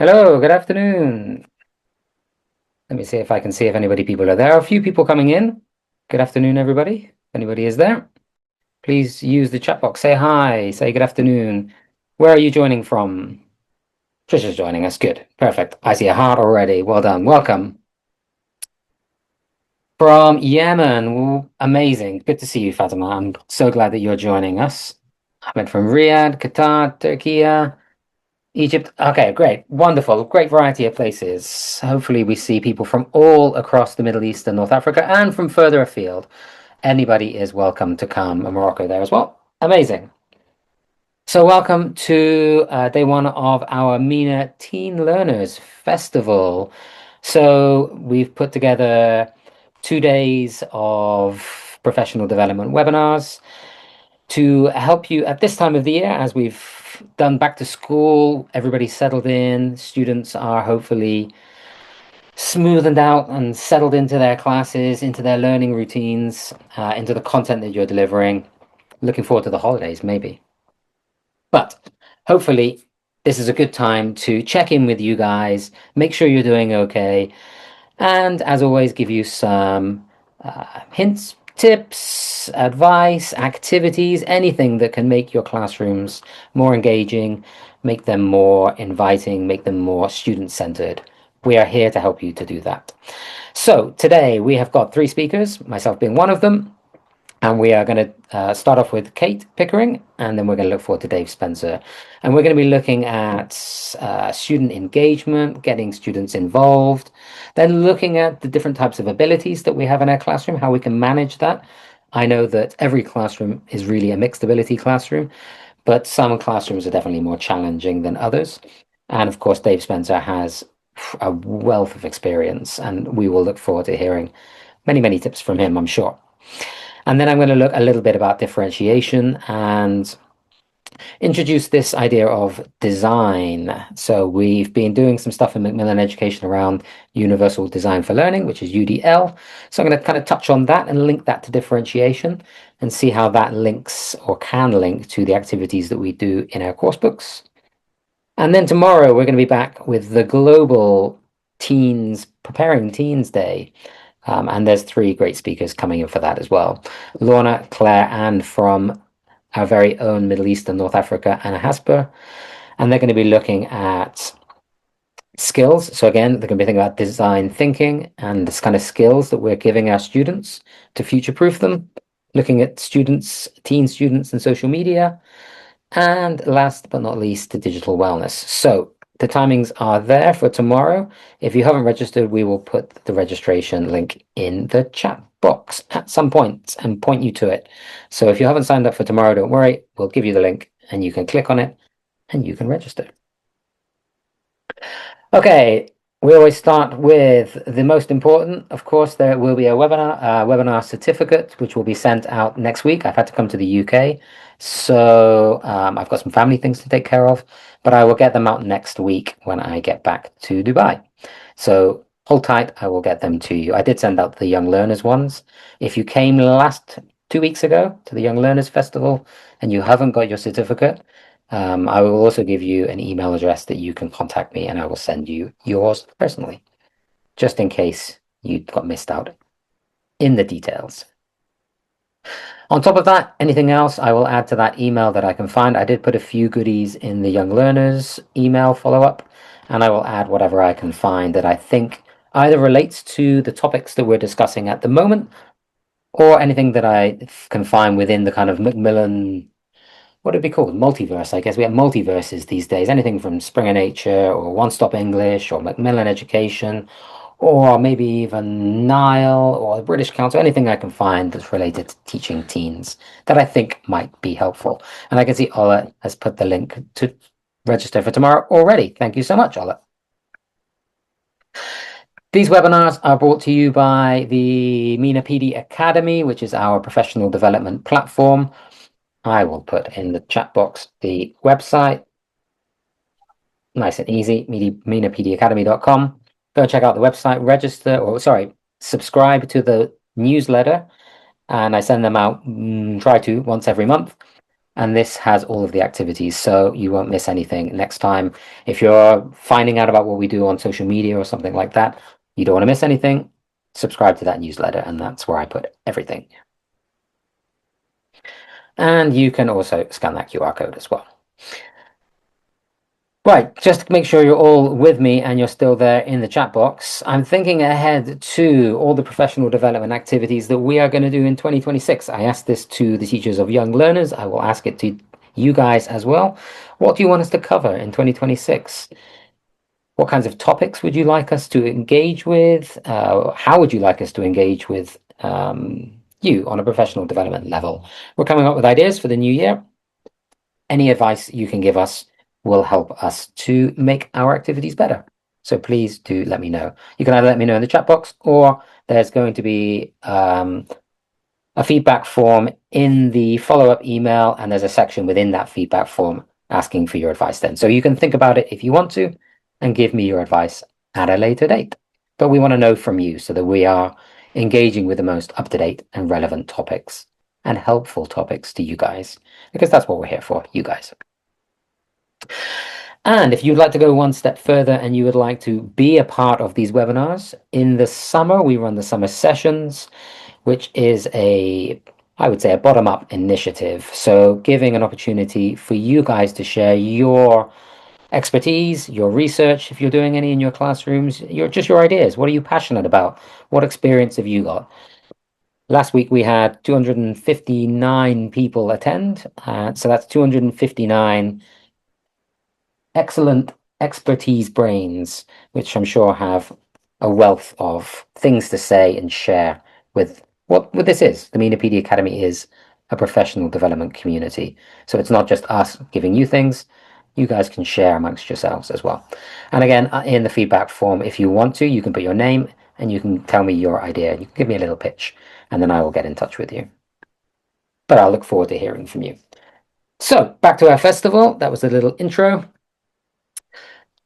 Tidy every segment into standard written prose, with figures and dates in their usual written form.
Hello, good afternoon. Let me see if I can see if people are there. A few people coming in. Good afternoon, everybody. If anybody is there, please use the chat box. Say hi, say good afternoon. Where are you joining from? Trisha's joining us. Good. Perfect. I see a heart already. Well done. Welcome. From Yemen. Amazing. Good to see you, Fatima. I'm so glad that you're joining us. Ahmed from Riyadh, Qatar, Turkey. Egypt. Okay, great. Wonderful. Great variety of places. Hopefully, we see people from all across the Middle East and North Africa and from further afield. Anybody is welcome to come. Morocco there as well. Amazing. So, welcome to day one of our MENA Teen Learners Festival. So, we've put together 2 days of professional development webinars to help you at this time of the year, as we've done back to school, everybody's settled in, students are hopefully smoothened out and settled into their classes, into their learning routines, into the content that you're delivering. Looking forward to the holidays, maybe. But hopefully, this is a good time to check in with you guys, make sure you're doing okay, and as always, give you some hints, tips, advice, activities, anything that can make your classrooms more engaging, make them more inviting, make them more student-centered. We are here to help you to do that. So today we have got 3 speakers, myself being one of them, and we are going to start off with Kate Pickering, and then we're going to look forward to Dave Spencer. And we're going to be looking at student engagement, getting students involved, then looking at the different types of abilities that we have in our classroom, how we can manage that. I know that every classroom is really a mixed ability classroom, but some classrooms are definitely more challenging than others. And of course, Dave Spencer has a wealth of experience, and we will look forward to hearing many, many tips from him, I'm sure. And then I'm going to look a little bit about differentiation and introduce this idea of design. So we've been doing some stuff in Macmillan Education around Universal Design for Learning, which is UDL. So I'm going to kind of touch on that and link that to differentiation and see how that links or can link to the activities that we do in our course books. And then tomorrow we're going to be back with the Global Teens Preparing Teens Day. And there's 3 great speakers coming in for that as well. Lorna, Claire, and from our very own Middle East and North Africa, Anna Hasper. And they're going to be looking at skills. So again, they're going to be thinking about design thinking and this kind of skills that we're giving our students to future-proof them, looking at students, teen students and social media. And last but not least, the digital wellness. So the timings are there for tomorrow. If you haven't registered, we will put the registration link in the chat box at some point and point you to it. So if you haven't signed up for tomorrow, don't worry. We'll give you the link and you can click on it and you can register. Okay, we always start with the most important. Of course, there will be a webinar certificate, which will be sent out next week. I've had to come to the UK, so I've got some family things to take care of, but I will get them out next week when I get back to Dubai. So hold tight, I will get them to you. I did send out the Young Learners ones. If you came 2 weeks ago to the Young Learners Festival and you haven't got your certificate, I will also give you an email address that you can contact me and I will send you yours personally, just in case you got missed out in the details. On top of that, anything else I will add to that email that I can find. I did put a few goodies in the Young Learners email follow-up, and I will add whatever I can find that I think either relates to the topics that we're discussing at the moment or anything that I can find within the kind of Macmillan, what would it be called? Multiverse, I guess. We have multiverses these days. Anything from Springer Nature or One Stop English or Macmillan Education or maybe even Nile or the British Council, anything I can find that's related to teaching teens that I think might be helpful. And I can see Ola has put the link to register for tomorrow already. Thank you so much, Ola. These webinars are brought to you by the MENA PD Academy, which is our professional development platform. I will put in the chat box the website. Nice and easy, MENAPDacademy.com. Go check out the website, register, or sorry, subscribe to the newsletter. And I send them out, try to once every month. And this has all of the activities, so you won't miss anything next time. If you're finding out about what we do on social media or something like that, you don't want to miss anything, subscribe to that newsletter, and that's where I put everything. And you can also scan that QR code as well. Right, just to make sure you're all with me and you're still there in the chat box, I'm thinking ahead to all the professional development activities that we are going to do in 2026. I asked this to the teachers of young learners. I will ask it to you guys as well. What do you want us to cover in 2026? What kinds of topics would you like us to engage with? How would you like us to engage with you on a professional development level? We're coming up with ideas for the new year. Any advice you can give us will help us to make our activities better. So please do let me know. You can either let me know in the chat box, or there's going to be a feedback form in the follow-up email, and there's a section within that feedback form asking for your advice then. So you can think about it if you want to and give me your advice at a later date. But we want to know from you so that we are engaging with the most up-to-date and relevant topics and helpful topics to you guys, because that's what we're here for, you guys. And if you'd like to go one step further and you would like to be a part of these webinars, in the summer, we run the summer sessions, which is I would say, a bottom-up initiative. So giving an opportunity for you guys to share your expertise, your research, if you're doing any in your classrooms, your ideas. What are you passionate about? What experience have you got? Last week we had 259 people attend, so that's 259 excellent expertise brains, which I'm sure have a wealth of things to say and share with what this is. The MENA PD Academy is a professional development community. So it's not just us giving you things, you guys can share amongst yourselves as well. And again, in the feedback form, if you want to, you can put your name and you can tell me your idea. You can give me a little pitch and then I will get in touch with you. But I'll look forward to hearing from you. So back to our festival. That was a little intro.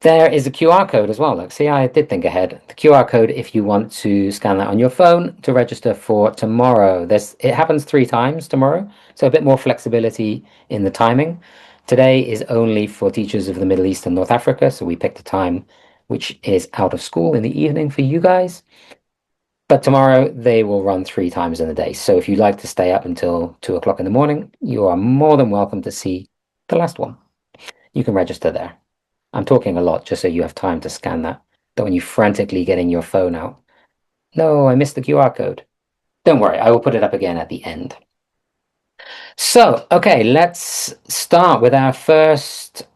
There is a QR code as well. Look, see, I did think ahead. The QR code, if you want to scan that on your phone to register for tomorrow. It happens 3 times tomorrow, so a bit more flexibility in the timing. Today is only for teachers of the Middle East and North Africa, so we picked a time which is out of school in the evening for you guys. But tomorrow they will run 3 times in the day. So if you'd like to stay up until 2 o'clock in the morning, you are more than welcome to see the last one. You can register there. I'm talking a lot just so you have time to scan that. Don't want you frantically getting your phone out. No, I missed the QR code. Don't worry, I will put it up again at the end. So, okay, let's start with our first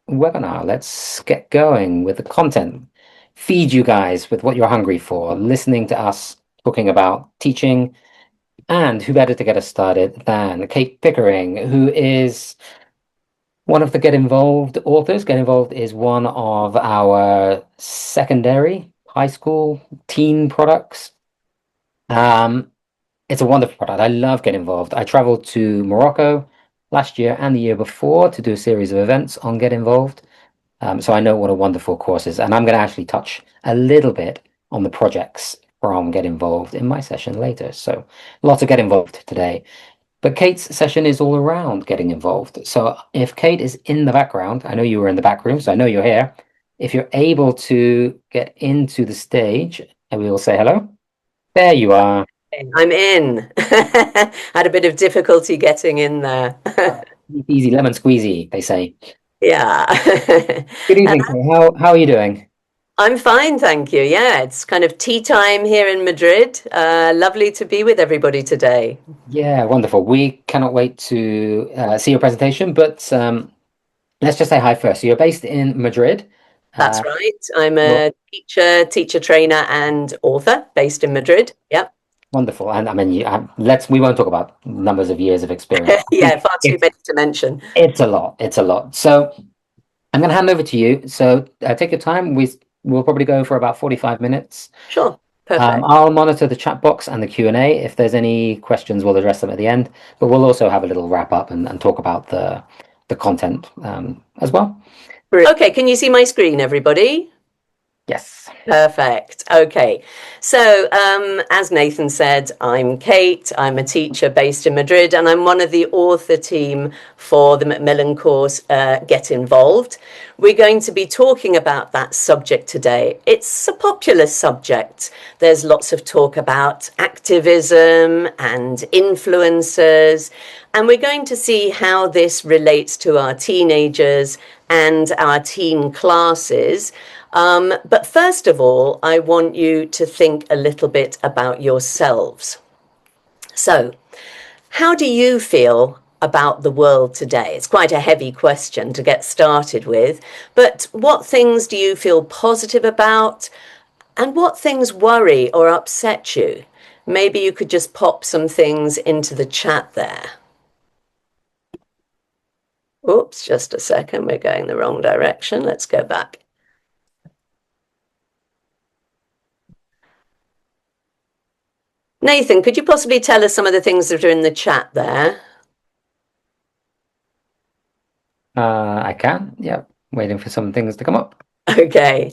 webinar. Let's get going with the content. Feed you guys with what you're hungry for, listening to us talking about teaching. And who better to get us started than Kate Pickering, who is one of the Get Involved authors. Get Involved is one of our secondary high school teen products. It's a wonderful product. I love Get Involved. I traveled to Morocco last year and the year before to do a series of events on Get Involved. So I know what a wonderful course is. And I'm going to actually touch a little bit on the projects from Get Involved in my session later. So lots of Get Involved today. But Kate's session is all around getting involved. So if Kate is in the background, I know you were in the back room, so I know you're here. If you're able to get into the stage, and we will say hello. There you are. I'm in. Had a bit of difficulty getting in there. Easy lemon squeezy, they say. Yeah. Good evening, Kate. How are you doing? I'm fine, thank you. Yeah, it's kind of tea time here in Madrid. Lovely to be with everybody today. Yeah, wonderful. We cannot wait to see your presentation, but let's just say hi first. So you're based in Madrid. That's right. I'm You're a teacher trainer, and author based in Madrid. Yep. wonderful. And I mean, we won't talk about numbers of years of experience. I Yeah, think far too many to mention. it's a lot. It's a lot. So I'm going to hand over to you. So take your time. We'll probably go for about 45 minutes. Sure. Perfect. I'll monitor the chat box and the Q&A. If there's any questions, we'll address them at the end. But we'll also have a little wrap up and talk about the content as well. Okay, can you see my screen, everybody? Yes. Perfect. Okay. So, as Nathan said, I'm Kate. I'm a teacher based in Madrid, and I'm one of the author team for the Macmillan course, Get Involved. We're going to be talking about that subject today. It's a popular subject. There's lots of talk about activism and influencers, and we're going to see how this relates to our teenagers and our teen classes. But first of all, I want you to think a little bit about yourselves. So, how do you feel about the world today? It's quite a heavy question to get started with, but what things do you feel positive about, and what things worry or upset you? Maybe you could just pop some things into the chat there. Oops, just a second, we're going the wrong direction. Let's go back. Nathan, could you possibly tell us some of the things that are in the chat there? I can. Yep. Waiting for some things to come up. Okay.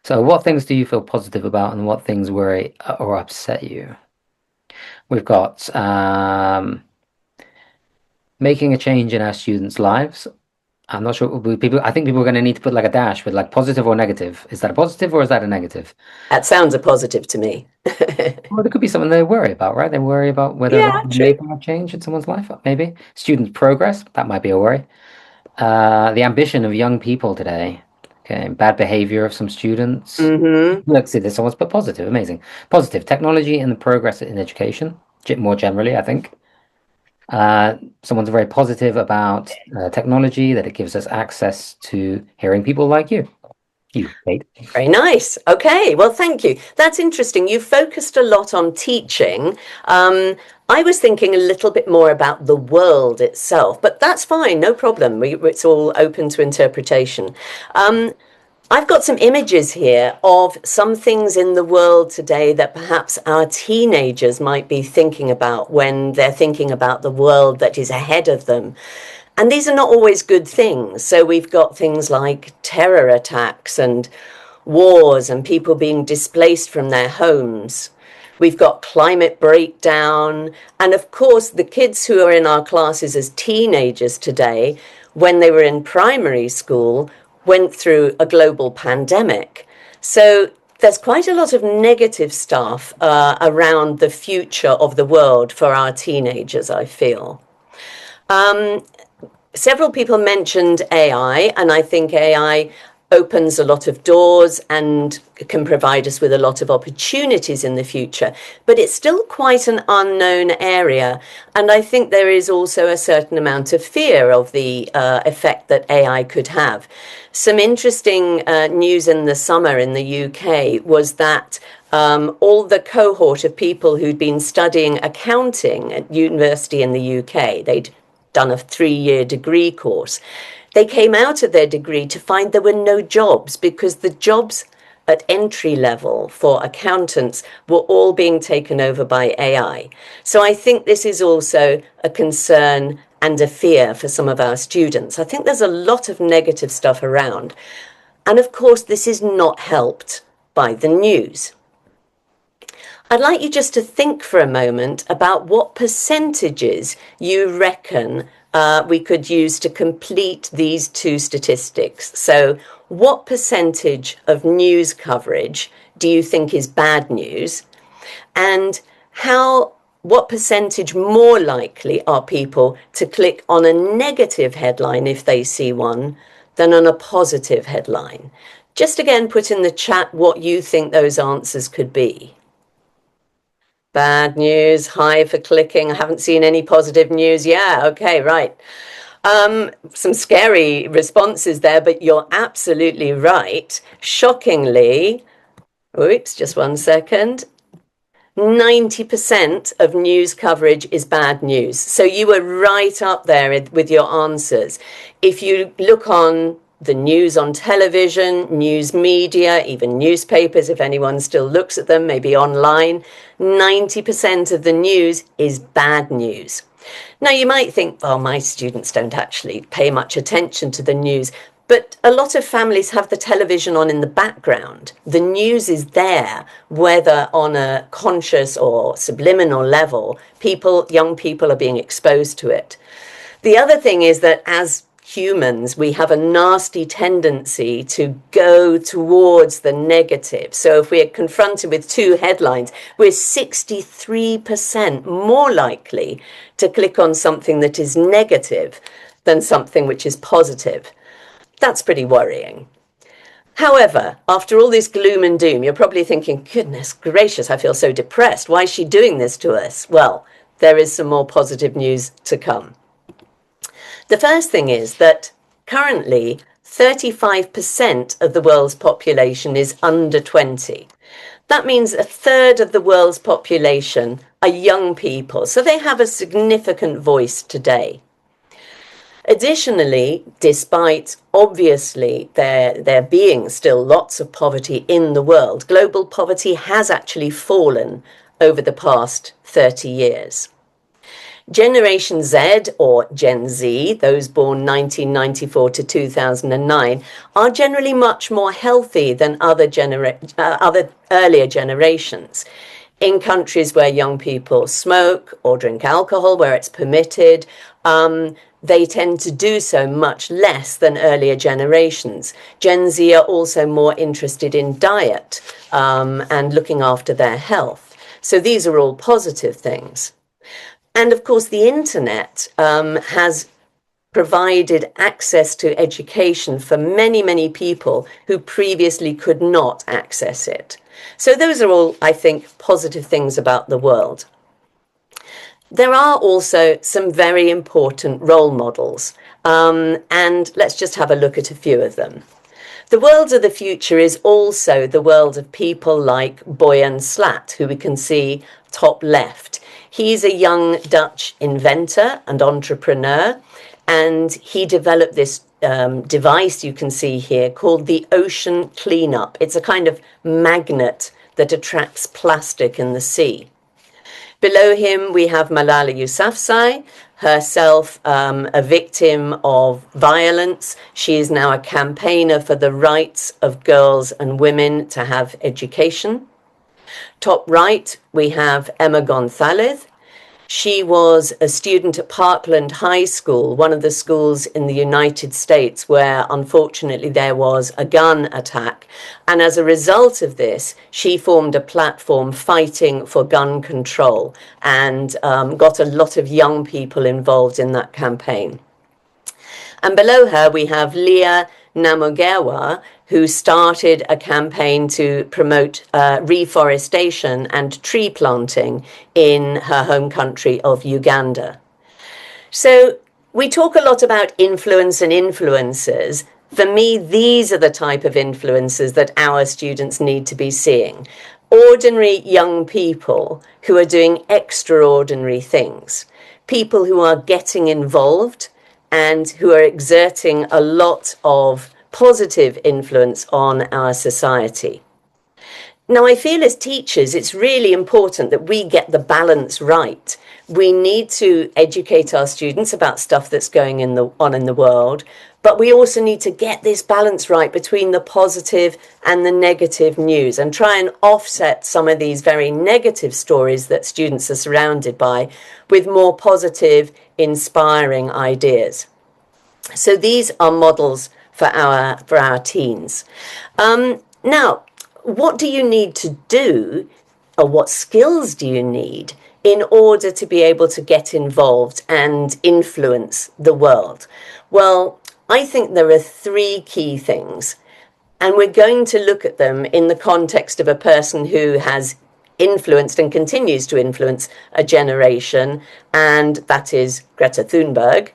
So, what things do you feel positive about, and what things worry or upset you? We've got making a change in our students' lives. I'm not sure. People, I think people are going to need to put like a dash with like positive or negative. Is that a positive or is that a negative? That sounds a positive to me. Or there could be something they worry about, right? They worry about whether Yeah, they're true. making a change in someone's life, maybe. Student progress, that might be a worry. The ambition of young people today. Okay, bad behavior of some students. Mm-hmm. Let's see, this one's but positive, amazing. Positive technology and the progress in education, more generally, I think. Someone's very positive about technology, that it gives us access to hearing people like you, Kate. Very nice. Okay, well, thank you. That's interesting. You focused a lot on teaching. I was thinking a little bit more about the world itself, but that's fine, no problem. It's all open to interpretation. I've got some images here of some things in the world today that perhaps our teenagers might be thinking about when they're thinking about the world that is ahead of them. And these are not always good things. So we've got things like terror attacks and wars and people being displaced from their homes. We've got climate breakdown. And of course, the kids who are in our classes as teenagers today, when they were in primary school, went through a global pandemic. So there's quite a lot of negative stuff around the future of the world for our teenagers, I feel. Several people mentioned AI, and I think AI opens a lot of doors and can provide us with a lot of opportunities in the future, but it's still quite an unknown area. And I think there is also a certain amount of fear of the effect that AI could have. Some interesting news in the summer in the UK was that all the cohort of people who'd been studying accounting at university in the UK, they'd done a 3-year degree course. They came out of their degree to find there were no jobs because the jobs at entry level for accountants were all being taken over by AI. So I think this is also a concern and a fear for some of our students. I think there's a lot of negative stuff around. And of course, this is not helped by the news. I'd like you just to think for a moment about what percentages you reckon we could use to complete these two statistics. So, what percentage of news coverage do you think is bad news? And what percentage more likely are people to click on a negative headline if they see one than on a positive headline? Just again, put in the chat what you think those answers could be. Bad news, high for clicking. I haven't seen any positive news. Yeah, okay, right. Some scary responses there, but you're absolutely right. Shockingly, oops, just one second. 90% of news coverage is bad news. So you were right up there with your answers. If you look on the news on television, news media, even newspapers, if anyone still looks at them, maybe online, 90% of the news is bad news. Now, you might think, well, my students don't actually pay much attention to the news. But a lot of families have the television on in the background. The news is there, whether on a conscious or subliminal level, young people are being exposed to it. The other thing is that as humans, we have a nasty tendency to go towards the negative. So if we're confronted with two headlines, we're 63% more likely to click on something that is negative than something which is positive. That's pretty worrying. However, after all this gloom and doom, you're probably thinking, goodness gracious, I feel so depressed. Why is she doing this to us? Well, there is some more positive news to come. The first thing is that currently 35% of the world's population is under 20. That means a third of the world's population are young people, so they have a significant voice today. Additionally, despite obviously there being still lots of poverty in the world, global poverty has actually fallen over the past 30 years. Generation Z, or Gen Z, those born 1994 to 2009, are generally much more healthy than other earlier generations. In countries where young people smoke or drink alcohol, where it's permitted, they tend to do so much less than earlier generations. Gen Z are also more interested in diet and looking after their health. So these are all positive things. And of course, the internet has provided access to education for many, many people who previously could not access it. So those are all, I think, positive things about the world. There are also some very important role models, and let's just have a look at a few of them. The world of the future is also the world of people like Boyan Slat, who we can see top left. He's a young Dutch inventor and entrepreneur, and he developed this device you can see here called the ocean cleanup. It's a kind of magnet that attracts plastic in the sea. Below him, we have Malala Yousafzai, herself a victim of violence. She is now a campaigner for the rights of girls and women to have education. Top right, we have Emma Gonzalez. She was a student at Parkland High School, one of the schools in the United States where, unfortunately, there was a gun attack. And as a result of this, she formed a platform fighting for gun control and got a lot of young people involved in that campaign. And below her, we have Leah Namugawa, who started a campaign to promote reforestation and tree planting in her home country of Uganda. So we talk a lot about influence and influencers. For me, these are the type of influencers that our students need to be seeing. Ordinary young people who are doing extraordinary things. People who are getting involved and who are exerting a lot of positive influence on our society. Now, I feel as teachers, it's really important that we get the balance right. We need to educate our students about stuff that's going on in the world, but we also need to get this balance right between the positive and the negative news and try and offset some of these very negative stories that students are surrounded by with more positive, inspiring ideas. So these are models for our teens. Now, what do you need to do, or what skills do you need in order to be able to get involved and influence the world? Well, I think there are three key things, and we're going to look at them in the context of a person who has influenced and continues to influence a generation, and that is Greta Thunberg.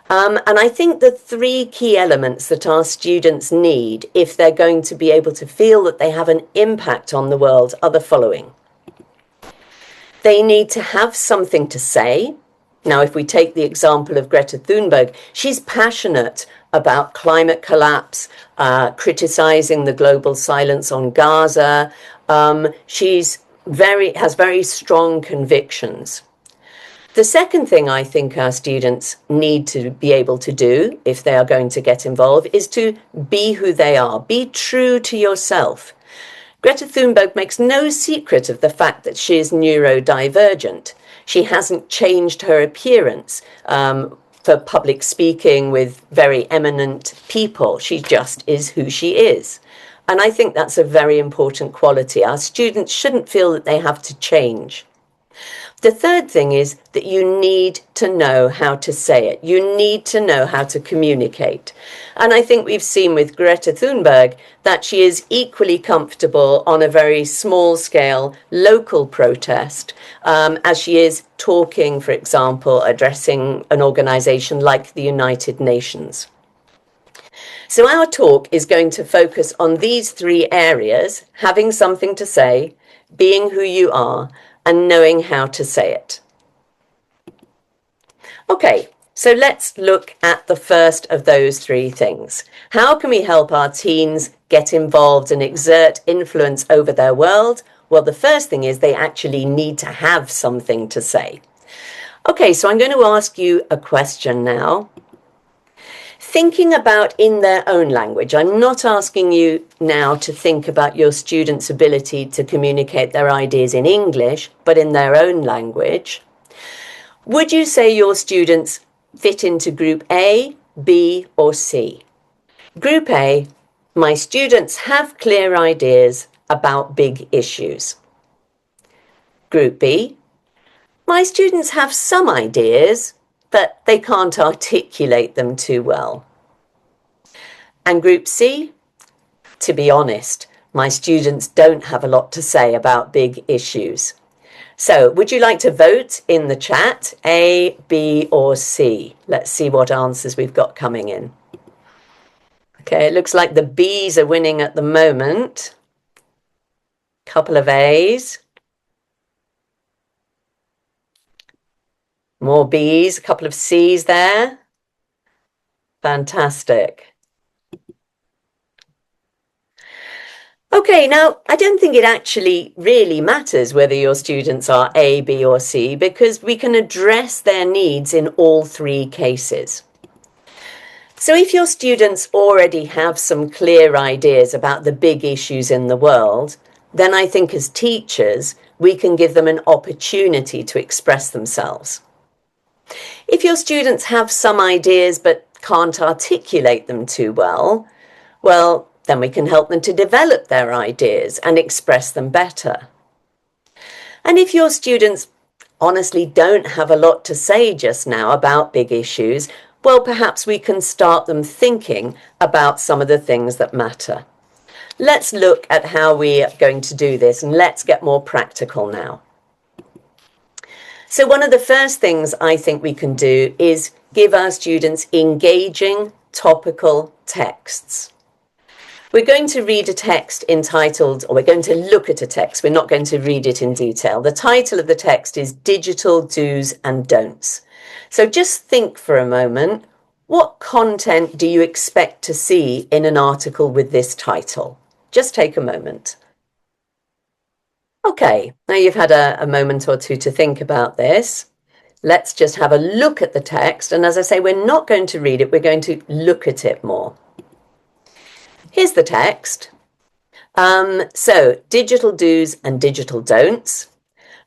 And I think the three key elements that our students need if they're going to be able to feel that they have an impact on the world are the following. They need to have something to say. Now, if we take the example of Greta Thunberg, she's passionate about climate collapse, criticizing the global silence on Gaza. She's has very strong convictions. The second thing I think our students need to be able to do if they are going to get involved is to be who they are. Be true to yourself. Greta Thunberg makes no secret of the fact that she is neurodivergent. She hasn't changed her appearance for public speaking with very eminent people. She just is who she is. And I think that's a very important quality. Our students shouldn't feel that they have to change. The third thing is that you need to know how to say it. You need to know how to communicate. And I think we've seen with Greta Thunberg that she is equally comfortable on a very small scale local protest as she is talking, for example, addressing an organization like the United Nations. So our talk is going to focus on these three areas: having something to say, being who you are, and knowing how to say it. Okay, so let's look at the first of those three things. How can we help our teens get involved and exert influence over their world? Well, the first thing is they actually need to have something to say. Okay, so I'm going to ask you a question now. Thinking about in their own language. I'm not asking you now to think about your students' ability to communicate their ideas in English, but in their own language. Would you say your students fit into Group A, B, or C? Group A, my students have clear ideas about big issues. Group B, my students have some ideas, but they can't articulate them too well. And Group C, to be honest, my students don't have a lot to say about big issues. So would you like to vote in the chat, A, B, or C? Let's see what answers we've got coming in. Okay, it looks like the B's are winning at the moment. Couple of A's. More B's, a couple of C's there. Fantastic. Okay, now I don't think it actually really matters whether your students are A, B, or C, because we can address their needs in all three cases. So if your students already have some clear ideas about the big issues in the world, then I think as teachers, we can give them an opportunity to express themselves. If your students have some ideas but can't articulate them too well, then we can help them to develop their ideas and express them better. And if your students honestly don't have a lot to say just now about big issues, well, perhaps we can start them thinking about some of the things that matter. Let's look at how we are going to do this, and let's get more practical now. So one of the first things I think we can do is give our students engaging, topical texts. We're going to read a text entitled, or we're going to look at a text. We're not going to read it in detail. The title of the text is Digital Do's and Don'ts. So just think for a moment, what content do you expect to see in an article with this title? Just take a moment. Okay, now you've had a moment or two to think about this. Let's just have a look at the text. And as I say, we're not going to read it. We're going to look at it more. Here's the text. So digital do's and digital don'ts.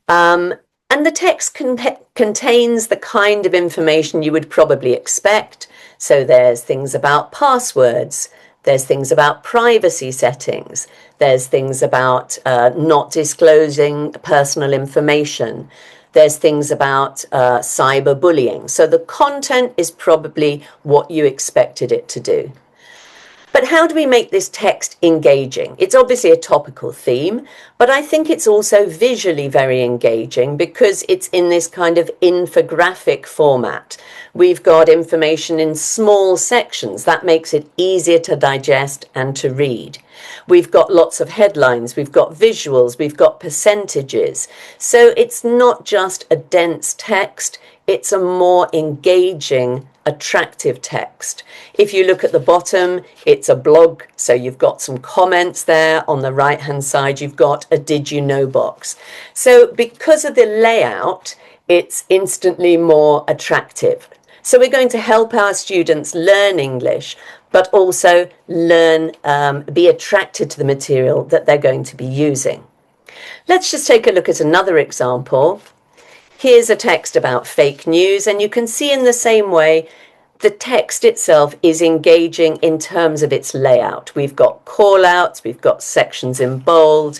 And the text contains the kind of information you would probably expect. So there's things about passwords. There's things about privacy settings. There's things about not disclosing personal information. There's things about cyberbullying. So the content is probably what you expected it to do. But how do we make this text engaging? It's obviously a topical theme, but I think it's also visually very engaging because it's in this kind of infographic format. We've got information in small sections. That makes it easier to digest and to read. We've got lots of headlines. We've got visuals. We've got percentages. So it's not just a dense text. It's a more engaging, attractive text. If you look at the bottom, it's a blog. So you've got some comments there. On the right hand side, you've got a did you know box. So because of the layout, it's instantly more attractive. So we're going to help our students learn English, but also be attracted to the material that they're going to be using. Let's just take a look at another example. Here's a text about fake news, and you can see in the same way the text itself is engaging in terms of its layout. We've got call-outs, we've got sections in bold,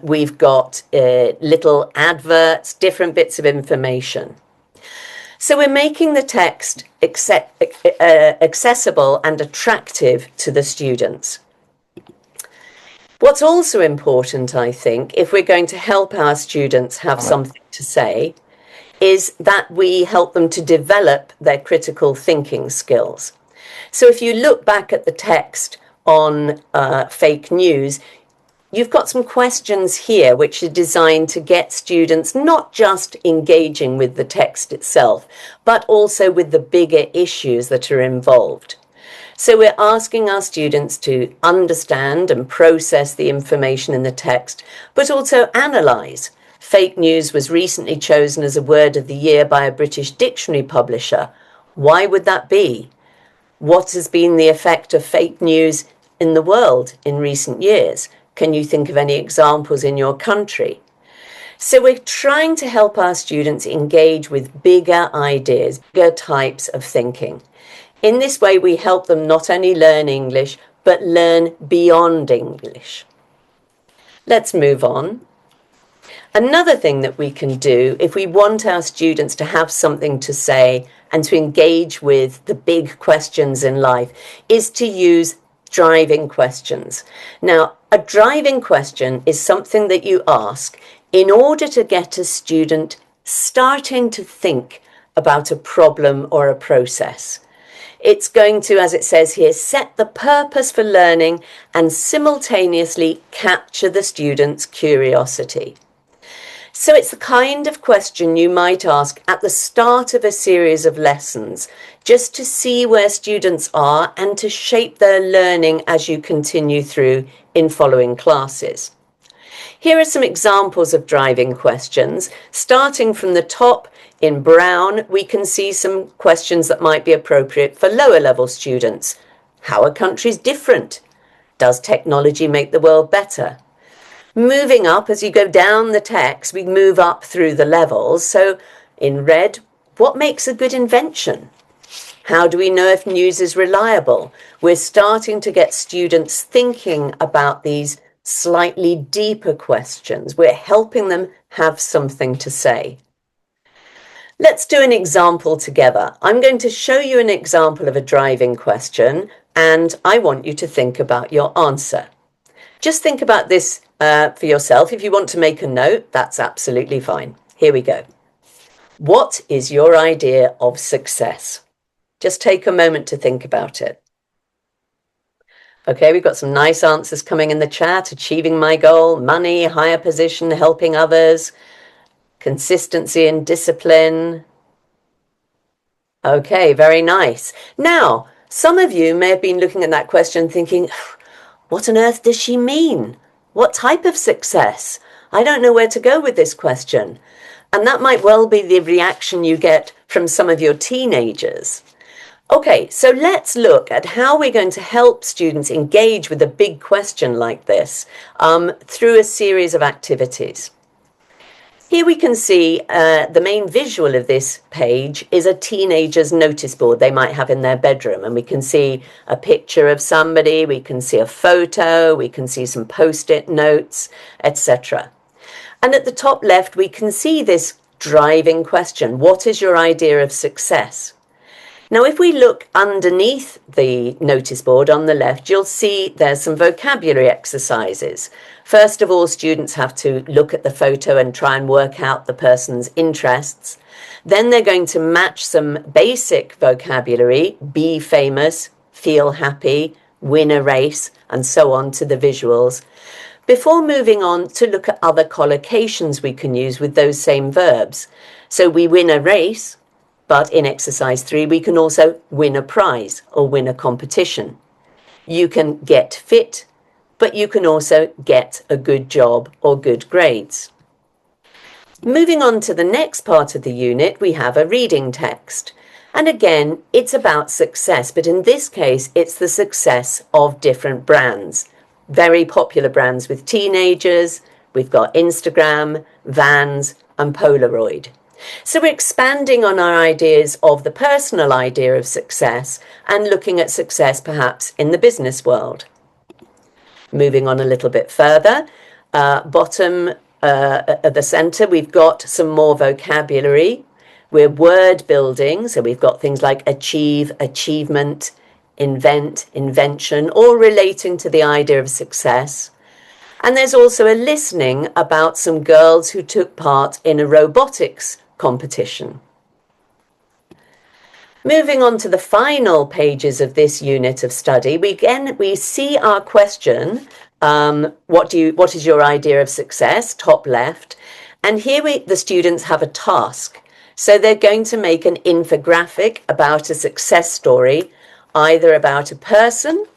we've got little adverts, different bits of information. So we're making the text accessible and attractive to the students. What's also important, I think, if we're going to help our students have something to say, is that we help them to develop their critical thinking skills. So if you look back at the text on fake news, you've got some questions here which are designed to get students not just engaging with the text itself, but also with the bigger issues that are involved. So we're asking our students to understand and process the information in the text, but also analyse. Fake news was recently chosen as a word of the year by a British dictionary publisher. Why would that be? What has been the effect of fake news in the world in recent years? Can you think of any examples in your country? So we're trying to help our students engage with bigger ideas, bigger types of thinking. In this way, we help them not only learn English, but learn beyond English. Let's move on. Another thing that we can do if we want our students to have something to say and to engage with the big questions in life is to use driving questions. Now, a driving question is something that you ask in order to get a student starting to think about a problem or a process. It's going to, as it says here, set the purpose for learning and simultaneously capture the student's curiosity. So it's the kind of question you might ask at the start of a series of lessons, just to see where students are and to shape their learning as you continue through in following classes. Here are some examples of driving questions. Starting from the top in brown, we can see some questions that might be appropriate for lower level students. How are countries different? Does technology make the world better? Moving up, as you go down the text, we move up through the levels. So in red, what makes a good invention? How do we know if news is reliable? We're starting to get students thinking about these slightly deeper questions. We're helping them have something to say. Let's do an example together. I'm going to show you an example of a driving question, and I want you to think about your answer. Just think about this for yourself. If you want to make a note, that's absolutely fine. Here we go. What is your idea of success? Just take a moment to think about it. Okay, we've got some nice answers coming in the chat. Achieving my goal, money, higher position, helping others, consistency and discipline. Okay, very nice. Now, some of you may have been looking at that question thinking, what on earth does she mean? What type of success? I don't know where to go with this question. And that might well be the reaction you get from some of your teenagers. Okay, so let's look at how we're going to help students engage with a big question like this through a series of activities. Here we can see the main visual of this page is a teenager's notice board they might have in their bedroom. And we can see a picture of somebody, we can see a photo, we can see some post-it notes, etc. And at the top left, we can see this driving question. What is your idea of success? Now, if we look underneath the notice board on the left, you'll see there's some vocabulary exercises. First of all, students have to look at the photo and try and work out the person's interests. Then they're going to match some basic vocabulary, be famous, feel happy, win a race, and so on to the visuals, before moving on to look at other collocations we can use with those same verbs. So we win a race, but in exercise 3, we can also win a prize or win a competition. You can get fit, but you can also get a good job or good grades. Moving on to the next part of the unit, we have a reading text. And again, it's about success, but in this case, it's the success of different brands. Very popular brands with teenagers. We've got Instagram, Vans, and Polaroid. So we're expanding on our ideas of the personal idea of success and looking at success perhaps in the business world. Moving on a little bit further, bottom at the centre, we've got some more vocabulary. We're word building, so we've got things like achieve, achievement, invent, invention, all relating to the idea of success. And there's also a listening about some girls who took part in a robotics competition. Moving on to the final pages of this unit of study, we see our question, what is your idea of success, top left, and here the students have a task. So they're going to make an infographic about a success story, either about a person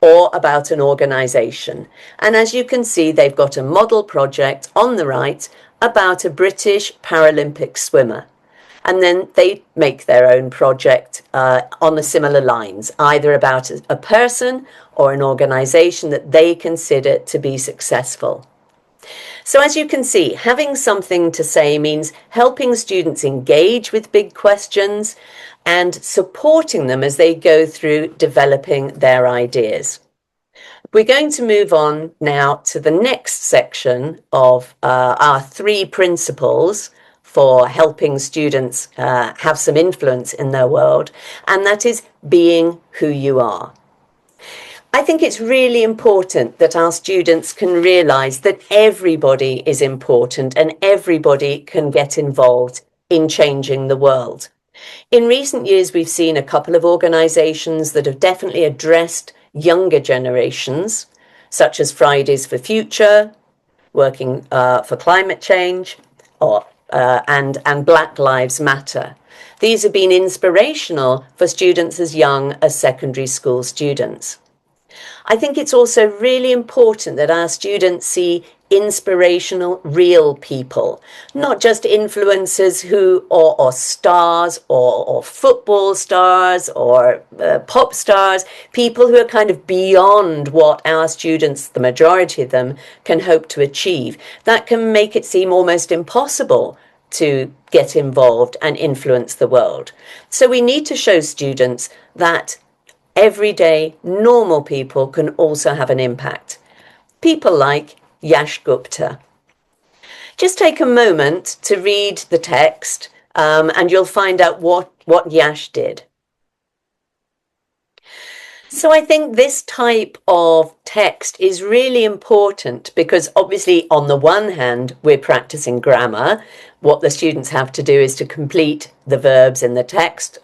or about an organisation. And as you can see, they've got a model project on the right about a British Paralympic swimmer. And then they make their own project on the similar lines, either about a person or an organisation that they consider to be successful. So as you can see, having something to say means helping students engage with big questions and supporting them as they go through developing their ideas. We're going to move on now to the next section of our 3 principles for helping students have some influence in their world, and that is being who you are. I think it's really important that our students can realise that everybody is important and everybody can get involved in changing the world. In recent years, we've seen a couple of organisations that have definitely addressed younger generations, such as Fridays for Future, working for climate change, and Black Lives Matter. These have been inspirational for students as young as secondary school students. I think it's also really important that our students see inspirational, real people, not just influencers who or stars or football stars or pop stars, people who are kind of beyond what our students, the majority of them, can hope to achieve. That can make it seem almost impossible to get involved and influence the world. So we need to show students that everyday, normal people can also have an impact. People like Yash Gupta. Just take a moment to read the text and you'll find out what Yash did. So I think this type of text is really important because obviously on the one hand, we're practicing grammar. What the students have to do is to complete the verbs in the text.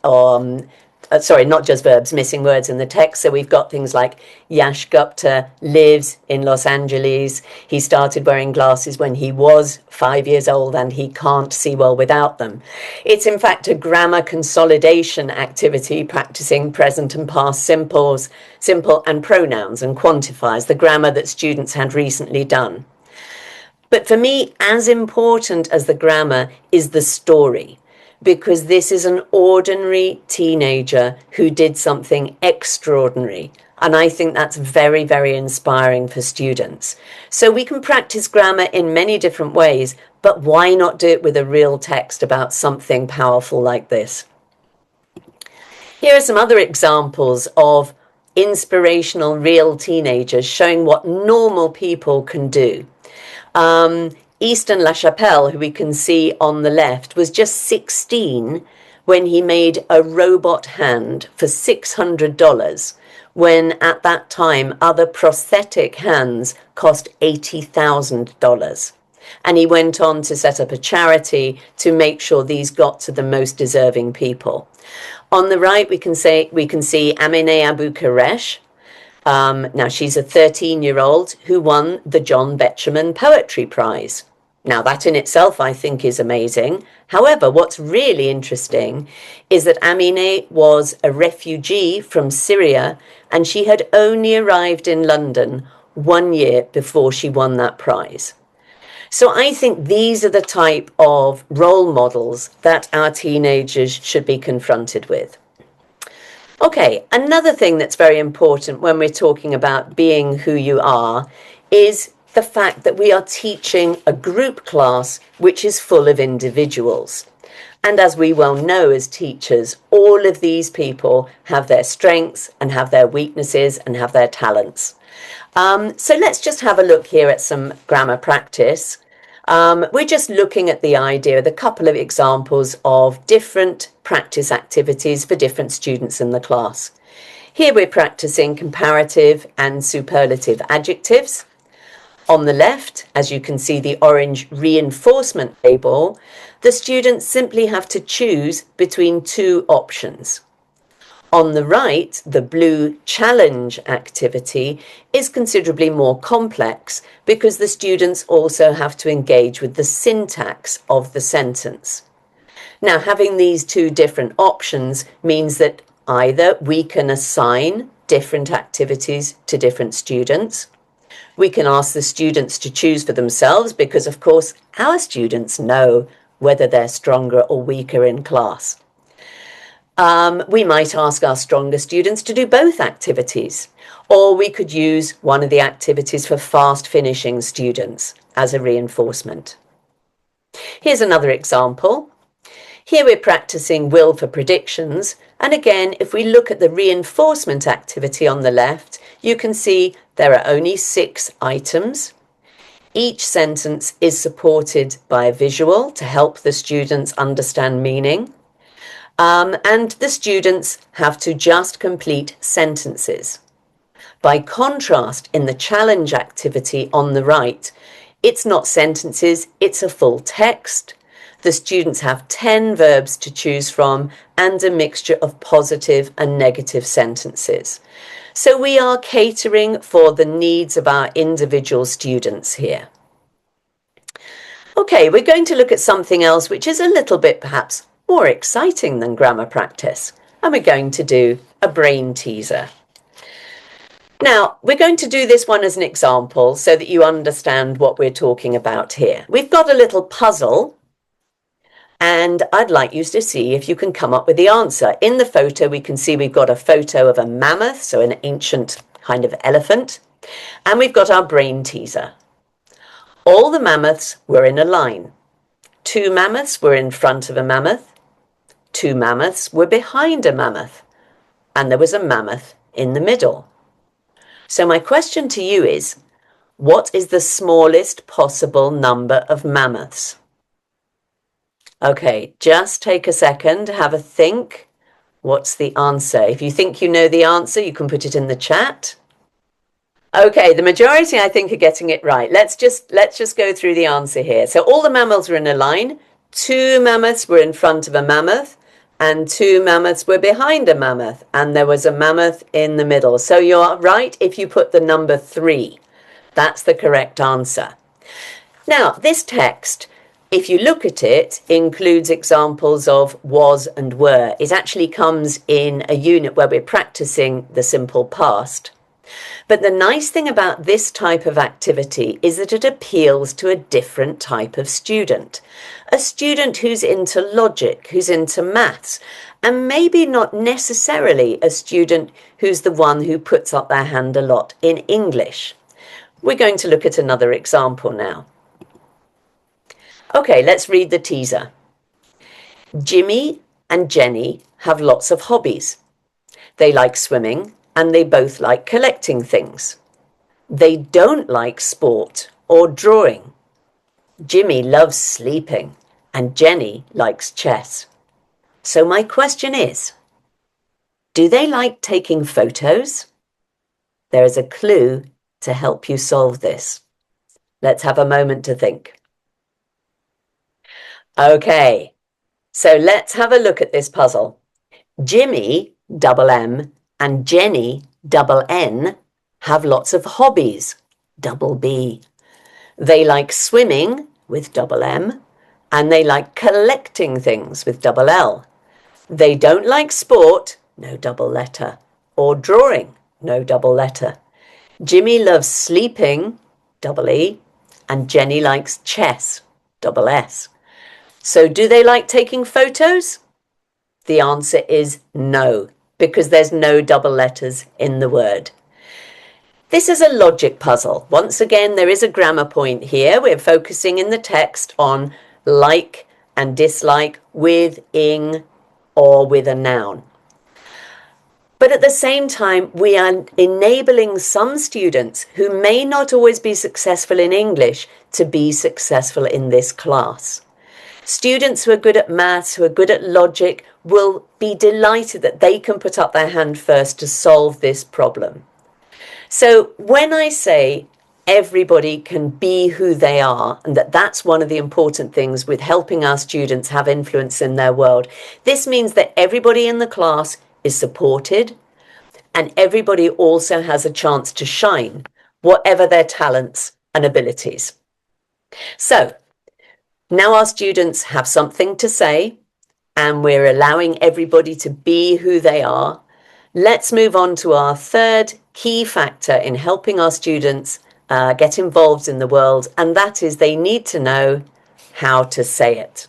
Sorry, not just verbs, missing words in the text. So we've got things like Yash Gupta lives in Los Angeles. He started wearing glasses when he was 5 years old and he can't see well without them. It's in fact a grammar consolidation activity, practicing present and past simple and pronouns and quantifiers, the grammar that students had recently done. But for me, as important as the grammar is the story, because this is an ordinary teenager who did something extraordinary. And I think that's very, very inspiring for students. So we can practice grammar in many different ways, but why not do it with a real text about something powerful like this? Here are some other examples of inspirational real teenagers showing what normal people can do. Easton LaChapelle, who we can see on the left, was just 16 when he made a robot hand for $600, when at that time other prosthetic hands cost $80,000. And he went on to set up a charity to make sure these got to the most deserving people. On the right, we can see Aminé Abou-Karesh. Now, she's a 13-year-old who won the John Betjeman Poetry Prize. Now, that in itself, I think, is amazing. However, what's really interesting is that Aminé was a refugee from Syria, and she had only arrived in London 1 year before she won that prize. So I think these are the type of role models that our teenagers should be confronted with. Okay, another thing that's very important when we're talking about being who you are is the fact that we are teaching a group class which is full of individuals. And as we well know as teachers, all of these people have their strengths and have their weaknesses and have their talents. So let's just have a look here at some grammar practice. We're just looking at the idea, the couple of examples of different practice activities for different students in the class. Here we're practicing comparative and superlative adjectives. On the left, as you can see the orange reinforcement label, the students simply have to choose between two options. On the right, the blue challenge activity is considerably more complex because the students also have to engage with the syntax of the sentence. Now, having these two different options means that either we can assign different activities to different students, we can ask the students to choose for themselves because, of course, our students know whether they're stronger or weaker in class. We might ask our stronger students to do both activities, or we could use one of the activities for fast finishing students as a reinforcement. Here's another example. Here we're practicing will for predictions, and again, if we look at the reinforcement activity on the left, you can see there are only 6 items. Each sentence is supported by a visual to help the students understand meaning. And the students have to just complete sentences. By contrast, in the challenge activity on the right, it's not sentences, it's a full text. The students have 10 verbs to choose from and a mixture of positive and negative sentences. So we are catering for the needs of our individual students here. Okay, we're going to look at something else which is a little bit perhaps more exciting than grammar practice, and we're going to do a brain teaser. Now, we're going to do this one as an example so that you understand what we're talking about here. We've got a little puzzle, and I'd like you to see if you can come up with the answer. In the photo, we can see we've got a photo of a mammoth, so an ancient kind of elephant, and we've got our brain teaser. All the mammoths were in a line. 2 mammoths were in front of a mammoth. 2 mammoths were behind a mammoth, and there was a mammoth in the middle. So my question to you is, what is the smallest possible number of mammoths? Okay, just take a second, have a think. What's the answer? If you think you know the answer, you can put it in the chat. Okay, the majority I think are getting it right. Let's just go through the answer here. So all the mammals were in a line. 2 mammoths were in front of a mammoth, and 2 mammoths were behind a mammoth, and there was a mammoth in the middle. So you're right if you put the number 3. That's the correct answer. Now, this text, if you look at it, includes examples of was and were. It actually comes in a unit where we're practicing the simple past. But the nice thing about this type of activity is that it appeals to a different type of student. A student who's into logic, who's into maths, and maybe not necessarily a student who's the one who puts up their hand a lot in English. We're going to look at another example now. Okay, let's read the teaser. Jimmy and Jenny have lots of hobbies. They like swimming, and they both like collecting things. They don't like sport or drawing. Jimmy loves sleeping, and Jenny likes chess. So my question is, do they like taking photos? There is a clue to help you solve this. Let's have a moment to think. Okay, so let's have a look at this puzzle. Jimmy, double M, and Jenny, double N, have lots of hobbies, double B. They like swimming, with double M, and they like collecting things, with double L. They don't like sport, no double letter, or drawing, no double letter. Jimmy loves sleeping, double E, and Jenny likes chess, double S. So do they like taking photos? The answer is no, because there's no double letters in the word. This is a logic puzzle. Once again, there is a grammar point here. We're focusing in the text on like and dislike with ing or with a noun. But at the same time, we are enabling some students who may not always be successful in English to be successful in this class. Students who are good at maths, who are good at logic, will be delighted that they can put up their hand first to solve this problem. So when I say everybody can be who they are, and that's one of the important things with helping our students have influence in their world, this means that everybody in the class is supported and everybody also has a chance to shine, whatever their talents and abilities. So now our students have something to say and we're allowing everybody to be who they are. Let's move on to our third key factor in helping our students get involved in the world, and that is they need to know how to say it.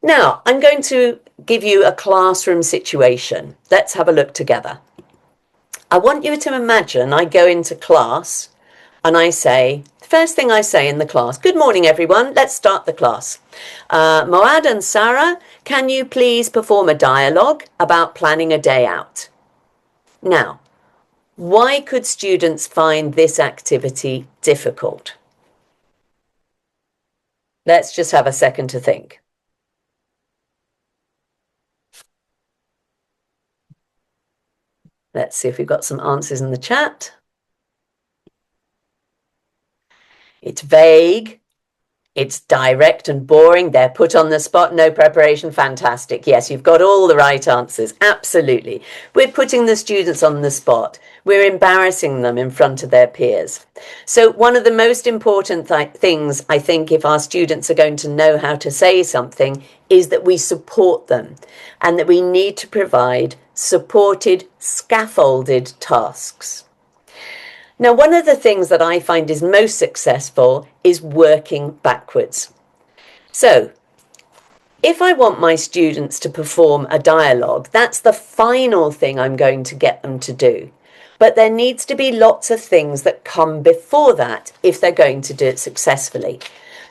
Now, I'm going to give you a classroom situation. Let's have a look together. I want you to imagine I go into class and I say, first thing I say in the class, good morning everyone, let's start the class. Moad and Sarah, can you please perform a dialogue about planning a day out? Now, why could students find this activity difficult? Let's just have a second to think. Let's see if we've got some answers in the chat. It's vague. It's direct and boring. They're put on the spot. No preparation. Fantastic. Yes, you've got all the right answers. Absolutely. We're putting the students on the spot. We're embarrassing them in front of their peers. So one of the most important things, I think, if our students are going to know how to say something, is that we support them and that we need to provide supported, scaffolded tasks. Now, one of the things that I find is most successful is working backwards. So, if I want my students to perform a dialogue, that's the final thing I'm going to get them to do. But there needs to be lots of things that come before that if they're going to do it successfully.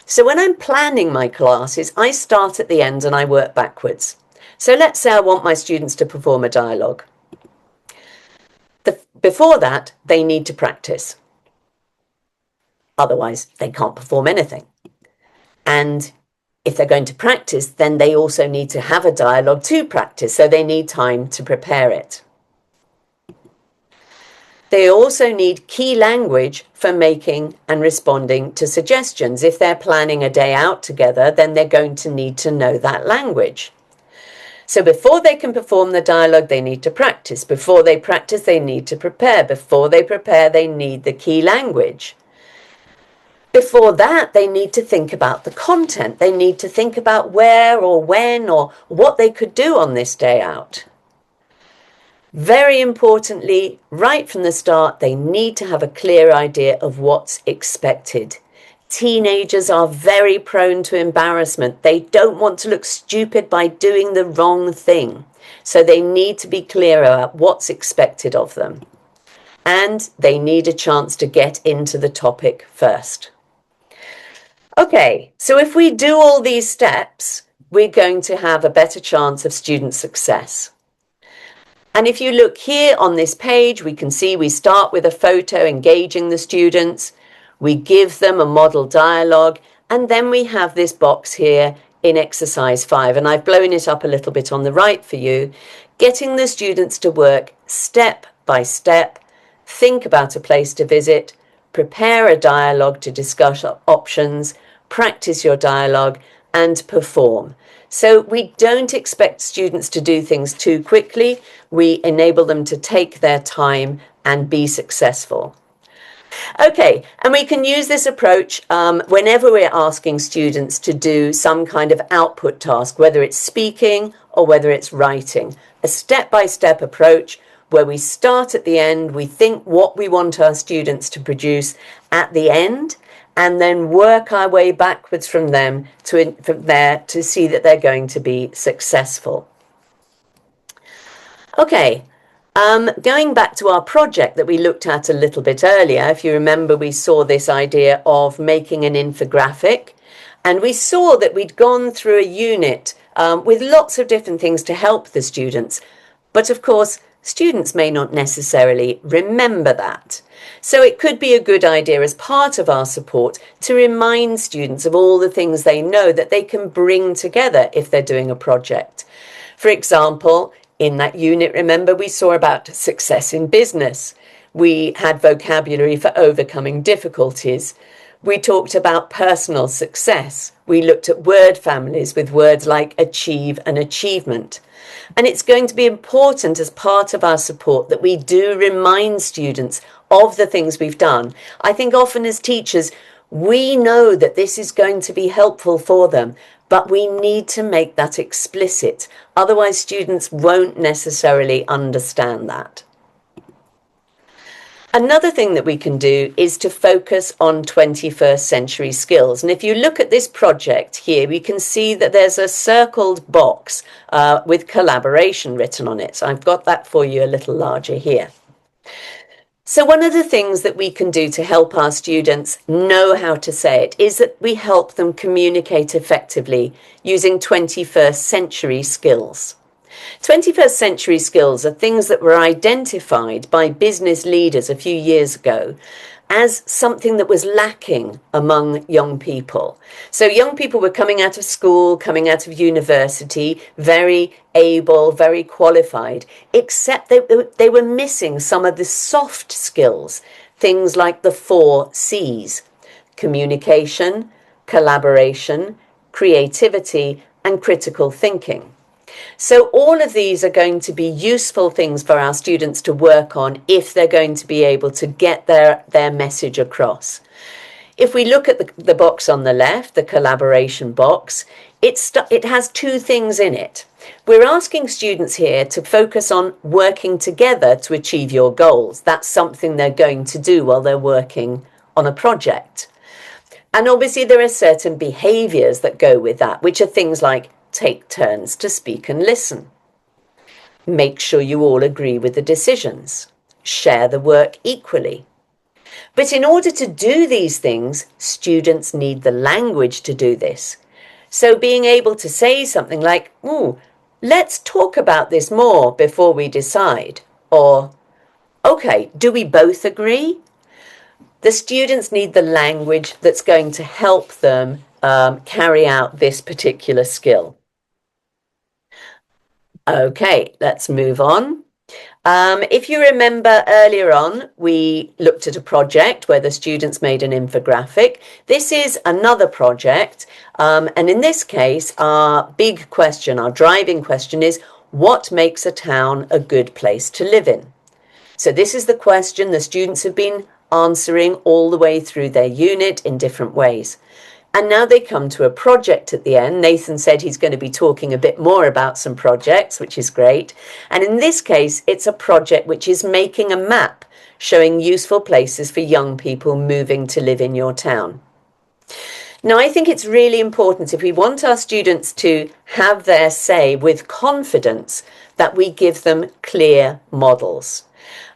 So when I'm planning my classes, I start at the end and I work backwards. So let's say I want my students to perform a dialogue. Before that, they need to practice. Otherwise, they can't perform anything. And if they're going to practice, then they also need to have a dialogue to practice, so they need time to prepare it. They also need key language for making and responding to suggestions. If they're planning a day out together, then they're going to need to know that language. So before they can perform the dialogue, they need to practice. Before they practice, they need to prepare. Before they prepare, they need the key language. Before that, they need to think about the content. They need to think about where or when or what they could do on this day out. Very importantly, right from the start, they need to have a clear idea of what's expected. Teenagers are very prone to embarrassment. They don't want to look stupid by doing the wrong thing. So they need to be clear about what's expected of them. And they need a chance to get into the topic first. Okay, so if we do all these steps, we're going to have a better chance of student success. And if you look here on this page, we can see we start with a photo engaging the students. We give them a model dialogue, and then we have this box here in exercise 5. And I've blown it up a little bit on the right for you, getting the students to work step by step, think about a place to visit, prepare a dialogue to discuss options, practice your dialogue, and perform. So we don't expect students to do things too quickly. We enable them to take their time and be successful. Okay, and we can use this approach whenever we're asking students to do some kind of output task, whether it's speaking or whether it's writing. A step-by-step approach where we start at the end, we think what we want our students to produce at the end, and then work our way backwards from there to see that they're going to be successful. Okay, going back to our project that we looked at a little bit earlier, if you remember, we saw this idea of making an infographic, and we saw that we'd gone through a unit with lots of different things to help the students. But of course, students may not necessarily remember that. So it could be a good idea as part of our support to remind students of all the things they know that they can bring together if they're doing a project. For example, in that unit, remember, we saw about success in business. We had vocabulary for overcoming difficulties. We talked about personal success. We looked at word families with words like achieve and achievement. And it's going to be important as part of our support that we do remind students of the things we've done. I think often as teachers, we know that this is going to be helpful for them, but we need to make that explicit. Otherwise, students won't necessarily understand that. Another thing that we can do is to focus on 21st century skills. And if you look at this project here, we can see that there's a circled box with collaboration written on it. So I've got that for you a little larger here. So one of the things that we can do to help our students know how to say it is that we help them communicate effectively using 21st century skills. 21st century skills are things that were identified by business leaders a few years ago as something that was lacking among young people. So young people were coming out of school, coming out of university, very able, very qualified, except they were missing some of the soft skills, things like the 4 C's: communication, collaboration, creativity, and critical thinking. So all of these are going to be useful things for our students to work on if they're going to be able to get their message across. If we look at the box on the left, the collaboration box, it has 2 things in it. We're asking students here to focus on working together to achieve your goals. That's something they're going to do while they're working on a project. And obviously there are certain behaviours that go with that, which are things like take turns to speak and listen. Make sure you all agree with the decisions. Share the work equally. But in order to do these things, students need the language to do this. So being able to say something like, let's talk about this more before we decide. Or, okay, do we both agree? The students need the language that's going to help them carry out this particular skill. Okay, let's move on. If you remember earlier on, we looked at a project where the students made an infographic. This is another project. And in this case, our big question, our driving question is, what makes a town a good place to live in? So this is the question the students have been answering all the way through their unit in different ways. And now they come to a project at the end. Nathan said he's going to be talking a bit more about some projects, which is great. And in this case, it's a project which is making a map showing useful places for young people moving to live in your town. Now, I think it's really important if we want our students to have their say with confidence that we give them clear models.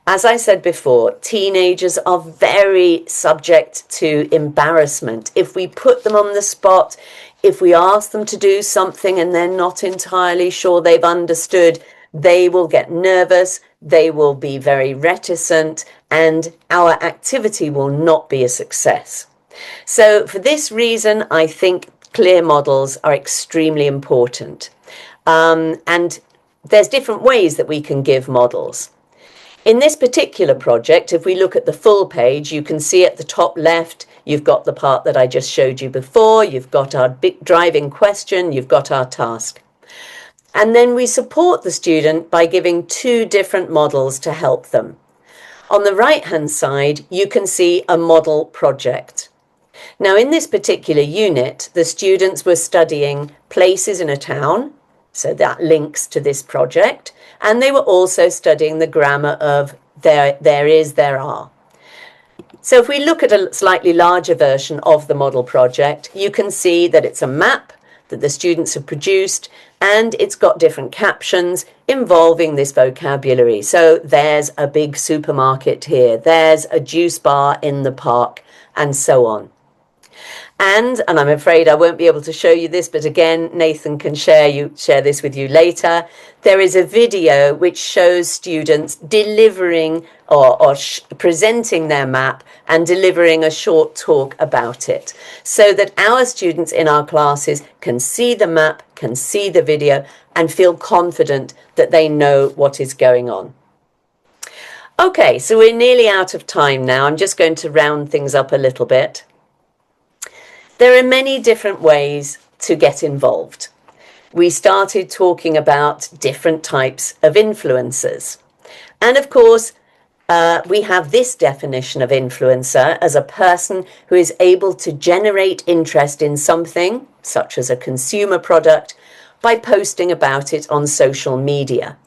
As I said before, teenagers are very subject to embarrassment. If we put them on the spot, if we ask them to do something and they're not entirely sure they've understood, they will get nervous, they will be very reticent, and our activity will not be a success. So for this reason, I think clear models are extremely important. And there's different ways that we can give models. In this particular project, if we look at the full page, you can see at the top left, you've got the part that I just showed you before, you've got our big driving question, you've got our task. And then we support the student by giving 2 different models to help them. On the right-hand side, you can see a model project. Now, in this particular unit, the students were studying places in a town, so that links to this project, and they were also studying the grammar of there is, there are. So if we look at a slightly larger version of the model project, you can see that it's a map that the students have produced, and it's got different captions involving this vocabulary. So there's a big supermarket here, there's a juice bar in the park, and so on. And I'm afraid I won't be able to show you this, but again, Nathan can share this with you later. There is a video which shows students delivering or presenting their map and delivering a short talk about it, so that our students in our classes can see the map, can see the video, and feel confident that they know what is going on. Okay, so we're nearly out of time now. I'm just going to round things up a little bit. There are many different ways to get involved. We started talking about different types of influencers. And of course, we have this definition of influencer as a person who is able to generate interest in something, such as a consumer product, by posting about it on social media.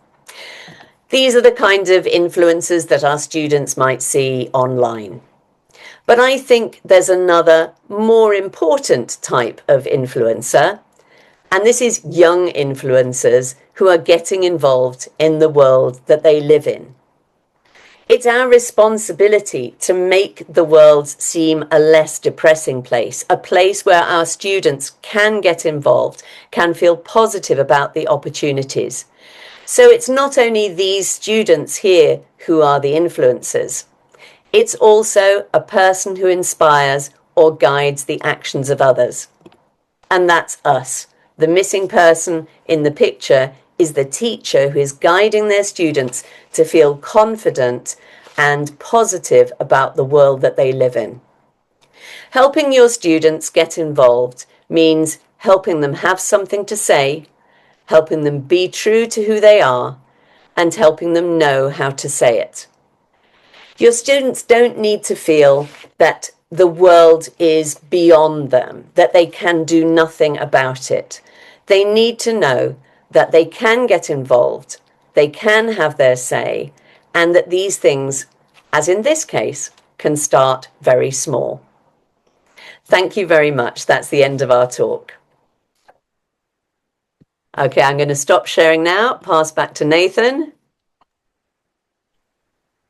These are the kinds of influencers that our students might see online. But I think there's another more important type of influencer, and this is young influencers who are getting involved in the world that they live in. It's our responsibility to make the world seem a less depressing place, a place where our students can get involved, can feel positive about the opportunities. So it's not only these students here who are the influencers. It's also a person who inspires or guides the actions of others. And that's us. The missing person in the picture is the teacher who is guiding their students to feel confident and positive about the world that they live in. Helping your students get involved means helping them have something to say, helping them be true to who they are, and helping them know how to say it. Your students don't need to feel that the world is beyond them, that they can do nothing about it. They need to know that they can get involved, they can have their say, and that these things, as in this case, can start very small. Thank you very much. That's the end of our talk. Okay, I'm going to stop sharing now, pass back to Nathan.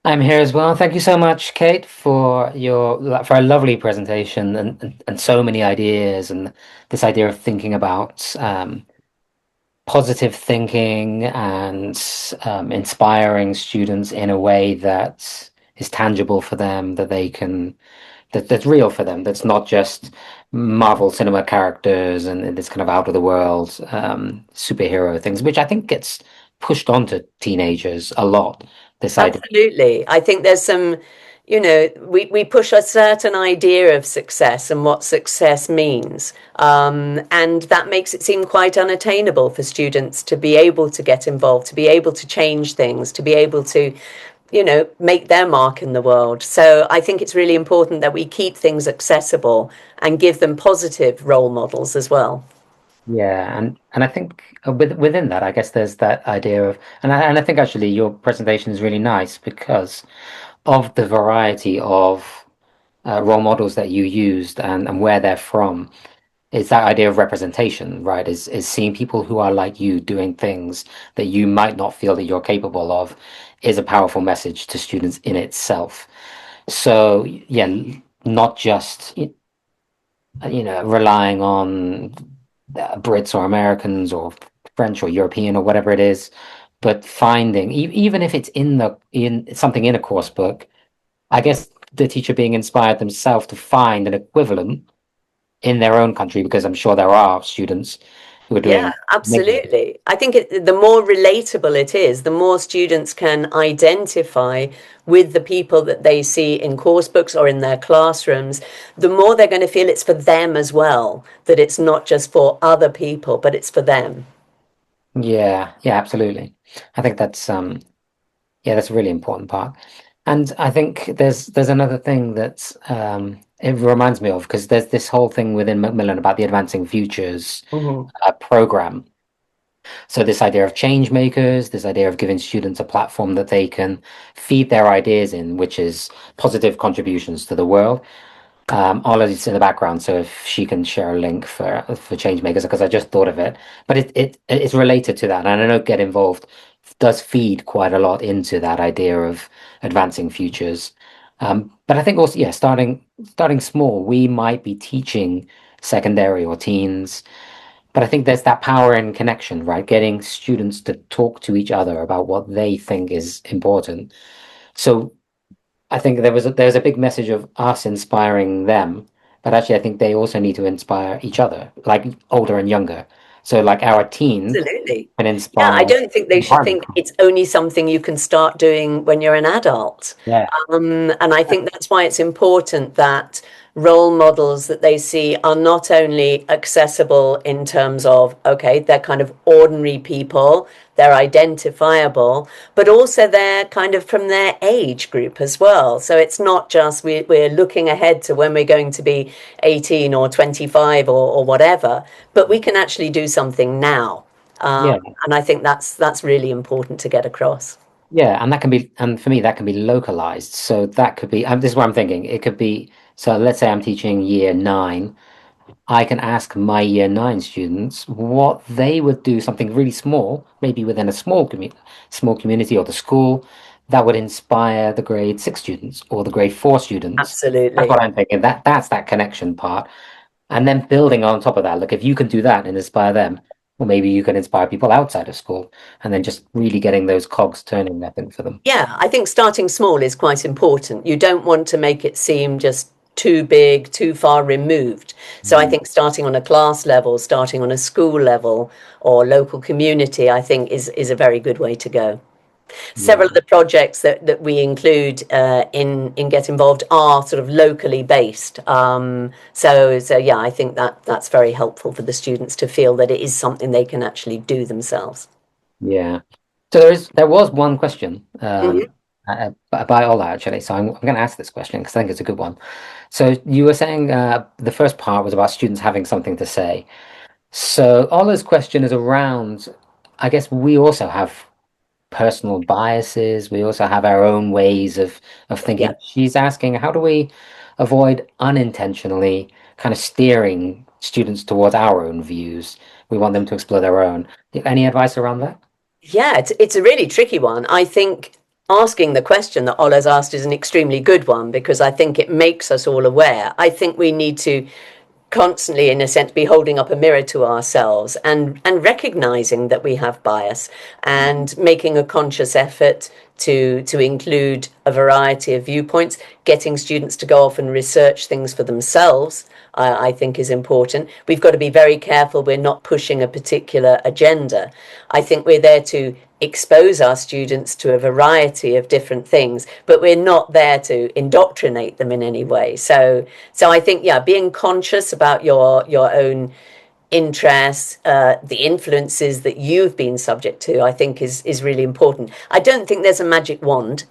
I'm here as well. Thank you so much, Kate, for a lovely presentation and so many ideas and this idea of thinking about positive thinking and inspiring students in a way that is tangible for them, that's real for them, that's not just Marvel cinema characters and this kind of out of the world superhero things, which I think gets pushed onto teenagers a lot. This idea. Absolutely. I think there's some, we push a certain idea of success and what success means. And that makes it seem quite unattainable for students to be able to get involved, to be able to change things, to be able to, make their mark in the world. So I think it's really important that we keep things accessible and give them positive role models as well. Yeah, and I think within that, I guess there's that idea of, and I think actually your presentation is really nice because of the variety of role models that you used and where they're from. Is that idea of representation, right? Is seeing people who are like you doing things that you might not feel that you're capable of is a powerful message to students in itself. So yeah, not just relying on Brits or Americans or French or European or whatever it is, but finding even if it's in something in a course book, I guess the teacher being inspired themselves to find an equivalent in their own country, because I'm sure there are students who are Yeah, doing absolutely. I think the more relatable it is, the more students can identify with the people that they see in course books or in their classrooms, the more they're going to feel it's for them as well, that it's not just for other people, but it's for them. yeah, absolutely. I think that's a really important part. And I think there's another thing that it reminds me of, because there's this whole thing within Macmillan about the Advancing Futures Mhm. program. So this idea of change makers, this idea of giving students a platform that they can feed their ideas in, which is positive contributions to the world. Ola's in the background, so if she can share a link for change makers, because I just thought of it, but it's related to that, and I know Get Involved does feed quite a lot into that idea of advancing futures. But I think also, yeah, starting small, we might be teaching secondary or teens, but I think there's that power in connection, right? Getting students to talk to each other about what they think is important. So I think there's a big message of us inspiring them, but actually I think they also need to inspire each other, like older and younger. So like our teen Absolutely. can Yeah, I inspire don't think they should environment. think it's only something you can start doing when you're an adult. Yeah, And I think that's why it's important that role models that they see are not only accessible in terms of, okay, they're kind of ordinary people, they're identifiable, but also they're kind of from their age group as well. So it's not just we're looking ahead to when we're going to be 18 or 25 or whatever, but we can actually do something now. Um, yeah, and I think that's really important to get across. yeah, and that can be, and for me that can be localized. So that could be, this is what I'm thinking. It could be, so let's say I'm teaching year nine. I can ask my year nine students what they would do, something really small, maybe within a small community or the school, that would inspire the grade six students or the grade four students. That's Absolutely. what I'm thinking. That's that connection part. And then building on top of that, look, if you can do that and inspire them, well, maybe you can inspire people outside of school, and then just really getting those cogs turning, I think, for them. Yeah, I think starting small is quite important. You don't want to make it seem just too big, too far removed. So I Mm. think starting on a class level, starting on a school level or local community, I think is a very good way to go. Yeah. Several of the projects that we include in Get Involved are sort of locally based. So yeah, I think that's very helpful for the students to feel that it is something they can actually do themselves. Yeah. So there was one question Mhm. by Ola actually. So I'm going to ask this question because I think it's a good one. So you were saying the first part was about students having something to say. So Ola's question is around, I guess we also have personal biases. We also have our own ways of Yeah. thinking. She's asking, how do we avoid unintentionally kind of steering students towards our own views? We want them to explore their own. Any advice around that? Yeah, it's a really tricky one. I think asking the question that Ola's asked is an extremely good one because I think it makes us all aware. I think we need to constantly, in a sense, be holding up a mirror to ourselves and recognizing that we have bias and making a conscious effort to include a variety of viewpoints, getting students to go off and research things for themselves. I think is important. We've got to be very careful we're not pushing a particular agenda. I think we're there to expose our students to a variety of different things, but we're not there to indoctrinate them in any way. So I think, yeah, being conscious about your own interests, the influences that you've been subject to, I think is really important. I don't think there's a magic wand,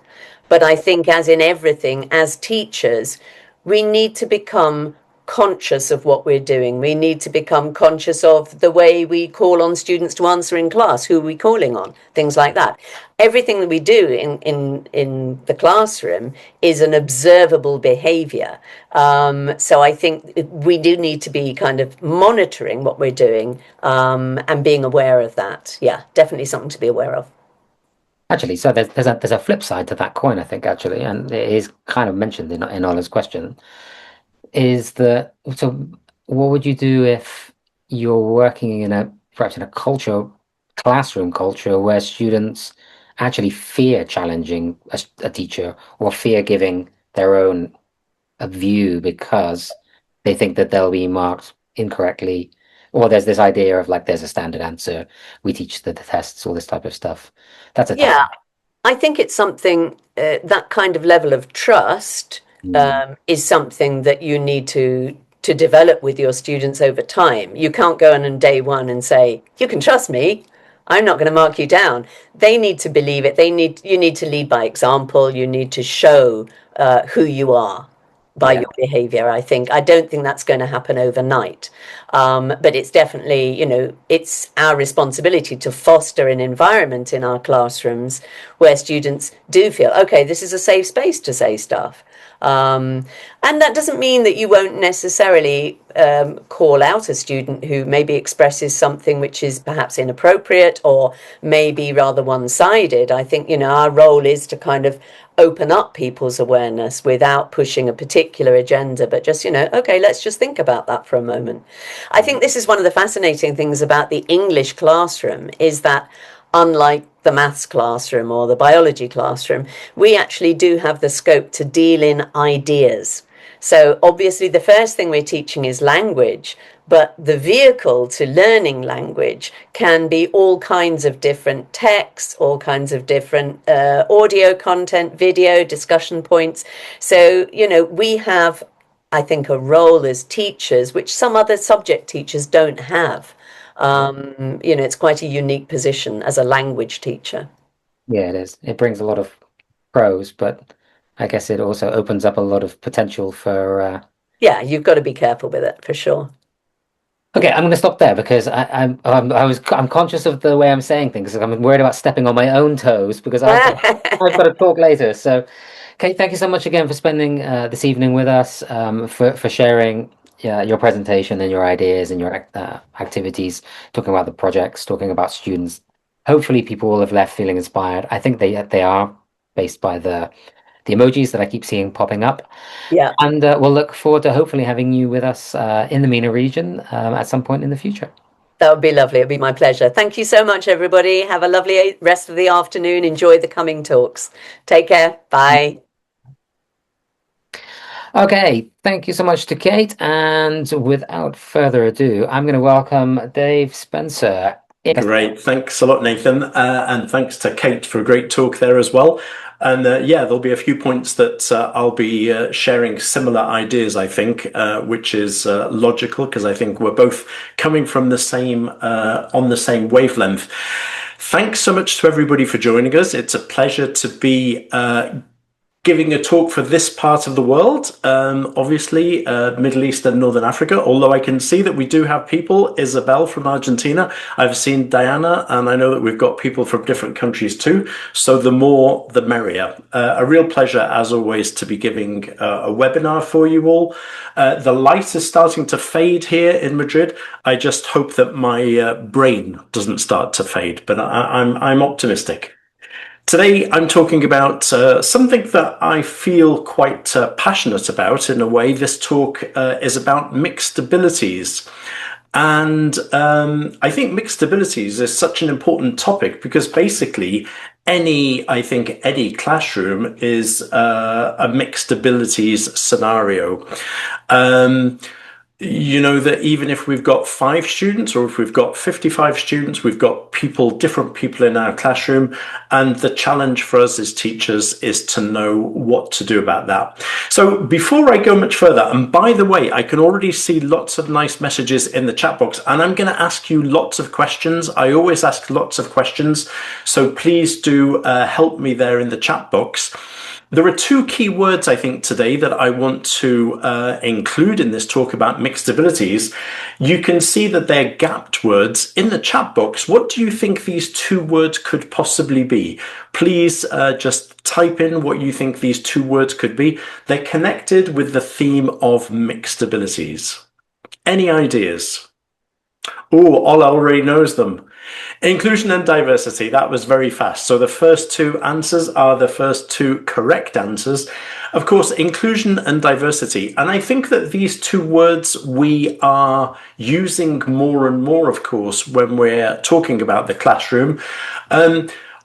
but I think, as in everything, as teachers, we need to become conscious of what we're doing. We need to become conscious of the way we call on students to answer in class, who are we calling on, things like that. Everything that we do in the classroom is an observable behavior. So I think we do need to be kind of monitoring what we're doing and being aware of that. Yeah, definitely something to be aware of. Actually, so there's a flip side to that coin, I think, actually, and it is kind of mentioned in Ola's question, is that so what would you do if you're working in a perhaps in a classroom culture where students actually fear challenging a teacher or fear giving their own a view because they think that they'll be marked incorrectly, or there's this idea of like there's a standard answer, we teach the tests, all this type of stuff. That's a tough Yeah, I think it's something, that kind of level of trust one. is something that you need to develop with your students over time. You can't go in on day one and say, "You can trust me. I'm not going to mark you down." They need to believe it. You need to lead by example. You need to show who you are by your behavior. I don't think that's going to happen overnight. But it's definitely, it's our responsibility to foster an environment in our classrooms where students do feel, okay, this is a safe space to say stuff. And that doesn't mean that you won't necessarily call out a student who maybe expresses something which is perhaps inappropriate or maybe rather one-sided. I think, our role is to kind of open up people's awareness without pushing a particular agenda, but just, okay, let's just think about that for a moment. I think this is one of the fascinating things about the English classroom is that unlike the maths classroom or the biology classroom, we actually do have the scope to deal in ideas. So obviously the first thing we're teaching is language, but the vehicle to learning language can be all kinds of different texts, all kinds of different audio content, video, discussion points. So, we have, I think, a role as teachers, which some other subject teachers don't have. It's quite a unique position as a language teacher. Yeah, it is. It brings a lot of pros, but I guess it also opens up a lot of potential for Yeah, you've got to be careful with it for sure. Okay, I'm going to stop there because I'm conscious of the way I'm saying things. I'm worried about stepping on my own toes because I've got to talk later. So, Kate, thank you so much again for spending this evening with us, for sharing your presentation and your ideas and your activities, talking about the projects, talking about students. Hopefully, people will have left feeling inspired. I think they are based by the emojis that I keep seeing popping up. Yeah, And we'll look forward to hopefully having you with us in the MENA region at some point in the future. that would be lovely. It'd be my pleasure. Thank you so much, everybody. Have a lovely rest of the afternoon. Enjoy the coming talks. Take care. Bye. Okay, thank you so much to Kate. And without further ado, I'm going to welcome Dave Spencer. Great. Thanks a lot, Nathan. And thanks to Kate for a great talk there as well. And there'll be a few points that I'll be sharing similar ideas, I think, which is logical because I think we're both coming from the same, on the same wavelength. Thanks so much to everybody for joining us. It's a pleasure to be giving a talk for this part of the world, obviously Middle East and Northern Africa, although I can see that we do have people, Isabel from Argentina, I've seen Diana, and I know that we've got people from different countries too, so the more the merrier. A real pleasure as always to be giving a webinar for you all. The light is starting to fade here in Madrid. I just hope that my brain doesn't start to fade, but I'm optimistic. Today, I'm talking about something that I feel quite passionate about in a way. This talk is about mixed abilities. And I think mixed abilities is such an important topic because basically any classroom is a mixed abilities scenario. That even if we've got 5 students or if we've got 55 students, we've got different people in our classroom. And the challenge for us as teachers is to know what to do about that. So before I go much further, and by the way, I can already see lots of nice messages in the chat box, and I'm going to ask you lots of questions. I always ask lots of questions. So please do help me there in the chat box. There are 2 key words, I think, today that I want to include in this talk about mixed abilities. You can see that they're gapped words in the chat box. What do you think these 2 words could possibly be? Please just type in what you think these 2 words could be. They're connected with the theme of mixed abilities. Any ideas? Oh, Ola already knows them. Inclusion and diversity, that was very fast. So the first 2 answers are the first 2 correct answers. Of course, inclusion and diversity. And I think that these 2 words we are using more and more, of course, when we're talking about the classroom.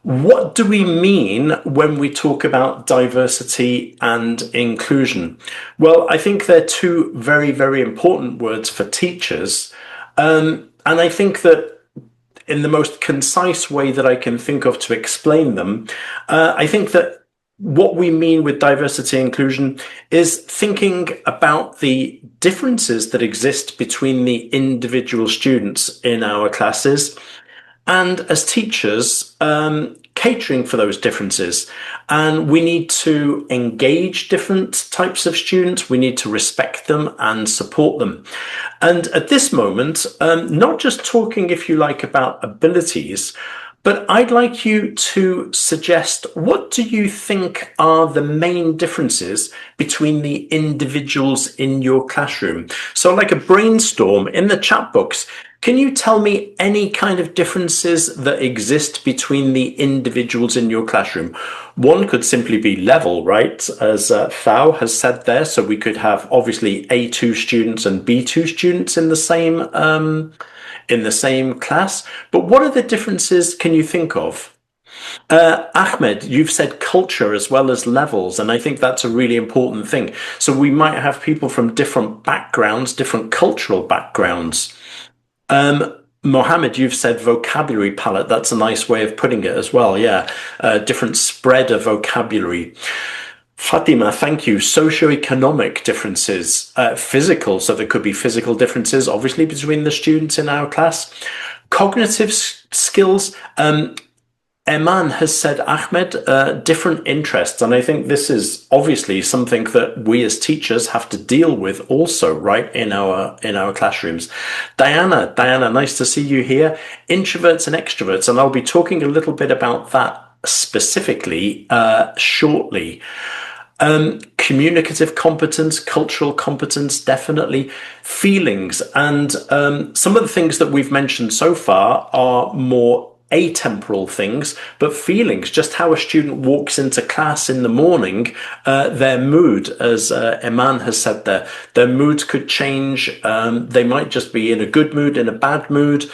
What do we mean when we talk about diversity and inclusion? Well, I think they're 2 very, very important words for teachers. And I think that in the most concise way that I can think of to explain them, I think that what we mean with diversity and inclusion is thinking about the differences that exist between the individual students in our classes. And as teachers, catering for those differences. And we need to engage different types of students. We need to respect them and support them. And at this moment, not just talking, if you like, about abilities, but I'd like you to suggest, what do you think are the main differences between the individuals in your classroom? So like a brainstorm in the chat box. Can you tell me any kind of differences that exist between the individuals in your classroom? One could simply be level, right? As Thao has said there. So we could have obviously A2 students and B2 students in the same class. But what are the differences can you think of? Ahmed, you've said culture as well as levels, and I think that's a really important thing. So we might have people from different backgrounds, different cultural backgrounds. Mohammed, you've said vocabulary palette. That's a nice way of putting it as well. Yeah, different spread of vocabulary. Fatima, thank you. Socioeconomic differences, physical, so there could be physical differences, obviously, between the students in our class. Cognitive skills, Eman has said, Ahmed, different interests. And I think this is obviously something that we as teachers have to deal with also, right, in our classrooms. Diana, nice to see you here. Introverts and extroverts. And I'll be talking a little bit about that specifically shortly. Communicative competence, cultural competence, definitely. Feelings. And some of the things that we've mentioned so far are more atemporal things, but feelings, just how a student walks into class in the morning, their mood, as Eman has said there, their mood could change. They might just be in a good mood, in a bad mood.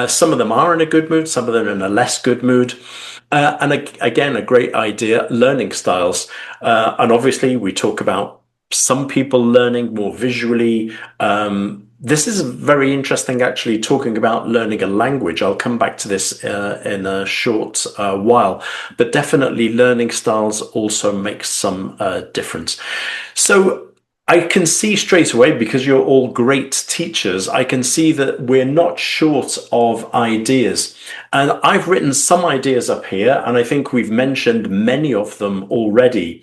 Some of them are in a good mood, some of them are in a less good mood. And again, a great idea, learning styles. And obviously we talk about some people learning more visually. This is very interesting, actually, talking about learning a language. I'll come back to this in a short while, but definitely learning styles also make some difference. So I can see straight away, because you're all great teachers, I can see that we're not short of ideas. And I've written some ideas up here, and I think we've mentioned many of them already.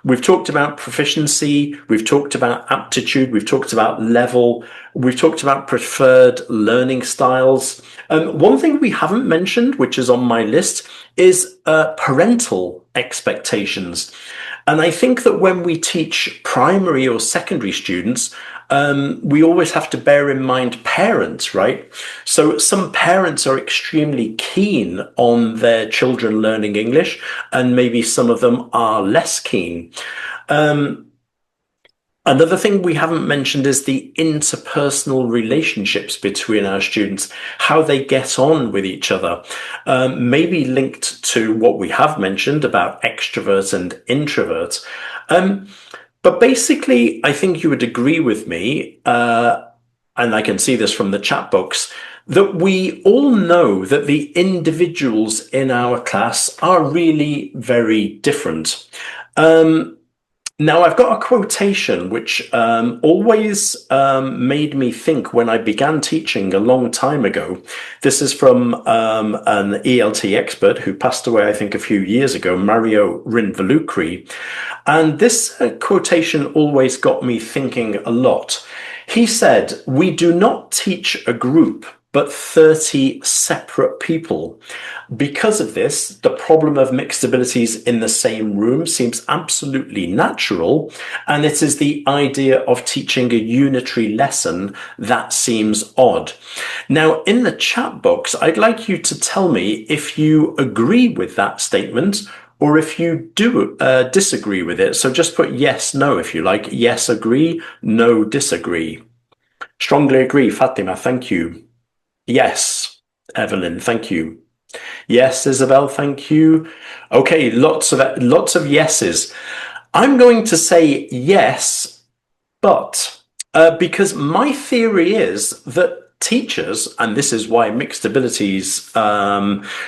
We've talked about proficiency, we've talked about aptitude, we've talked about level, we've talked about preferred learning styles. One thing we haven't mentioned, which is on my list, is parental expectations. And I think that when we teach primary or secondary students, we always have to bear in mind parents, right? So some parents are extremely keen on their children learning English, and maybe some of them are less keen. Another thing we haven't mentioned is the interpersonal relationships between our students, how they get on with each other, maybe linked to what we have mentioned about extroverts and introverts. But basically, I think you would agree with me, and I can see this from the chat box, that we all know that the individuals in our class are really very different. Now, I've got a quotation which always made me think when I began teaching a long time ago. This is from an ELT expert who passed away, I think, a few years ago, Mario Rinvolucri. And this quotation always got me thinking a lot. He said, "We do not teach a group, but 30 separate people. Because of this, the problem of mixed abilities in the same room seems absolutely natural, and it is the idea of teaching a unitary lesson that seems odd." Now, in the chat box, I'd like you to tell me if you agree with that statement, or if you do disagree with it. So just put yes, no, if you like. Yes, agree, no, disagree. Strongly agree, Fatima, thank you. Yes, Evelyn, thank you. Yes, Isabel, thank you. Okay, lots of yeses. I'm going to say yes, but because my theory is that teachers, and this is why mixed abilities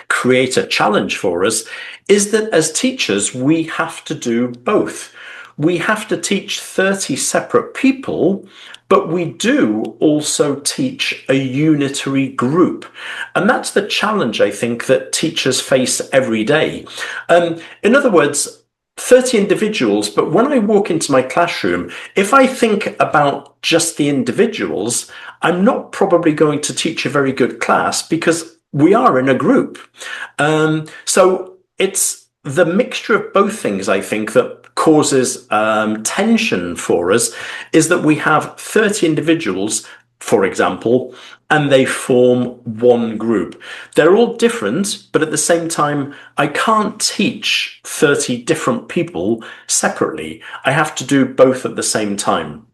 create a challenge for us, is that as teachers, we have to do both. we have to teach 30 separate people, but we do also teach a unitary group. And that's the challenge, I think, that teachers face every day. In other words, 30 individuals, but when I walk into my classroom, if I think about just the individuals, I'm not probably going to teach a very good class because we are in a group. So it's the mixture of both things, I think, that causes tension for us, is that we have 30 individuals, for example, and they form one group. They're all different, but at the same time, I can't teach 30 different people separately. I have to do both at the same time.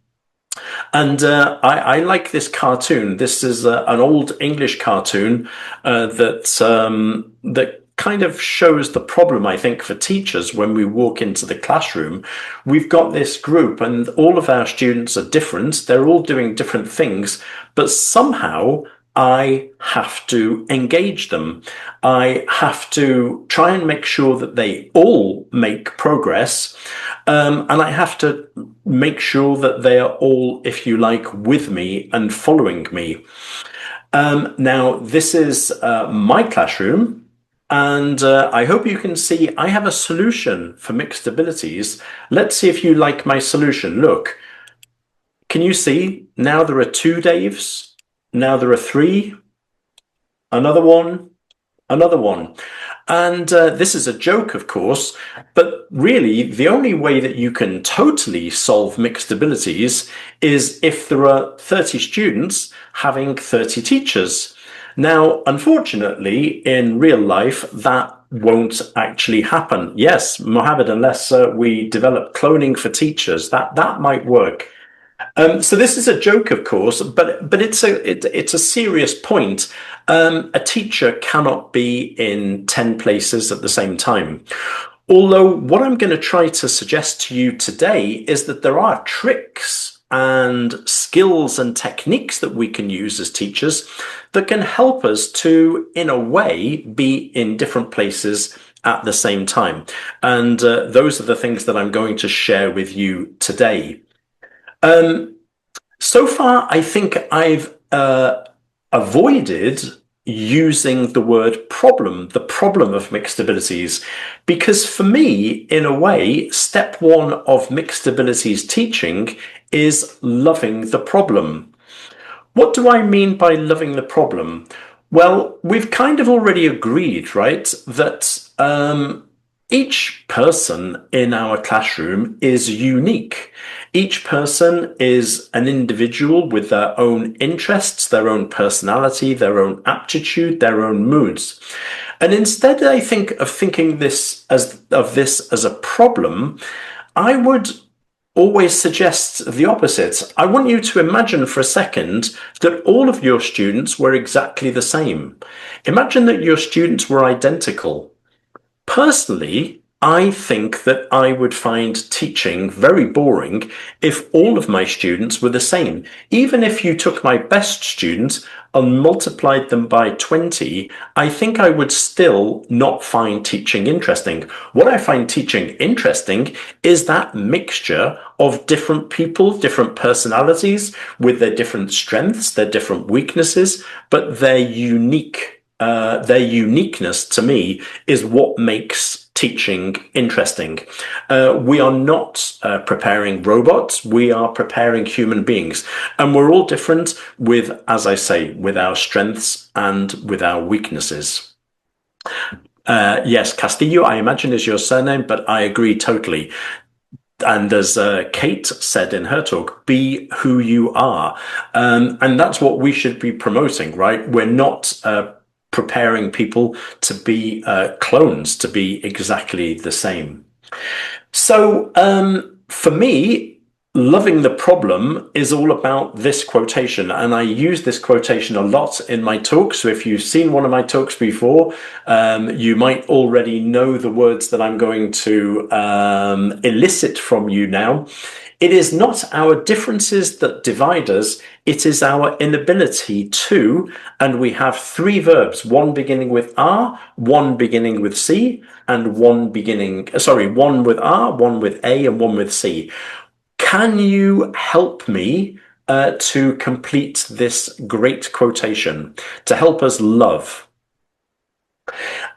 And I like this cartoon. This is an old English cartoon that kind of shows the problem, I think, for teachers when we walk into the classroom. We've got this group and all of our students are different. They're all doing different things, but somehow I have to engage them. I have to try and make sure that they all make progress. And I have to make sure that they are all, if you like, with me and following me. Now, this is my classroom. And I hope you can see I have a solution for mixed abilities. Let's see if you like my solution. Look, can you see? Now there are 2 Daves. Now there are 3. Another one. Another one. And this is a joke, of course, but really the only way that you can totally solve mixed abilities is if there are 30 students having 30 teachers. Now, unfortunately, in real life, that won't actually happen. Yes, Mohammed, unless we develop cloning for teachers, that might work. So this is a joke, of course, but it's a serious point. A teacher cannot be in 10 places at the same time. Although what I'm going to try to suggest to you today is that there are tricks and skills and techniques that we can use as teachers that can help us to, in a way, be in different places at the same time. And those are the things that I'm going to share with you today. So far, I think I've avoided using the word problem, the problem of mixed abilities, because for me, in a way, step 1 of mixed abilities teaching is loving the problem. What do I mean by loving the problem? Well, we've kind of already agreed, right, that each person in our classroom is unique. Each person is an individual with their own interests, their own personality, their own aptitude, their own moods. And instead, I think of thinking this as a problem, I would always suggest the opposite. I want you to imagine for a second that all of your students were exactly the same. Imagine that your students were identical. Personally, I think that I would find teaching very boring if all of my students were the same. Even if you took my best students and multiplied them by 20, I think I would still not find teaching interesting. What I find teaching interesting is that mixture of different people, different personalities with their different strengths, their different weaknesses, but their uniqueness to me is what makes teaching interesting. We are not preparing robots, we are preparing human beings. And we're all different with, as I say, with our strengths and with our weaknesses. Yes, Castillo, I imagine is your surname, but I agree totally. And as Kate said in her talk, be who you are. And that's what we should be promoting, right? We're not preparing people to be clones, to be exactly the same. So for me, loving the problem is all about this quotation, and I use this quotation a lot in my talks. So if you've seen one of my talks before, you might already know the words that I'm going to elicit from you now. It is not our differences that divide us, it is our inability to, and we have three verbs, one beginning with R, one beginning with C, and one with R, one with A, and one with C. Can you help me to complete this great quotation, to help us love?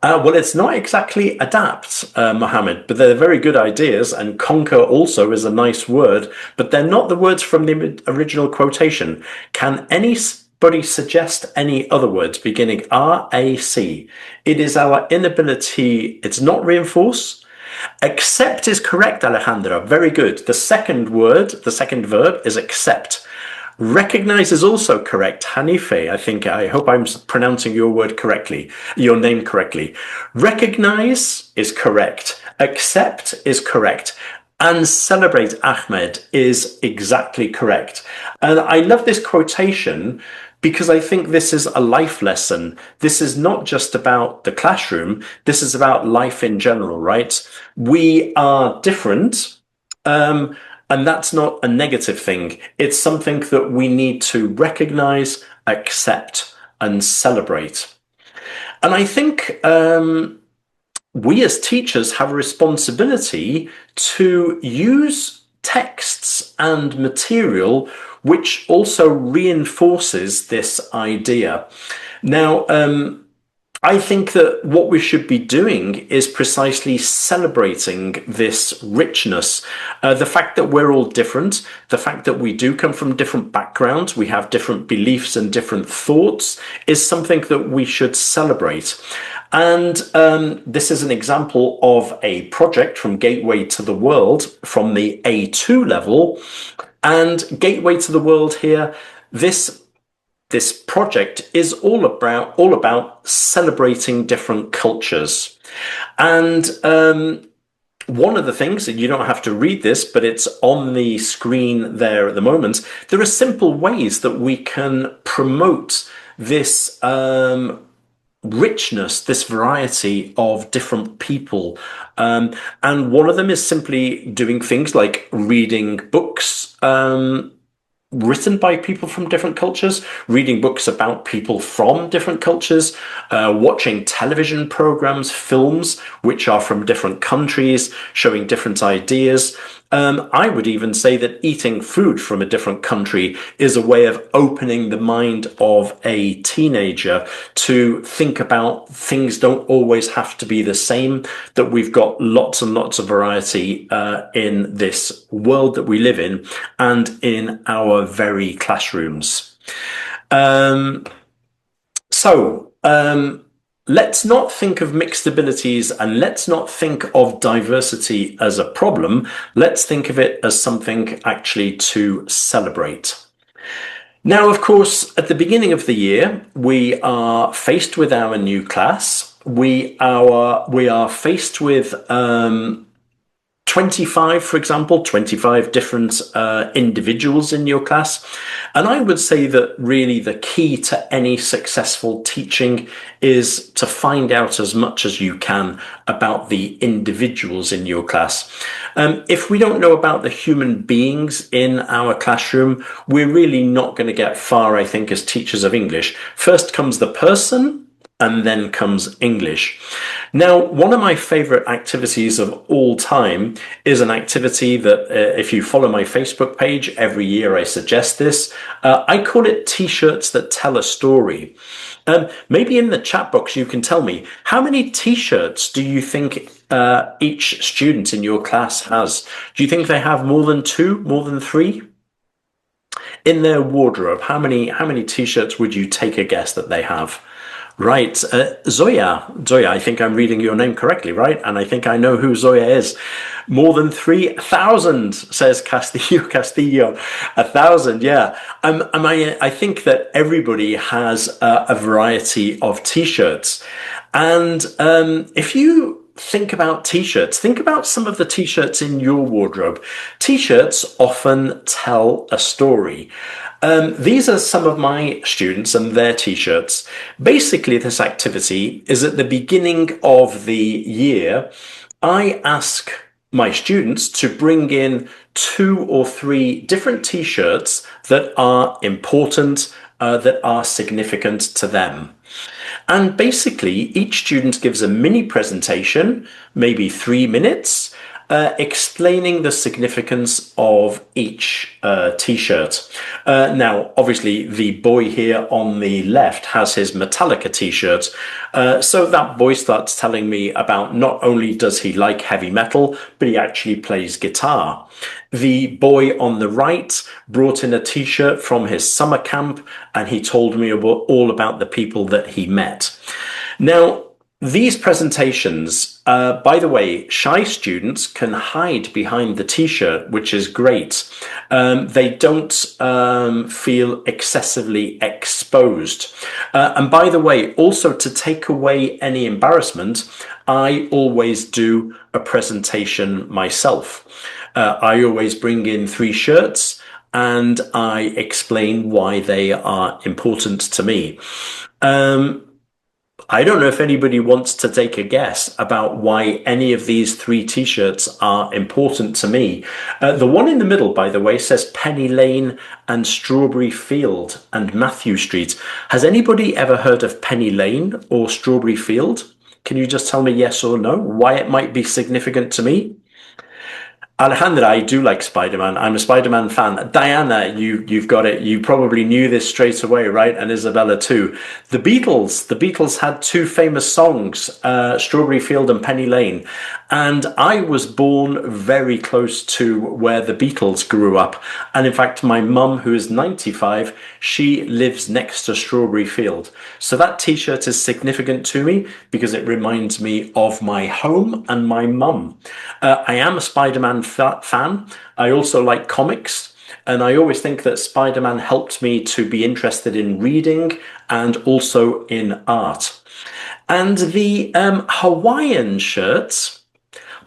Well, it's not exactly adapt, Mohammed, but they're very good ideas, and conquer also is a nice word, but they're not the words from the original quotation. Can anybody suggest any other words beginning R, A, C? It is our inability, it's not reinforce. Accept is correct, Alejandra. Very good. The second verb is accept. Recognize is also correct. Hanife, I hope I'm pronouncing your name correctly. Recognize is correct. Accept is correct. And celebrate, Ahmed, is exactly correct. And I love this quotation because I think this is a life lesson. This is not just about the classroom. This is about life in general, right? We are different. And that's not a negative thing. It's something that we need to recognize, accept, and celebrate. And I think we as teachers have a responsibility to use texts and material which also reinforces this idea. Now, I think that what we should be doing is precisely celebrating this richness. The fact that we're all different, the fact that we do come from different backgrounds, we have different beliefs and different thoughts, is something that we should celebrate. And this is an example of a project from Gateway to the World from the A2 level. And Gateway to the World here, this project is all about celebrating different cultures. And one of the things, and you don't have to read this, but it's on the screen there at the moment, there are simple ways that we can promote this richness, this variety of different people. And one of them is simply doing things like reading books written by people from different cultures, reading books about people from different cultures, watching television programs, films, which are from different countries, showing different ideas. I would even say that eating food from a different country is a way of opening the mind of a teenager to think about things don't always have to be the same, that we've got lots and lots of variety in this world that we live in and in our very classrooms. Let's not think of mixed abilities and let's not think of diversity as a problem. Let's think of it as something actually to celebrate. Now, of course, at the beginning of the year, we are faced with our new class. We are faced with 25, for example, 25 different individuals in your class. And I would say that really the key to any successful teaching is to find out as much as you can about the individuals in your class. If we don't know about the human beings in our classroom, we're really not going to get far, I think, as teachers of English. First comes the person, and then comes English. Now, one of my favorite activities of all time is an activity that, if you follow my Facebook page, every year I suggest this. I call it T-shirts that tell a story. Maybe in the chat box you can tell me, how many T-shirts do you think each student in your class has? Do you think they have more than 2, more than 3? In their wardrobe, how many T-shirts would you take a guess that they have? Right, Zoya, I think I'm reading your name correctly, right? And I think I know who Zoya is. More than 3,000, says Castillo. 1,000, yeah. I think that everybody has a variety of T-shirts. And if you think about T-shirts, think about some of the T-shirts in your wardrobe. T-shirts often tell a story. These are some of my students and their T-shirts. Basically, this activity is at the beginning of the year. I ask my students to bring in 2 or 3 different t-shirts that are important, that are significant to them. And basically, each student gives a mini presentation, maybe 3 minutes, explaining the significance of each t-shirt. Now, obviously, the boy here on the left has his Metallica t-shirt. So that boy starts telling me about not only does he like heavy metal, but he actually plays guitar. The boy on the right brought in a t-shirt from his summer camp, and he told me all about the people that he met. Now, these presentations, by the way, shy students can hide behind the t-shirt, which is great. They don't feel excessively exposed. And by the way, also to take away any embarrassment, I always do a presentation myself. I always bring in 3 shirts and I explain why they are important to me. I don't know if anybody wants to take a guess about why any of these 3 t-shirts are important to me. The one in the middle, by the way, says Penny Lane and Strawberry Field and Matthew Street. Has anybody ever heard of Penny Lane or Strawberry Field? Can you just tell me yes or no, why it might be significant to me? Alejandra, I do like Spider-Man. I'm a Spider-Man fan. Diana, you've got it. You probably knew this straight away, right? And Isabella too. The Beatles had 2 famous songs, Strawberry Field and Penny Lane. And I was born very close to where the Beatles grew up. And in fact, my mum, who is 95, she lives next to Strawberry Field. So that t-shirt is significant to me because it reminds me of my home and my mum. I am a Spider-Man fan. I also like comics. And I always think that Spider-Man helped me to be interested in reading and also in art. And the Hawaiian shirts,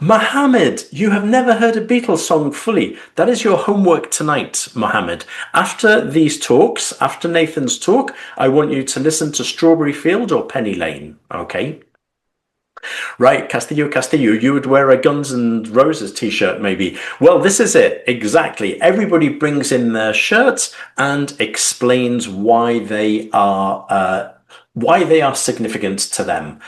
Mohammed, you have never heard a Beatles song fully. That is your homework tonight, Mohammed. After these talks, after Nathan's talk, I want you to listen to Strawberry Field or Penny Lane, okay? Right, Castillo, you would wear a Guns N' Roses t-shirt maybe. Well, this is it, exactly. Everybody brings in their shirts and explains why they are significant to them.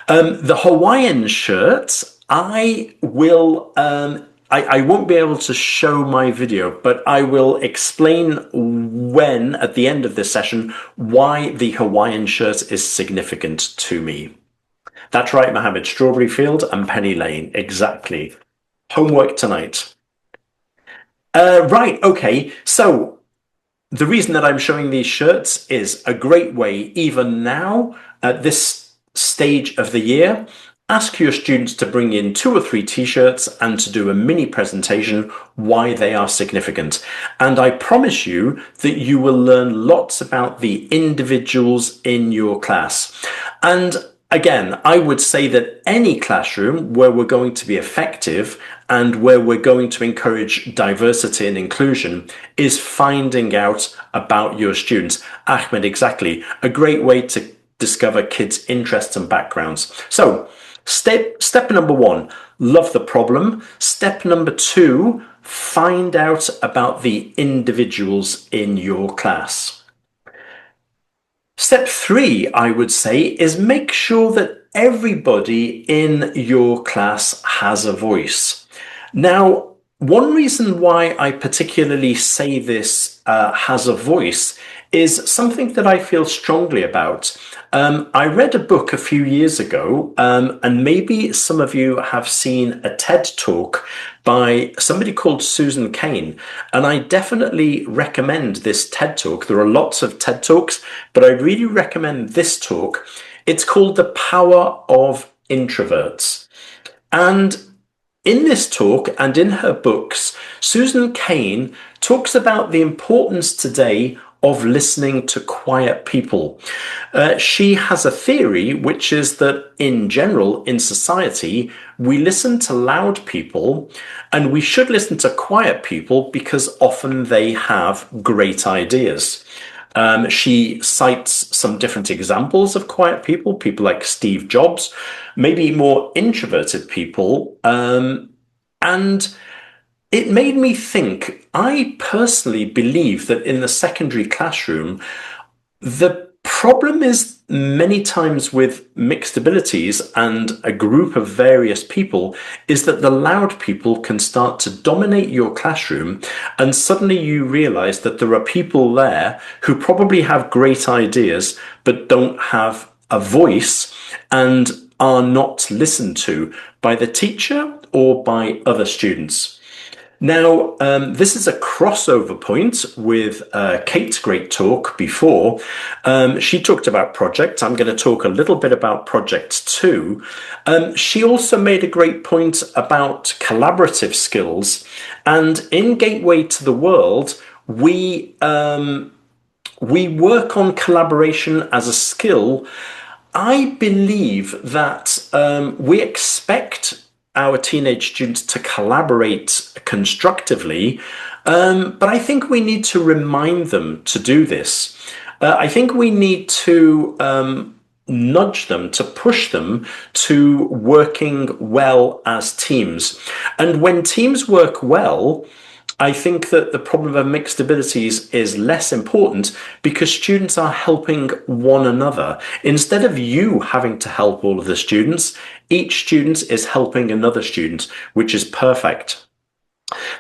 The Hawaiian shirts, I won't be able to show my video, but I will explain when, at the end of this session, why the Hawaiian shirt is significant to me. That's right, Mohammed. Strawberry Field and Penny Lane. Exactly. Homework tonight. Right, okay. So the reason that I'm showing these shirts is a great way, even now, at this stage of the year, ask your students to bring in 2 or 3 t-shirts and to do a mini presentation why they are significant. And I promise you that you will learn lots about the individuals in your class. And again, I would say that any classroom where we're going to be effective and where we're going to encourage diversity and inclusion is finding out about your students. Ahmed, exactly. A great way to discover kids' interests and backgrounds. So, step number 1, love the problem. Step number 2, find out about the individuals in your class. Step 3, I would say, is make sure that everybody in your class has a voice. Now, one reason why I particularly say this has a voice is something that I feel strongly about. I read a book a few years ago, and maybe some of you have seen a TED talk by somebody called Susan Cain, and I definitely recommend this TED talk. There are lots of TED talks, but I really recommend this talk. It's called The Power of Introverts. And in this talk and in her books, Susan Cain talks about the importance today of listening to quiet people. She has a theory, which is that in general, in society, we listen to loud people and we should listen to quiet people because often they have great ideas. She cites some different examples of quiet people, people like Steve Jobs, maybe more introverted people, and And it made me think. I personally believe that in the secondary classroom, the problem is many times with mixed abilities and a group of various people is that the loud people can start to dominate your classroom, and suddenly you realize that there are people there who probably have great ideas but don't have a voice and are not listened to by the teacher or by other students. Now, this is a crossover point with Kate's great talk before. She talked about projects. I'm going to talk a little bit about projects too. She also made a great point about collaborative skills. And in Gateway to the World, we work on collaboration as a skill. I believe that we expect our teenage students to collaborate constructively, but I think we need to remind them to do this. I think we need to nudge them, to push them to working well as teams. And when teams work well, I think that the problem of mixed abilities is less important because students are helping one another. Instead of you having to help all of the students, each student is helping another student, which is perfect.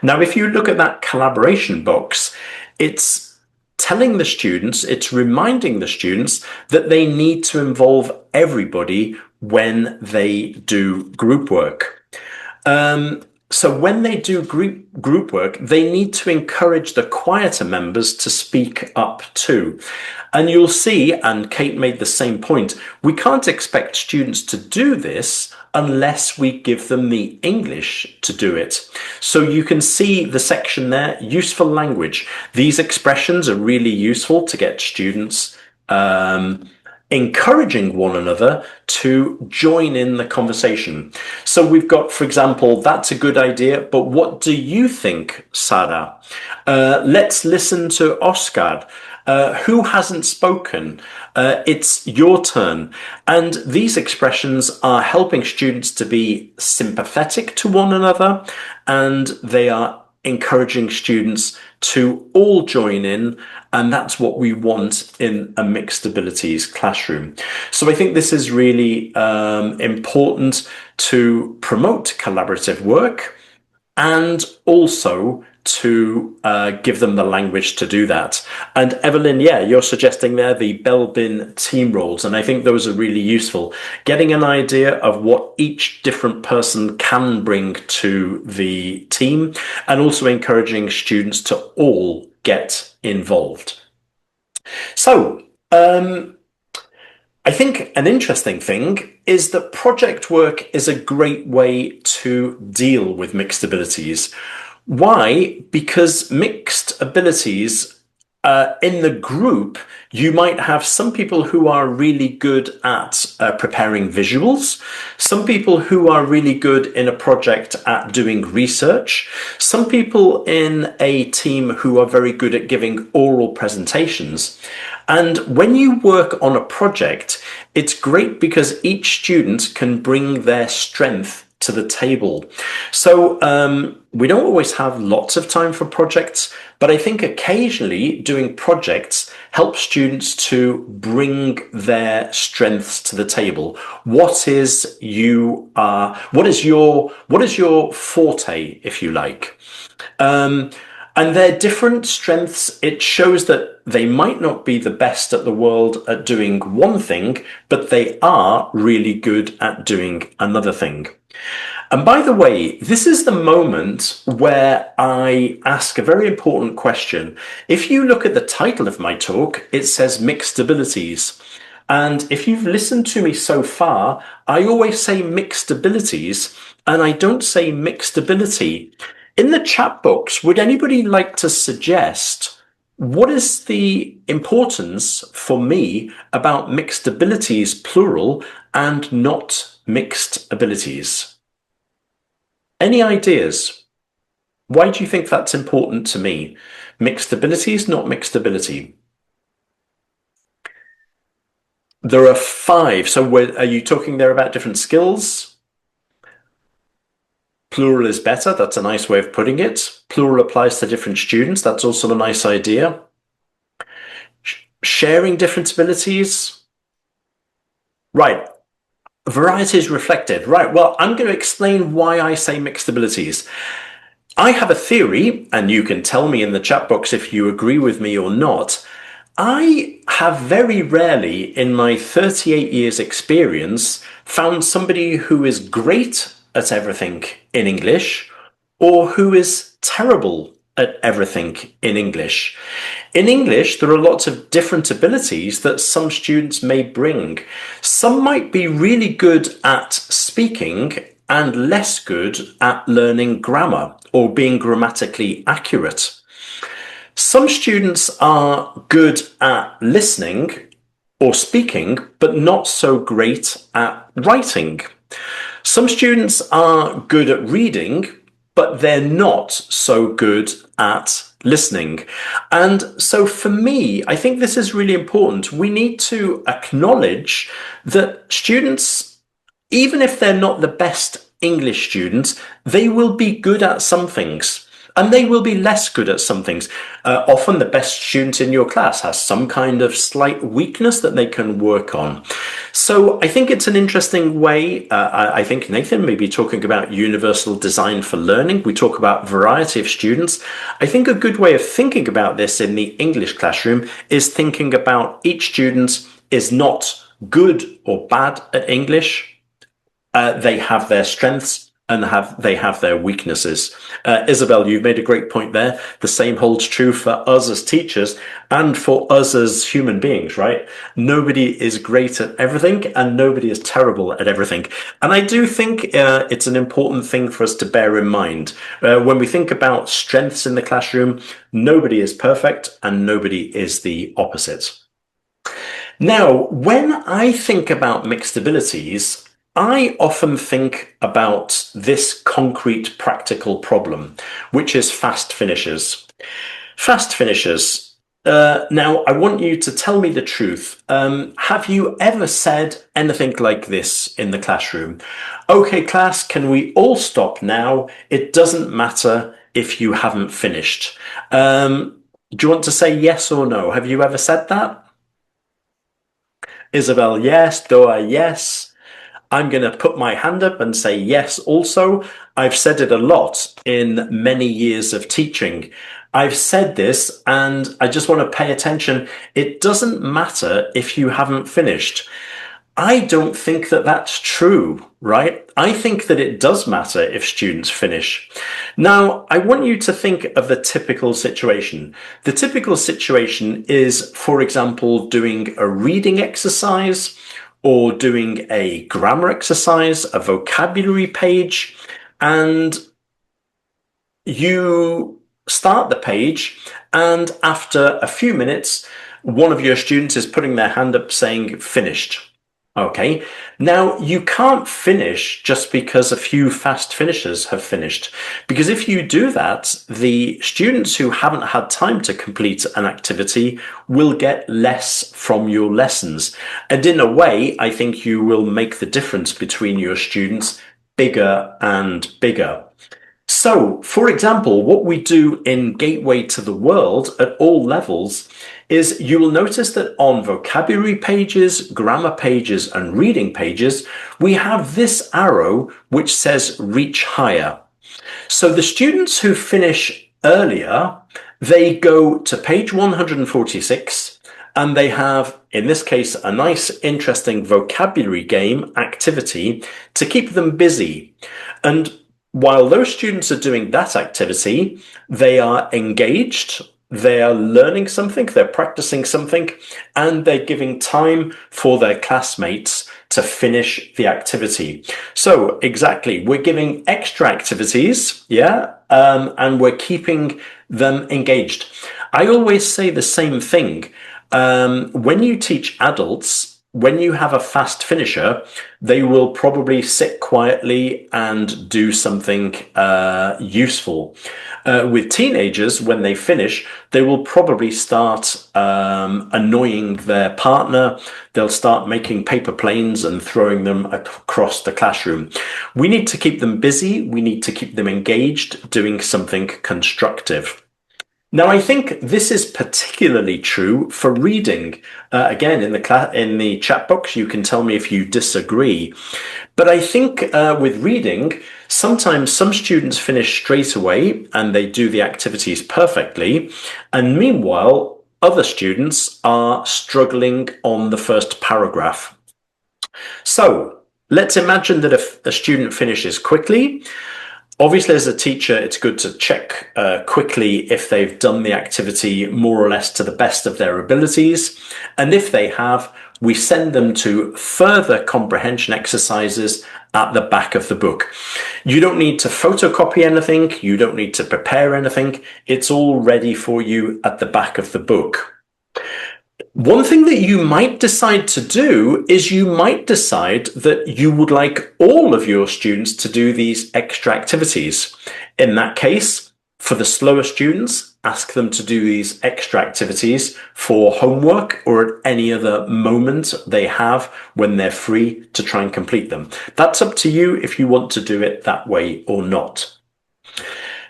Now, if you look at that collaboration box, it's telling the students, it's reminding the students that they need to involve everybody when they do group work. So when they do group work, they need to encourage the quieter members to speak up too. And you'll see, and Kate made the same point, we can't expect students to do this unless we give them the English to do it. So you can see the section there, useful language. These expressions are really useful to get students encouraging one another to join in the conversation. So we've got, for example, that's a good idea, but what do you think, Sarah? Let's listen to Oscar. Who hasn't spoken? It's your turn. And these expressions are helping students to be sympathetic to one another, and they are encouraging students to all join in, and that's what we want in a mixed abilities classroom. So I think this is really important to promote collaborative work and also to give them the language to do that. And Evelyn, yeah, you're suggesting there the Belbin team roles, and I think those are really useful. Getting an idea of what each different person can bring to the team, and also encouraging students to all get involved. So, I think an interesting thing is that project work is a great way to deal with mixed abilities. Why? Because mixed abilities in the group, you might have some people who are really good at preparing visuals, some people who are really good in a project at doing research, some people in a team who are very good at giving oral presentations. And when you work on a project, it's great because each student can bring their strength to the table. So we don't always have lots of time for projects, but I think occasionally doing projects helps students to bring their strengths to the table. What is your forte, if you like? And their different strengths, it shows that they might not be the best at the world at doing one thing, but they are really good at doing another thing. And by the way, this is the moment where I ask a very important question. If you look at the title of my talk, it says mixed abilities. And if you've listened to me so far, I always say mixed abilities, and I don't say mixed ability. In the chat box, would anybody like to suggest what is the importance for me about mixed abilities, plural, and not mixed abilities? Any ideas? Why do you think that's important to me? Mixed abilities, not mixed ability. There are 5. So are you talking there about different skills? Plural is better. That's a nice way of putting it. Plural applies to different students. That's also a nice idea. Sharing different abilities. Right. Variety is reflected. Right. Well, I'm going to explain why I say mixed abilities. I have a theory, and you can tell me in the chat box if you agree with me or not. I have very rarely, in my 38 years experience, found somebody who is great at everything in English or who is terrible at everything in English. In English, there are lots of different abilities that some students may bring. Some might be really good at speaking and less good at learning grammar or being grammatically accurate. Some students are good at listening or speaking, but not so great at writing. Some students are good at reading, but they're not so good at listening. And so for me, I think this is really important. We need to acknowledge that students, even if they're not the best English students, they will be good at some things. And they will be less good at some things. Often the best student in your class has some kind of slight weakness that they can work on. So I think it's an interesting way. I think Nathan may be talking about universal design for learning. We talk about variety of students. I think a good way of thinking about this in the English classroom is thinking about each student is not good or bad at English. They have their strengths and they have their weaknesses. Isabel, you've made a great point there. The same holds true for us as teachers and for us as human beings, right? Nobody is great at everything and nobody is terrible at everything. And I do think it's an important thing for us to bear in mind. When we think about strengths in the classroom, nobody is perfect and nobody is the opposite. Now, when I think about mixed abilities, I often think about this concrete practical problem, which is fast finishers. Fast finishers. Now, I want you to tell me the truth. Have you ever said anything like this in the classroom? Okay, class, can we all stop now? It doesn't matter if you haven't finished. Do you want to say yes or no? Have you ever said that? Isabel, yes. Doa, yes. I'm going to put my hand up and say yes also. I've said it a lot in many years of teaching. I've said this and I just want to pay attention. It doesn't matter if you haven't finished. I don't think that that's true, right? I think that it does matter if students finish. Now, I want you to think of the typical situation. The typical situation is, for example, doing a reading exercise or doing a grammar exercise, a vocabulary page, and you start the page, and after a few minutes, one of your students is putting their hand up saying finished. Okay, now you can't finish just because a few fast finishers have finished, because if you do that, the students who haven't had time to complete an activity will get less from your lessons. And in a way, I think you will make the difference between your students bigger and bigger. So, for example, what we do in Gateway to the World at all levels is you will notice that on vocabulary pages, grammar pages, and reading pages, we have this arrow which says reach higher. So the students who finish earlier, they go to page 146 and they have, in this case, a nice, interesting vocabulary game activity to keep them busy. And while those students are doing that activity, they are engaged, they are learning something, they're practicing something, and they're giving time for their classmates to finish the activity. So exactly, we're giving extra activities, and we're keeping them engaged. I always say the same thing. When you teach adults, when you have a fast finisher, they will probably sit quietly and do something useful. With teenagers, when they finish, they will probably start annoying their partner. They'll start making paper planes and throwing them across the classroom. We need to keep them busy. We need to keep them engaged, doing something constructive. Now, I think this is particularly true for reading. Again, in the chat box, you can tell me if you disagree. But I think with reading, sometimes some students finish straight away and they do the activities perfectly. And meanwhile, other students are struggling on the first paragraph. So let's imagine that if a student finishes quickly. Obviously, as a teacher, it's good to check quickly if they've done the activity more or less to the best of their abilities. And if they have, we send them to further comprehension exercises at the back of the book. You don't need to photocopy anything. You don't need to prepare anything. It's all ready for you at the back of the book. One thing that you might decide to do is you might decide that you would like all of your students to do these extra activities. In that case, for the slower students, ask them to do these extra activities for homework or at any other moment they have when they're free to try and complete them. That's up to you if you want to do it that way or not.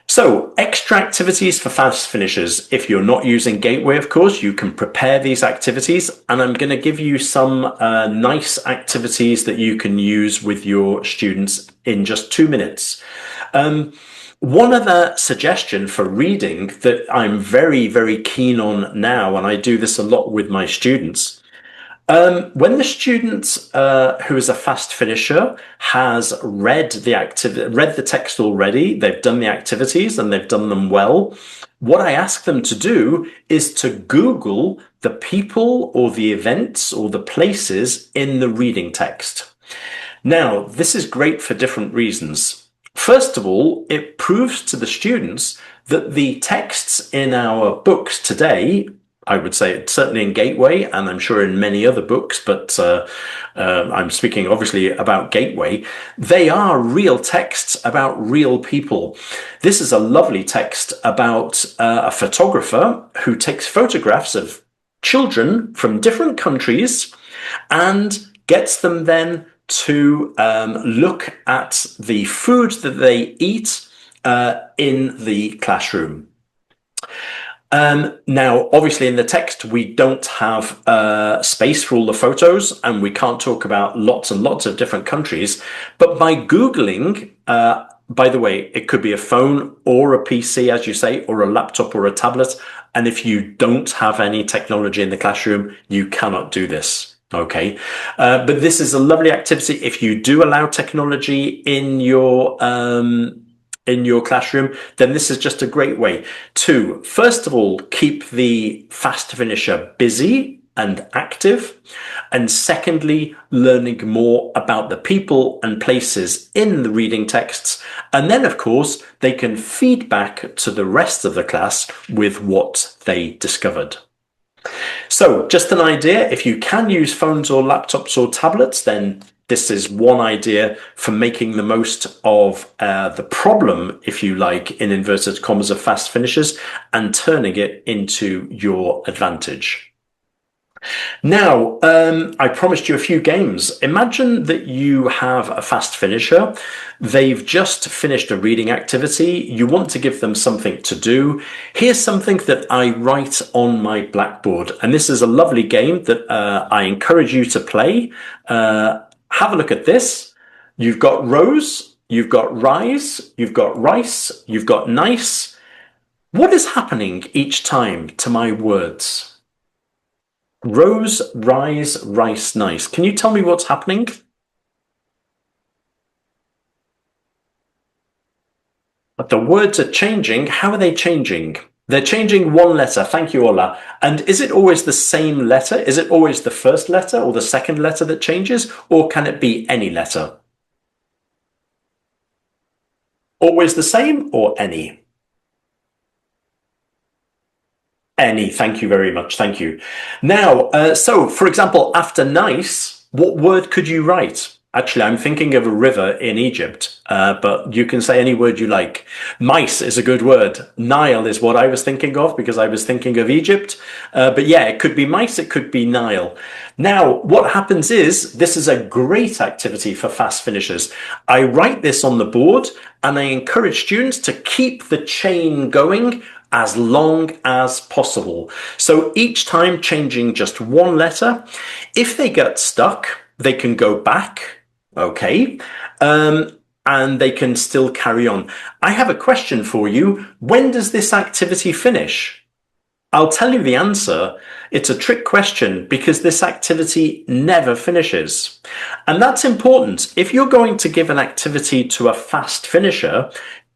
So, extra activities for fast finishers. If you're not using Gateway, of course, you can prepare these activities, and I'm going to give you some nice activities that you can use with your students in just 2 minutes. One other suggestion for reading that I'm very, very keen on now, and I do this a lot with my students. When the student who is a fast finisher has read the text already, they've done the activities and they've done them well. What I ask them to do is to Google the people or the events or the places in the reading text. Now, this is great for different reasons. First of all, it proves to the students that the texts in our books today, I would say certainly in Gateway, and I'm sure in many other books, but I'm speaking obviously about Gateway, they are real texts about real people. This is a lovely text about a photographer who takes photographs of children from different countries and gets them then to look at the food that they eat in the classroom. Now, obviously in the text, we don't have space for all the photos and we can't talk about lots and lots of different countries. But by Googling, by the way, it could be a phone or a PC, as you say, or a laptop or a tablet. And if you don't have any technology in the classroom, you cannot do this. Okay, but this is a lovely activity. If you do allow technology in your classroom, then this is just a great way to, first of all, keep the fast finisher busy and active, and secondly, learning more about the people and places in the reading texts. And then, of course, they can feed back to the rest of the class with what they discovered. So just an idea, if you can use phones or laptops or tablets, then this is one idea for making the most of the problem, if you like, in inverted commas, of fast finishers and turning it into your advantage. Now, I promised you a few games. Imagine that you have a fast finisher. They've just finished a reading activity. You want to give them something to do. Here's something that I write on my blackboard. And this is a lovely game that I encourage you to play. Have a look at this. You've got rose, you've got rise, you've got rice, you've got nice. What is happening each time to my words? Rose, rise, rice, nice. Can you tell me what's happening? But the words are changing. How are they changing? They're changing one letter. Thank you, Ola. And is it always the same letter? Is it always the first letter or the second letter that changes? Or can it be any letter? Always the same or any? Thank you very much. Thank you. Now, so for example, after nice, what word could you write? Actually, I'm thinking of a river in Egypt, but you can say any word you like. Mice is a good word. Nile is what I was thinking of because I was thinking of Egypt. But yeah, it could be mice, it could be Nile. Now, what happens is this is a great activity for fast finishers. I write this on the board and I encourage students to keep the chain going as long as possible. So each time changing just one letter. If they get stuck, they can go back, okay, and they can still carry on. I have a question for you. When does this activity finish? I'll tell you the answer. It's a trick question because this activity never finishes. And that's important. If you're going to give an activity to a fast finisher,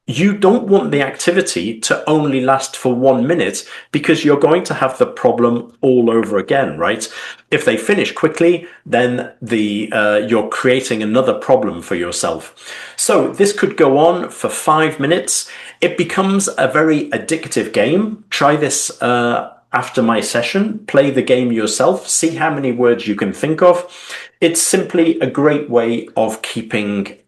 you don't want the activity to only last for 1 minute because you're going to have the problem all over again, right? If they finish quickly, then you're creating another problem for yourself. So this could go on for 5 minutes. It becomes a very addictive game. Try this after my session. Play the game yourself. See how many words you can think of. It's simply a great way of keeping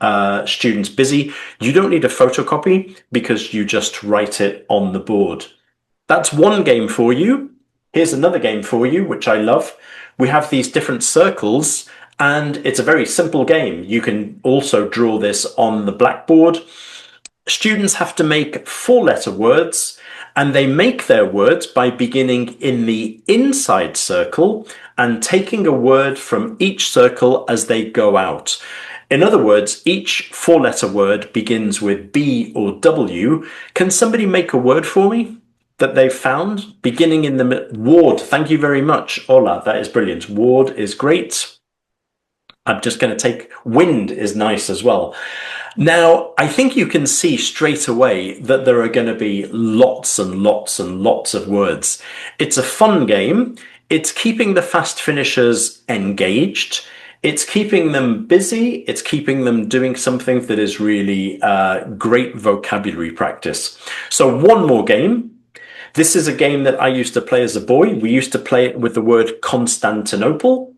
students busy. You don't need a photocopy because you just write it on the board. That's one game for you. Here's another game for you, which I love. We have these different circles, and it's a very simple game. You can also draw this on the blackboard. Students have to make 4-letter words, and they make their words by beginning in the inside circle and taking a word from each circle as they go out. In other words, each 4-letter word begins with B or W. Can somebody make a word for me that they've found? Beginning in the ward. Thank you very much, Ola. That is brilliant. Ward is great. I'm just going to take wind is nice as well. Now, I think you can see straight away that there are going to be lots and lots and lots of words. It's a fun game. It's keeping the fast finishers engaged. It's keeping them busy. It's keeping them doing something that is really great vocabulary practice. So one more game. This is a game that I used to play as a boy. We used to play it with the word Constantinople.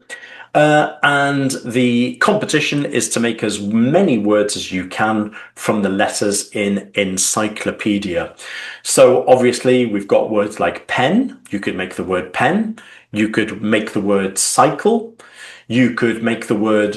And the competition is to make as many words as you can from the letters in encyclopedia. So obviously we've got words like pen. You could make the word pen. You could make the word cycle. You could make the word,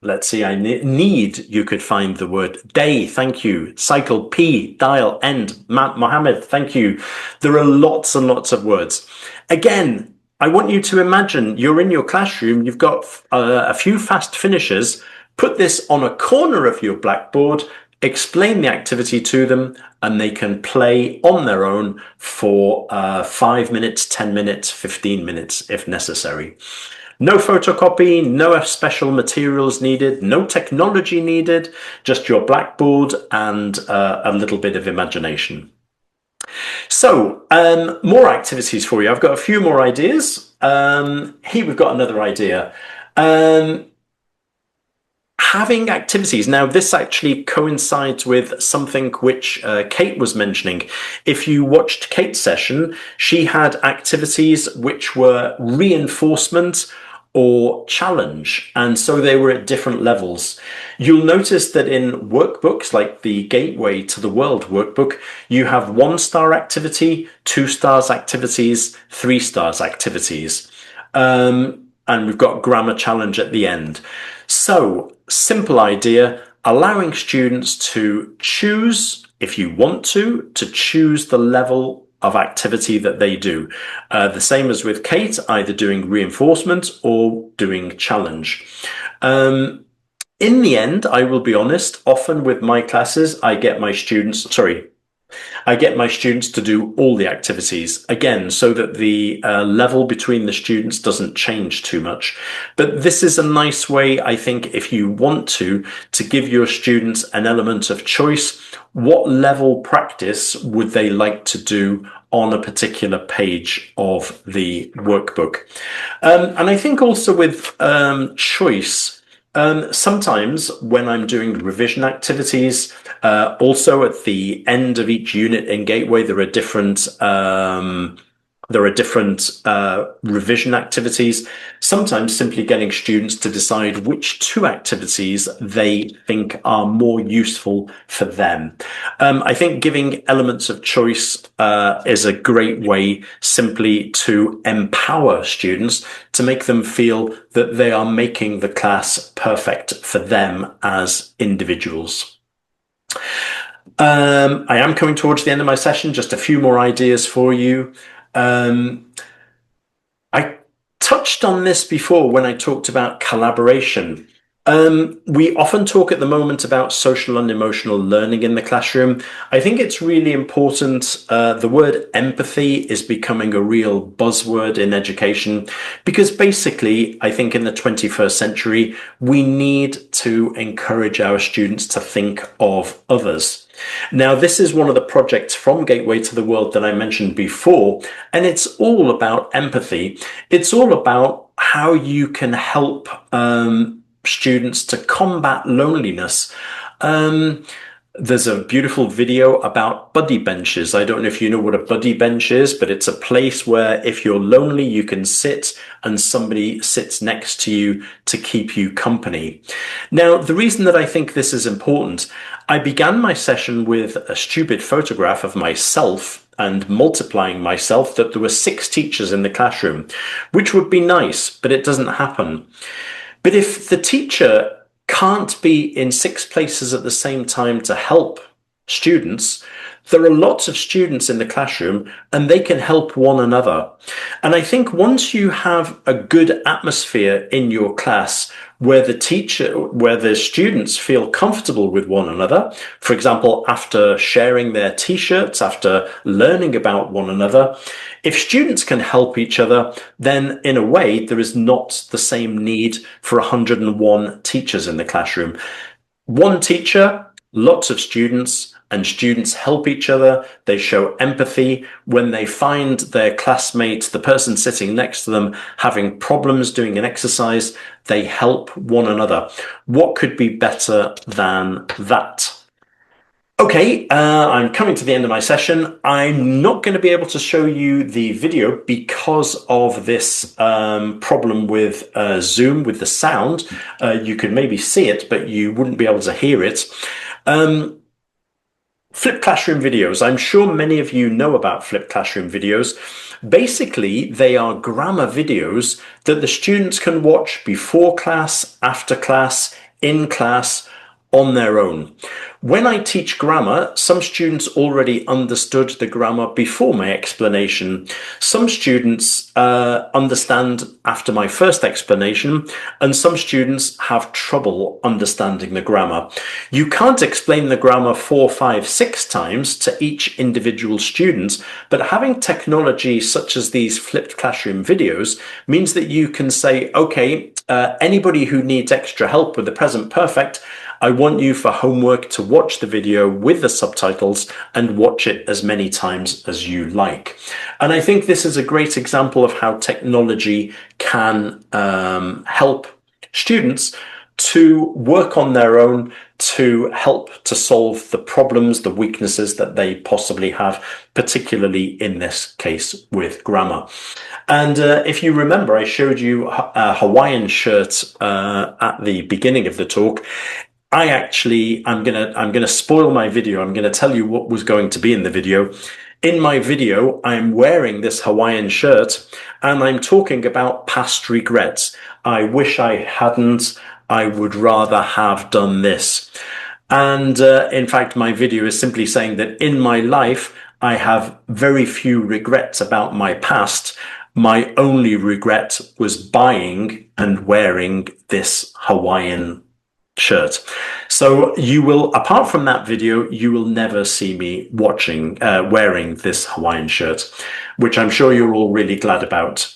let's see, need. You could find the word day. Thank you. Cycle, P, dial, end. Mohammed, thank you. There are lots and lots of words. Again, I want you to imagine you're in your classroom, you've got a few fast finishers, put this on a corner of your blackboard, explain the activity to them, and they can play on their own for 5 minutes, 10 minutes, 15 minutes if necessary. No photocopy, no special materials needed, no technology needed, just your blackboard and a little bit of imagination. So, more activities for you. I've got a few more ideas. Here we've got another idea. Having activities. Now, this actually coincides with something which Kate was mentioning. If you watched Kate's session, she had activities which were reinforcement or challenge, and so they were at different levels. You'll notice that in workbooks like the Gateway to the World workbook, you have 1-star activity, 2-star activities, 3-star activities, and we've got grammar challenge at the end. So, simple idea, allowing students to choose, if you want to choose the level of activity that they do. The same as with Kate, either doing reinforcement or doing challenge. In the end, I will be honest, often with my classes, I get my students to do all the activities, again, so that the level between the students doesn't change too much. But this is a nice way, I think, if you want to give your students an element of choice. What level practice would they like to do on a particular page of the workbook? And I think also with choice, Sometimes when I'm doing revision activities, also at the end of each unit in Gateway, there are different revision activities, sometimes simply getting students to decide which two activities they think are more useful for them. I think giving elements of choice is a great way simply to empower students, to make them feel that they are making the class perfect for them as individuals. I am coming towards the end of my session, just a few more ideas for you. I touched on this before when I talked about collaboration. We often talk at the moment about social and emotional learning in the classroom. I think it's really important. The word empathy is becoming a real buzzword in education because basically, I think in the 21st century, we need to encourage our students to think of others. Now, this is one of the projects from Gateway to the World that I mentioned before, and it's all about empathy. It's all about how you can help students to combat loneliness. There's a beautiful video about buddy benches. I don't know if you know what a buddy bench is, but it's a place where if you're lonely, you can sit and somebody sits next to you to keep you company. Now, the reason that I think this is important, I began my session with a stupid photograph of myself and multiplying myself that there were 6 teachers in the classroom, which would be nice, but it doesn't happen. But if the teacher can't be in 6 places at the same time to help students, there are lots of students in the classroom and they can help one another. And I think once you have a good atmosphere in your class where the students feel comfortable with one another, for example, after sharing their t-shirts, after learning about one another, if students can help each other, then in a way, there is not the same need for 101 teachers in the classroom. One teacher, lots of students, and students help each other. They show empathy. When they find their classmate, the person sitting next to them, having problems doing an exercise, they help one another. What could be better than that? Okay, I'm coming to the end of my session. I'm not going to be able to show you the video because of this problem with Zoom, with the sound. You could maybe see it, but you wouldn't be able to hear it. Flipped classroom videos. I'm sure many of you know about flipped classroom videos. Basically, they are grammar videos that the students can watch before class, after class, in class, on their own. When I teach grammar, some students already understood the grammar before my explanation. Some students understand after my first explanation, and some students have trouble understanding the grammar. You can't explain the grammar 4, 5, 6 times to each individual student, but having technology such as these flipped classroom videos means that you can say, okay, anybody who needs extra help with the present perfect, I want you for homework to watch the video with the subtitles and watch it as many times as you like. And I think this is a great example of how technology can help students to work on their own, to help to solve the problems, the weaknesses that they possibly have, particularly in this case with grammar. And if you remember, I showed you a Hawaiian shirt at the beginning of the talk. I'm gonna spoil my video. I'm gonna tell you what was going to be in the video. In my video, I'm wearing this Hawaiian shirt and I'm talking about past regrets. I wish I hadn't. I would rather have done this. And in fact, my video is simply saying that in my life, I have very few regrets about my past. My only regret was buying and wearing this Hawaiian shirt. So you will, apart from that video, you will never see me wearing this Hawaiian shirt, which I'm sure you're all really glad about.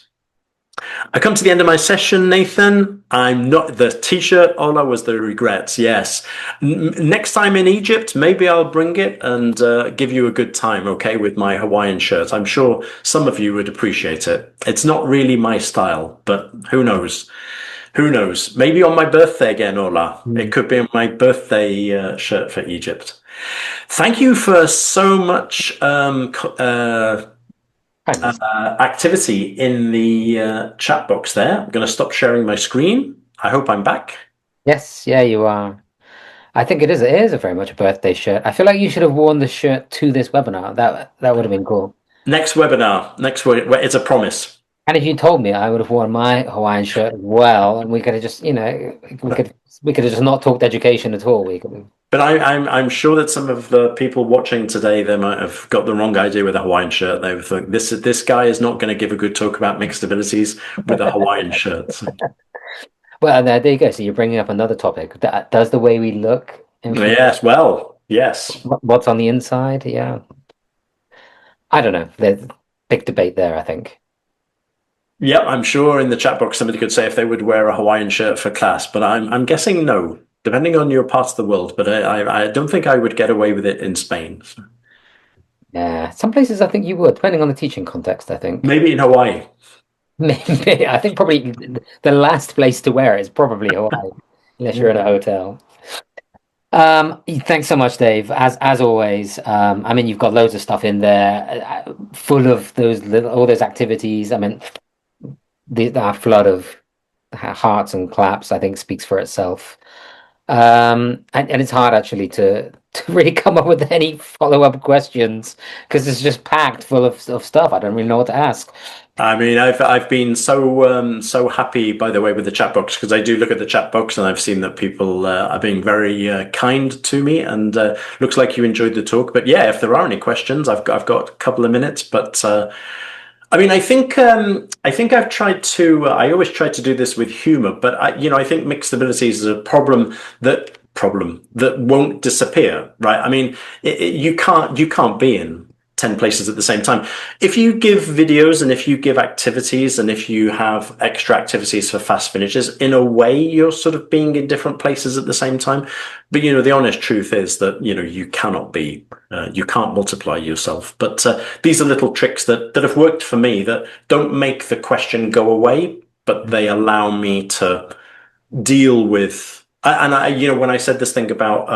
I come to the end of my session, Nathan. I'm not the t-shirt. Ola was the regrets. Yes. Next time in Egypt, maybe I'll bring it and give you a good time, okay, with my Hawaiian shirt. I'm sure some of you would appreciate it. It's not really my style, but who knows? Who knows? Maybe on my birthday again, Ola. It Mm. could be on my birthday shirt for Egypt. Thank you for so much Kindness. activity in the chat box there. I'm going to stop sharing my screen. I hope I'm back. Yes, yeah, you are. I think it is a very much a birthday shirt. I feel like you should have worn the shirt to this webinar. That would have been cool. Next webinar, it's a promise. And if you told me, I would have worn my Hawaiian shirt as well, and we could have just, we could have just not talked education at all. We could. But I'm sure that some of the people watching today, they might have got the wrong idea with a Hawaiian shirt. They would think this guy is not going to give a good talk about mixed abilities with a Hawaiian shirt. So, Well, there you go. So you're bringing up another topic. Does the way we look influence yes, well, yes. what's on the inside? Yeah. I don't know. There's a big debate there, I think. Yeah, I'm sure in the chat box somebody could say if they would wear a Hawaiian shirt for class, but I'm guessing no, depending on your part of the world. But I don't think I would get away with it in Spain. So. Yeah. Some places I think you would, depending on the teaching context, I think. Maybe in Hawaii. Maybe. I think probably the last place to wear it is probably Hawaii, unless you're in a hotel. Thanks so much, Dave. As always, I mean, you've got loads of stuff in there, full of all those activities. I mean, that flood of hearts and claps, I think, speaks for itself. And it's hard actually to really come up with any follow-up questions because it's just packed full of stuff. I don't really know what to ask. I mean, I've been so happy, by the way, with the chat box because I do look at the chat box and I've seen that people are being very kind to me and looks like you enjoyed the talk. But yeah, if there are any questions, I've got a couple of minutes. But I mean, I think I've tried to. I always try to do this with humor, but I think mixed abilities is a problem that won't disappear, right? I mean, you can't be in 10 places at the same time. If you give videos and if you give activities and if you have extra activities for fast finishes, in a way, you're sort of being in different places at the same time. But, the honest truth is that, you cannot be, you can't multiply yourself. But these are little tricks that have worked for me that don't make the question go away, but they allow me to deal with and when I said this thing about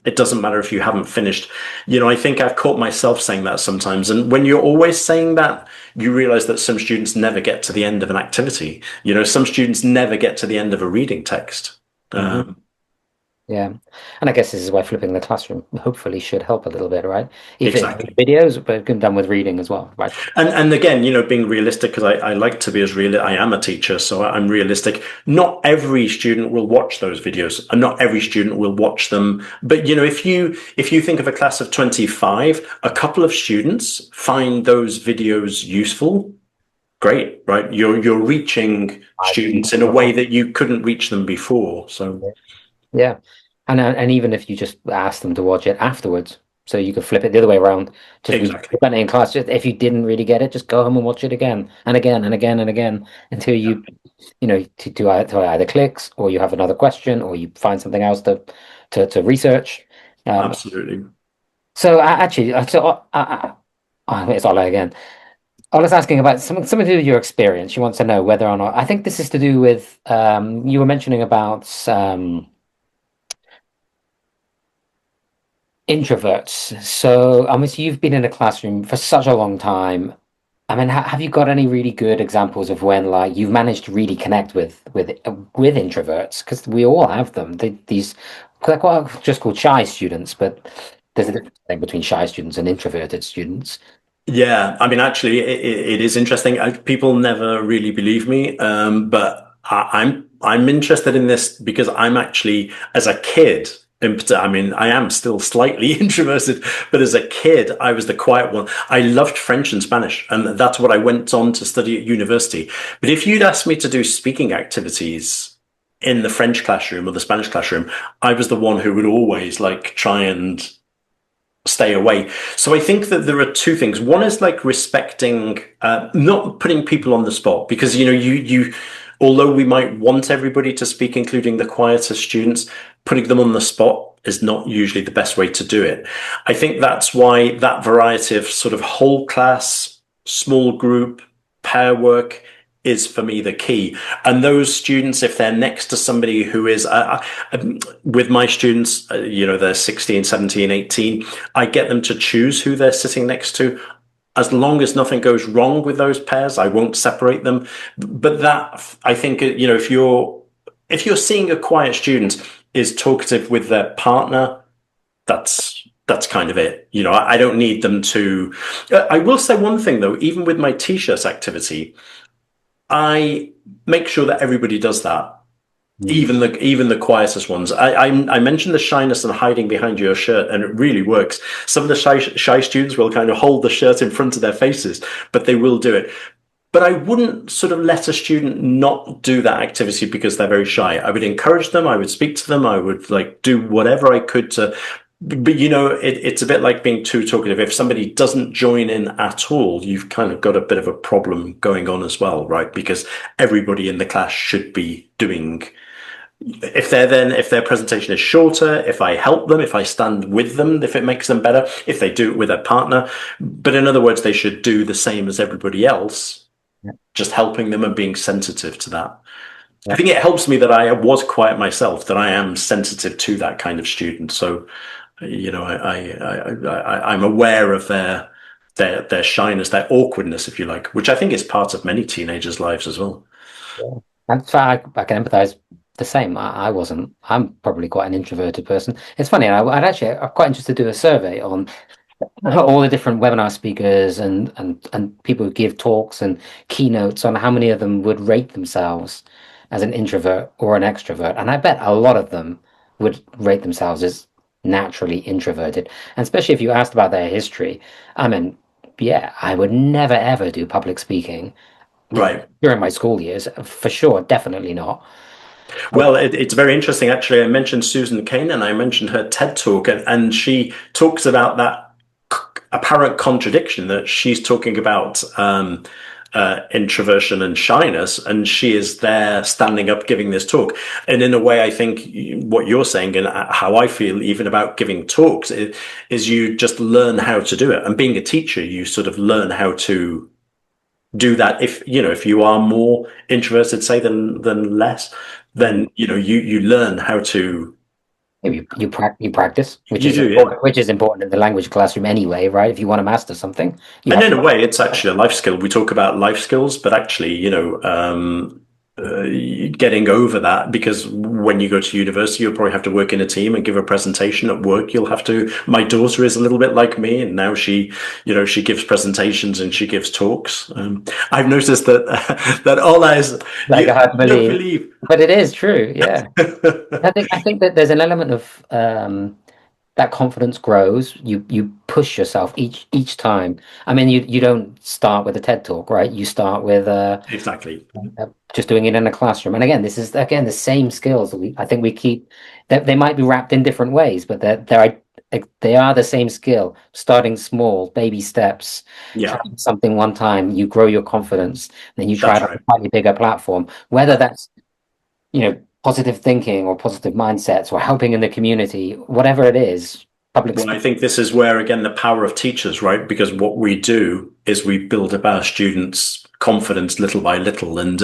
it doesn't matter if you haven't finished, I think I've caught myself saying that sometimes. And when you're always saying that, you realize that some students never get to the end of an activity. Some students never get to the end of a reading text. Yeah, and I guess this is why flipping the classroom hopefully should help a little bit, right? If Exactly. it's videos, but done with reading as well, right? And again, being realistic, because I like to be as real. I am a teacher, so I'm realistic. Not every student will watch those videos, and not every student will watch them. But if you think of a class of 25, a couple of students find those videos useful. Great, right? You're reaching students in a way that you couldn't reach them before. So Yeah, and even if you just ask them to watch it afterwards, so you could flip it the other way around. Just exactly. present it in class. Just if you didn't really get it, just go home and watch it again and again and again and again until to either clicks or you have another question or you find something else to research. Absolutely. So it's Ola again. Ola's asking about something to do with your experience. She wants to know whether or not I think this is to do with you were mentioning about introverts. So, I mean, so you've been in a classroom for such a long time. I mean, have you got any really good examples of when, like, you've managed to really connect with introverts? Because we all have them. They're quite just called shy students, but there's a difference between shy students and introverted students. Yeah, I mean, actually, it is interesting. People never really believe me, but I'm interested in this because I'm actually, as a kid, I mean, I am still slightly introverted, but as a kid, I was the quiet one. I loved French and Spanish, and that's what I went on to study at university. But if you'd asked me to do speaking activities in the French classroom or the Spanish classroom, I was the one who would always like try and stay away. So I think that there are two things. One is like respecting, not putting people on the spot because, you, although we might want everybody to speak, including the quieter students, putting them on the spot is not usually the best way to do it. I think that's why that variety of sort of whole class, small group, pair work is for me the key. And those students, if they're next to somebody who is, with my students, they're 16, 17, 18, I get them to choose who they're sitting next to. As long as nothing goes wrong with those pairs, I won't separate them. But that, I think, if you're seeing a quiet student is talkative with their partner, that's kind of it. I don't need them to. I will say one thing though, even with my t-shirts activity, I make sure that everybody does that. Even the quietest ones. I mentioned the shyness and hiding behind your shirt, and it really works. Some of the shy students will kind of hold the shirt in front of their faces, but they will do it. But I wouldn't sort of let a student not do that activity because they're very shy. I would encourage them. I would speak to them. I would do whatever I could to. But it's a bit like being too talkative. If somebody doesn't join in at all, you've kind of got a bit of a problem going on as well, right? Because everybody in the class should be doing. If their presentation is shorter, if I help them, if I stand with them, if it makes them better, if they do it with their partner. But in other words, they should do the same as everybody else, just helping them and being sensitive to that. I think it helps me that I was quiet myself, that I am sensitive to that kind of student. So, I'm aware of their shyness, their awkwardness, if you like, which I think is part of many teenagers' lives as well. Yeah. And so I can empathize the same. I wasn't. I'm probably quite an introverted person. It's funny. I'm quite interested to do a survey on all the different webinar speakers and people who give talks and keynotes on how many of them would rate themselves as an introvert or an extrovert. And I bet a lot of them would rate themselves as naturally introverted. And especially if you asked about their history, I mean, yeah, I would never ever do public speaking Right. during my school years, for sure, definitely not. Well, it's very interesting, actually. I mentioned Susan Cain and I mentioned her TED Talk, and she talks about that apparent contradiction that she's talking about introversion and shyness, and she is there standing up giving this talk. And in a way, I think what you're saying and how I feel even about giving talks is you just learn how to do it. And being a teacher, you sort of learn how to do that. If you are more introverted, say, than less, then you learn how to. You practice, which You is do, important, yeah. which is important in the language classroom anyway, right? If you want to master something, you And have in to. a way, it's actually a life skill. We talk about life skills, but actually, getting over that, because when you go to university, you'll probably have to work in a team and give a presentation. At work, you'll have to. My daughter is a little bit like me, and now she gives presentations and she gives talks. I've noticed that Ola is Like you, I hard to you don't believe, believe. but it is true. Yeah, I think that there's an element of that confidence grows. You push yourself each time. I mean, you don't start with a TED talk, right? You start with Exactly. just doing it in a classroom. And again, this is again the same skills that I think we keep. That they might be wrapped in different ways, but they are the same skill. Starting small, baby steps, Yeah, trying something one time, you grow your confidence, then you try that's it on a right. slightly bigger platform. Whether that's positive thinking or positive mindsets or helping in the community, whatever it is, public Well, I speaking. think this is where, again, the power of teachers, right? Because what we do is we build up our students' confidence little by little. And,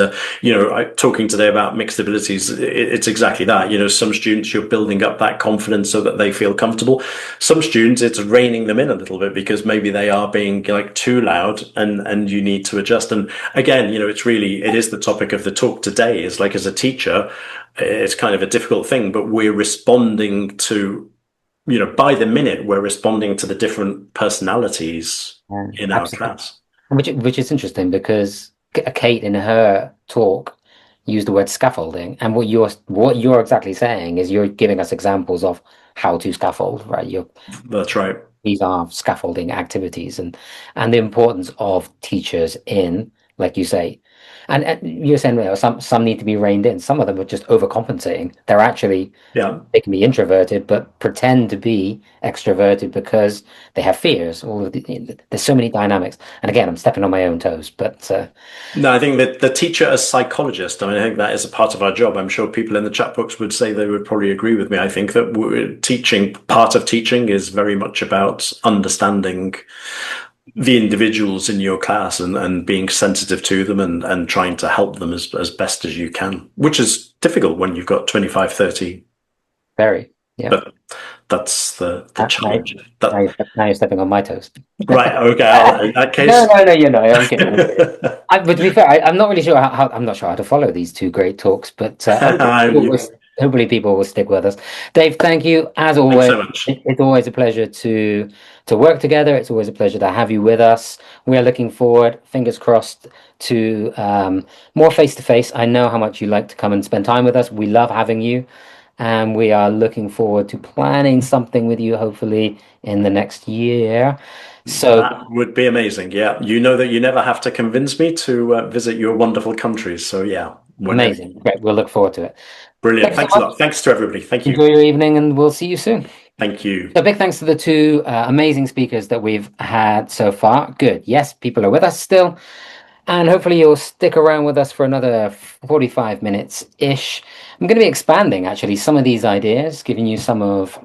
talking today about mixed abilities, it's exactly that. Some students, you're building up that confidence so that they feel comfortable. Some students, it's reining them in a little bit because maybe they are being too loud, and you need to adjust. And again, it is the topic of the talk today, is like, as a teacher, it's kind of a difficult thing, but we're responding to, by the minute, we're responding to the different personalities Yeah, in our absolutely. class. Which is interesting because Kate in her talk used the word scaffolding, and what you're exactly saying is you're giving us examples of how to scaffold, right? That's right. These are scaffolding activities, and the importance of teachers in, like you say, and you're saying some need to be reined in. Some of them are just overcompensating. Yeah. They can be introverted, but pretend to be extroverted because they have fears. There's so many dynamics. And again, I'm stepping on my own toes, but No, I think that the teacher as psychologist, I think that is a part of our job. I'm sure people in the chat box would say they would probably agree with me. I think that part of teaching is very much about understanding the individuals in your class and being sensitive to them and trying to help them as best as you can, which is difficult when you've got 25, 30. Very, yeah. But that's the Now, challenge. That now you're stepping on my toes. right? Okay. In that No, case, no, no, you know, I'm kidding. I'm kidding. But to be fair, I'm not really sure I'm not sure how to follow these two great talks, but hopefully people will stick with us. Dave, thank you as thanks always. so much. It's always a pleasure to work together. It's always a pleasure to have you with us. We are looking forward, fingers crossed, to more face to face. I know how much you like to come and spend time with us. We love having you, and we are looking forward to planning something with you, hopefully in the next year. So That would be amazing. Yeah, you know that you never have to convince me to visit your wonderful countries. So yeah, whenever. amazing. Great. We'll look forward to it. Brilliant. Thanks so Thanks a much. lot. Thanks to everybody. Thank you. Enjoy your evening, and we'll see you soon. Thank you. So big thanks to the two amazing speakers that we've had so far. Good. Yes, people are with us still. And hopefully you'll stick around with us for another 45 minutes-ish. I'm going to be expanding, actually, some of these ideas, giving you some of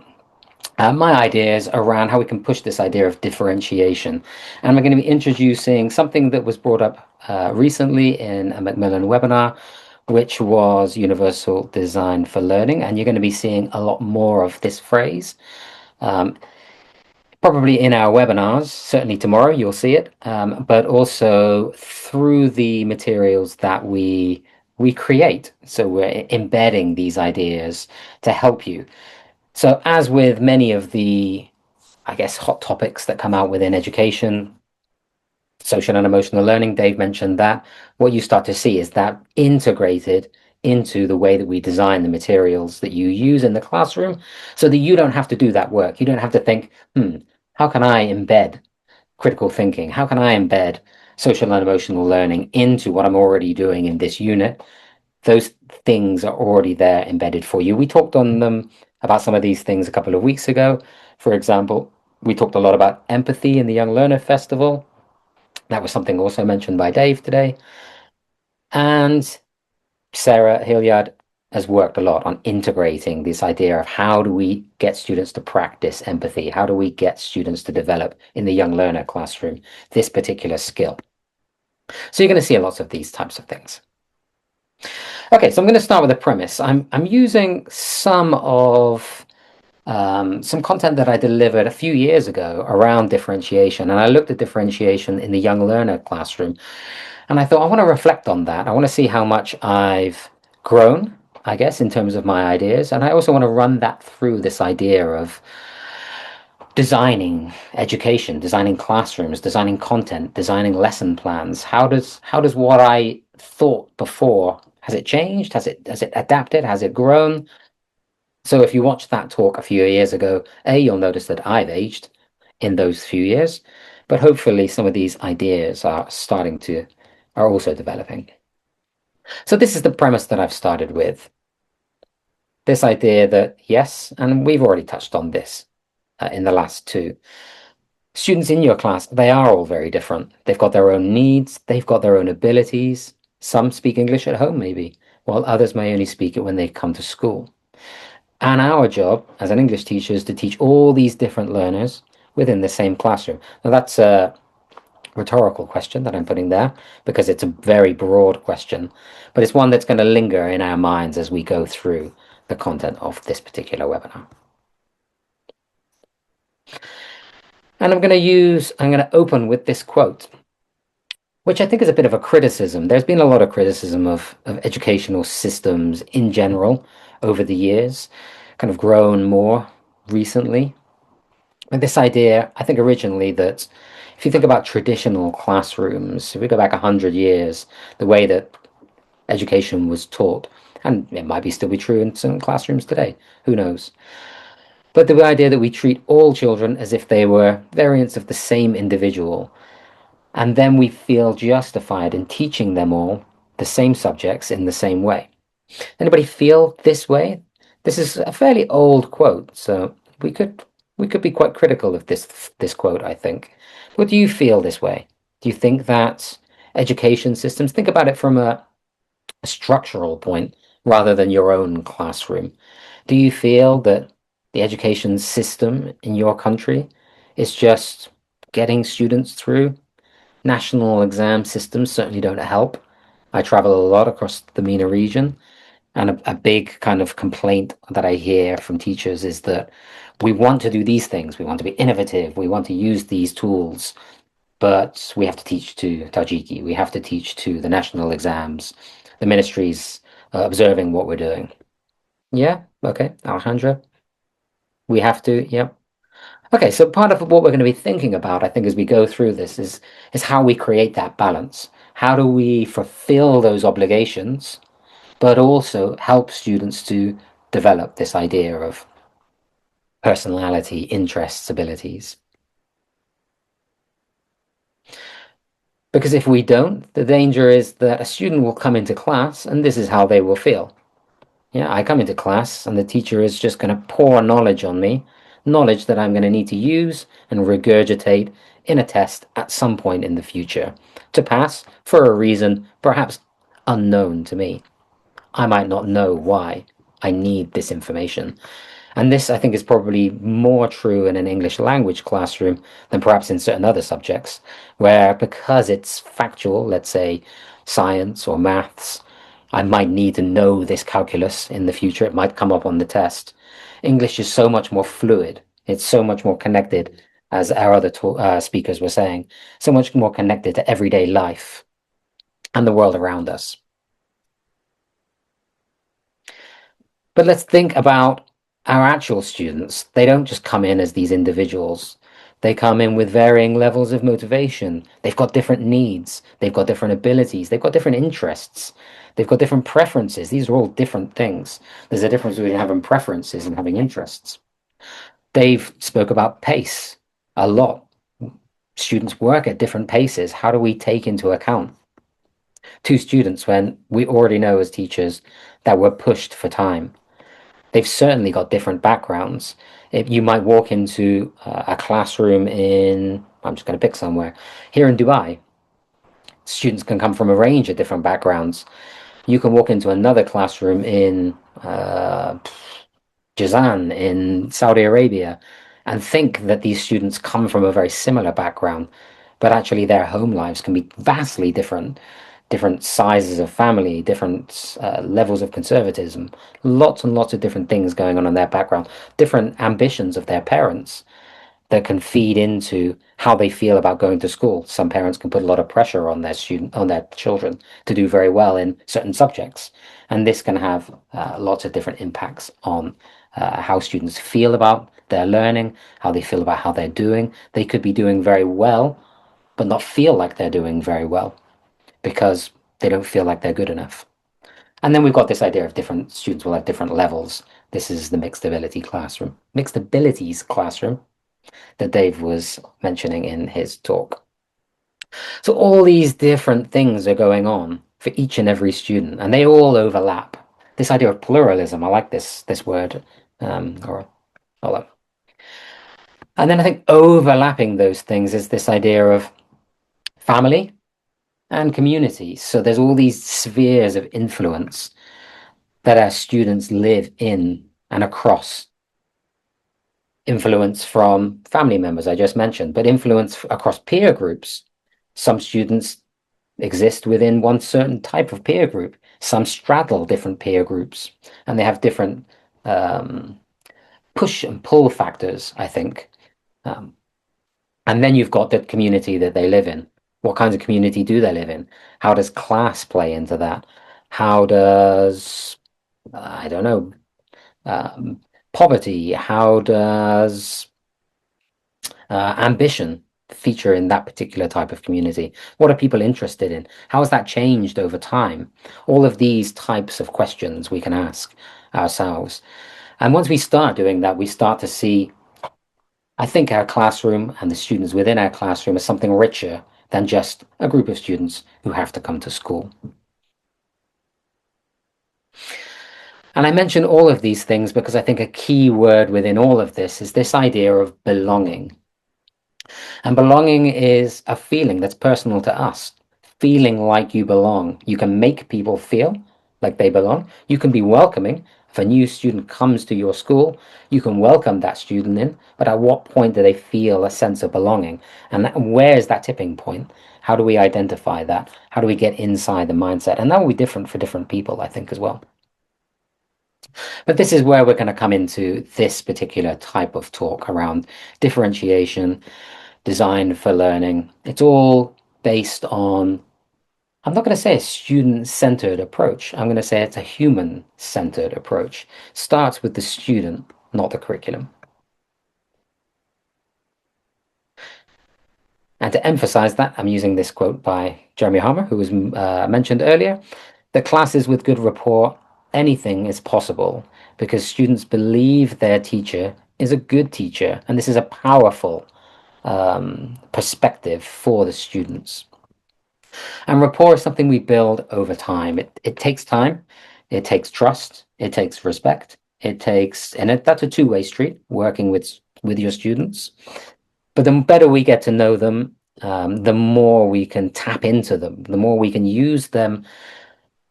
my ideas around how we can push this idea of differentiation. And we're going to be introducing something that was brought up recently in a Macmillan webinar, which was universal design for learning. And you're going to be seeing a lot more of this phrase. Probably in our webinars, certainly tomorrow you'll see it, but also through the materials that we create. So we're embedding these ideas to help you. So as with many of the, I guess, hot topics that come out within education, social and emotional learning, Dave mentioned that, what you start to see is that integrated into the way that we design the materials that you use in the classroom so that you don't have to do that work. You don't have to think, how can I embed critical thinking? How can I embed social and emotional learning into what I'm already doing in this unit? Those things are already there embedded for you. We talked on them about some of these things a couple of weeks ago. For example, we talked a lot about empathy in the Young Learner Festival. That was something also mentioned by Dave today. And Sarah Hilliard has worked a lot on integrating this idea of how do we get students to practice empathy? How do we get students to develop in the young learner classroom this particular skill? So you're going to see lots of these types of things. Okay, so I'm going to start with a premise. I'm using some of some content that I delivered a few years ago around differentiation, and I looked at differentiation in the young learner classroom, and I thought I want to reflect on that. I want to see how much I've grown, I guess, in terms of my ideas, and I also want to run that through this idea of designing education, designing classrooms, designing content, designing lesson plans. How does what I thought before, has it changed? Has it adapted? Has it grown? So if you watch that talk a few years ago, you'll notice that I've aged in those few years, but hopefully some of these ideas are also developing. So this is the premise that I've started with. This idea that, yes, and we've already touched on this in the last two, students in your class, they are all very different. They've got their own needs, they've got their own abilities. Some speak English at home, maybe, while others may only speak it when they come to school. And our job as an English teacher is to teach all these different learners within the same classroom. Now, that's a rhetorical question that I'm putting there because it's a very broad question, but it's one that's going to linger in our minds as we go through the content of this particular webinar. And I'm going to open with this quote, which I think is a bit of a criticism. There's been a lot of criticism of educational systems in general over the years, kind of grown more recently. And this idea, I think originally that if you think about traditional classrooms, if we go back 100 years, the way that education was taught, and it might be still be true in some classrooms today, who knows? But the idea that we treat all children as if they were variants of the same individual, and then we feel justified in teaching them all the same subjects in the same way. Anybody feel this way? This is a fairly old quote, so we could be quite critical of this quote, I think. But do you feel this way? Do you think that education systems, think about it from a structural point rather than your own classroom. Do you feel that the education system in your country is just getting students through. National exam systems certainly don't help. I travel a lot across the MENA region, and a big kind of complaint that I hear from teachers is that we want to do these things. We want to be innovative. We want to use these tools, but we have to teach to Tajiki. We have to teach to the national exams. The ministry's observing what we're doing. Yeah, okay, Alejandra. We have to, yep. Okay, so part of what we're going to be thinking about, I think, as we go through this is how we create that balance. How do we fulfill those obligations, but also help students to develop this idea of personality, interests, abilities? Because if we don't, the danger is that a student will come into class and this is how they will feel. Yeah, I come into class and the teacher is just going to pour knowledge on me, knowledge that I'm going to need to use and regurgitate in a test at some point in the future to pass for a reason perhaps unknown to me. I might not know why I need this information. And this, I think, is probably more true in an English language classroom than perhaps in certain other subjects, where because it's factual, let's say science or maths, I might need to know this calculus in the future. It might come up on the test. English is so much more fluid. It's so much more connected, as our other speakers were saying, so much more connected to everyday life and the world around us. But let's think about our actual students. They don't just come in as these individuals. They come in with varying levels of motivation. They've got different needs. They've got different abilities. They've got different interests. They've got different preferences. These are all different things. There's a difference between having preferences and having interests. Dave spoke about pace a lot. Students work at different paces. How do we take into account two students when we already know as teachers that we're pushed for time? They've certainly got different backgrounds. If you might walk into a classroom in, I'm just going to pick somewhere, here in Dubai, students can come from a range of different backgrounds. You can walk into another classroom in Jazan in Saudi Arabia and think that these students come from a very similar background, but actually their home lives can be vastly different. Different sizes of family, different levels of conservatism, lots and lots of different things going on in their background, different ambitions of their parents that can feed into how they feel about going to school. Some parents can put a lot of pressure on their children to do very well in certain subjects, and this can have lots of different impacts on how students feel about their learning, how they feel about how they're doing. They could be doing very well, but not feel like they're doing very well because they don't feel like they're good enough. And then we've got this idea of different students will have different levels. This is the mixed ability classroom, mixed abilities classroom that Dave was mentioning in his talk. So all these different things are going on for each and every student, and they all overlap. This idea of pluralism, I like this word, or hello. And then I think overlapping those things is this idea of family and community. So there's all these spheres of influence that our students live in and across. Influence from family members, I just mentioned, but influence across peer groups. Some students exist within one certain type of peer group. Some straddle different peer groups, and they have different push and pull factors, I think. And then you've got the community that they live in. What kinds of community do they live in? How does class play into that? How does, I don't know, poverty? How does ambition feature in that particular type of community? What are people interested in? How has that changed over time? All of these types of questions we can ask ourselves. And once we start doing that, we start to see, I think, our classroom and the students within our classroom as something richer than just a group of students who have to come to school. And I mention all of these things because I think a key word within all of this is this idea of belonging. And belonging is a feeling that's personal to us, feeling like you belong. You can make people feel like they belong. You can be welcoming If a new student comes to your school, you can welcome that student in, but at what point do they feel a sense of belonging? And where is that tipping point? How do we identify that? How do we get inside the mindset? And that will be different for different people, I think, as well. But this is where we're going to come into this particular type of talk around differentiation, design for learning. It's all based on, I'm not going to say a student-centered approach. I'm going to say it's a human-centered approach. Starts with the student, not the curriculum. And to emphasize that, I'm using this quote by Jeremy Harmer, who was mentioned earlier. The classes with good rapport, anything is possible because students believe their teacher is a good teacher. And this is a powerful perspective for the students. And rapport is something we build over time. It takes time, it takes trust, it takes respect, that's a two-way street, working with your students. But the better we get to know them, the more we can tap into them, the more we can use them,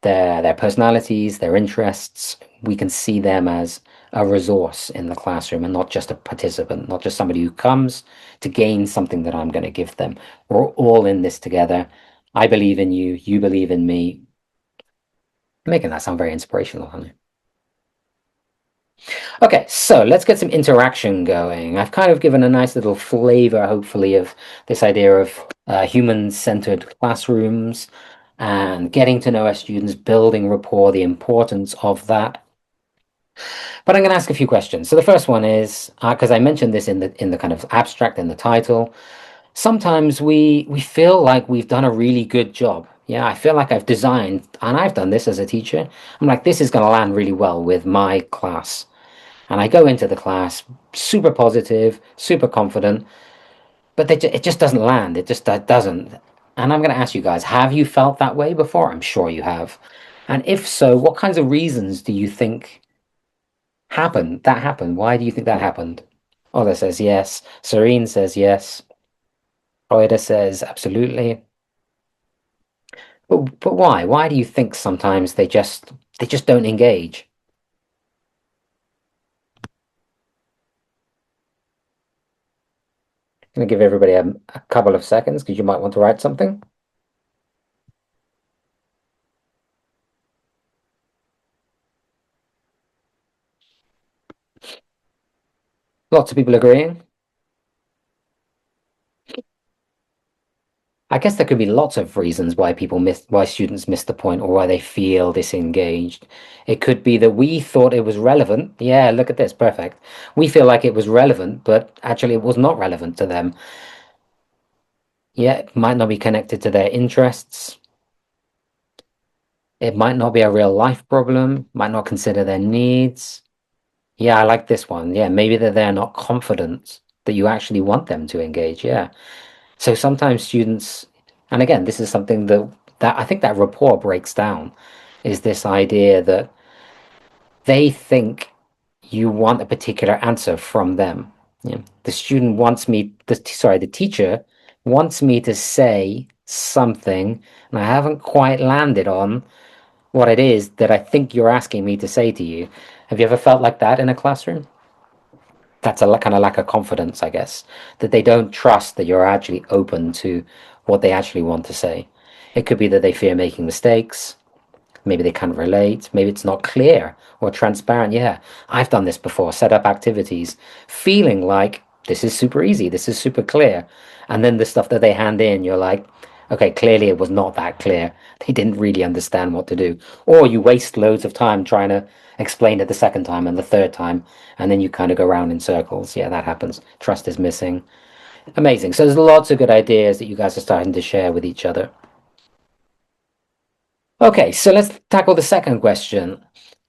their personalities, their interests. We can see them as a resource in the classroom and not just a participant, not just somebody who comes to gain something that I'm going to give them. We're all in this together. I believe in you, you believe in me. I'm making that sound very inspirational, honey. Okay, so let's get some interaction going. I've kind of given a nice little flavor, hopefully, of this idea of human-centered classrooms and getting to know our students, building rapport, the importance of that. But I'm going to ask a few questions. So the first one is, because I mentioned this in the kind of abstract in the title, sometimes we feel like we've done a really good job. Yeah, I feel like I've designed, and I've done this as a teacher. I'm like, this is going to land really well with my class. And I go into the class super positive, super confident, but it just doesn't land. It just doesn't. And I'm going to ask you guys, have you felt that way before? I'm sure you have. And if so, what kinds of reasons do you think happened? Why do you think that happened? Ola says yes. Serene says yes. Oida says absolutely. But why? Why do you think sometimes they just don't engage? I'm gonna give everybody a couple of seconds because you might want to write something. Lots of people agreeing. I guess there could be lots of reasons why students miss the point or why they feel disengaged. It could be that we thought it was relevant. Yeah, look at this, perfect. We feel like it was relevant, but actually it was not relevant to them. Yeah, it might not be connected to their interests. It might not be a real life problem, might not consider their needs. Yeah, I like this one. Yeah, maybe that they're not confident that you actually want them to engage. Yeah. So sometimes students, and again, this is something that I think that rapport breaks down, is this idea that they think you want a particular answer from them. Yeah. The student wants me, the teacher wants me to say something, and I haven't quite landed on what it is that I think you're asking me to say to you. Have you ever felt like that in a classroom? That's a kind of lack of confidence, I guess, that they don't trust that you're actually open to what they actually want to say. It could be that they fear making mistakes. Maybe they can't relate. Maybe it's not clear or transparent. Yeah, I've done this before, set up activities, feeling like this is super easy, this is super clear. And then the stuff that they hand in, you're like, okay, clearly it was not that clear. They didn't really understand what to do. Or you waste loads of time trying to explain it the second time and the third time, and then you kind of go around in circles. Yeah, that happens. Trust is missing. Amazing. So there's lots of good ideas that you guys are starting to share with each other. Okay, so let's tackle the second question.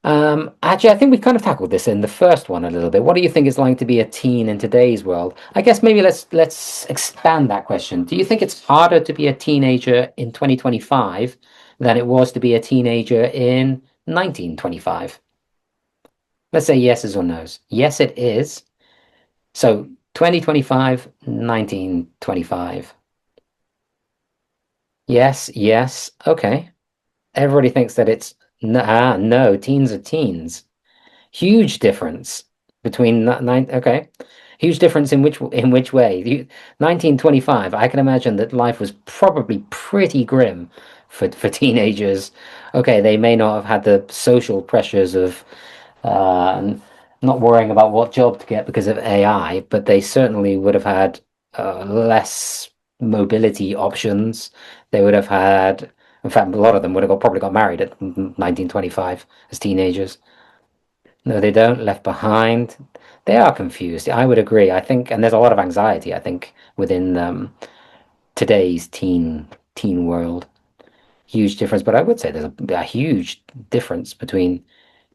Actually, I think we kind of tackled this in the first one a little bit. What do you think it's like to be a teen in today's world? I guess maybe let's expand that question. Do you think it's harder to be a teenager in 2025 than it was to be a teenager in 1925? Let's say yeses or nos. Yes, it is. So 2025, 1925. Yes, yes. Okay. Everybody thinks that it's no, teens are teens. Huge difference between nine. Okay, huge difference in which way? 1925. I can imagine that life was probably pretty grim for teenagers. Okay, they may not have had the social pressures of uh, not worrying about what job to get because of AI, but they certainly would have had less mobility options. They would have had, in fact, a lot of them would have probably got married at 1925 as teenagers. No, they don't. Left behind. They are confused. I would agree. I think, and there's a lot of anxiety, I think, within today's teen world. Huge difference, but I would say there's a huge difference between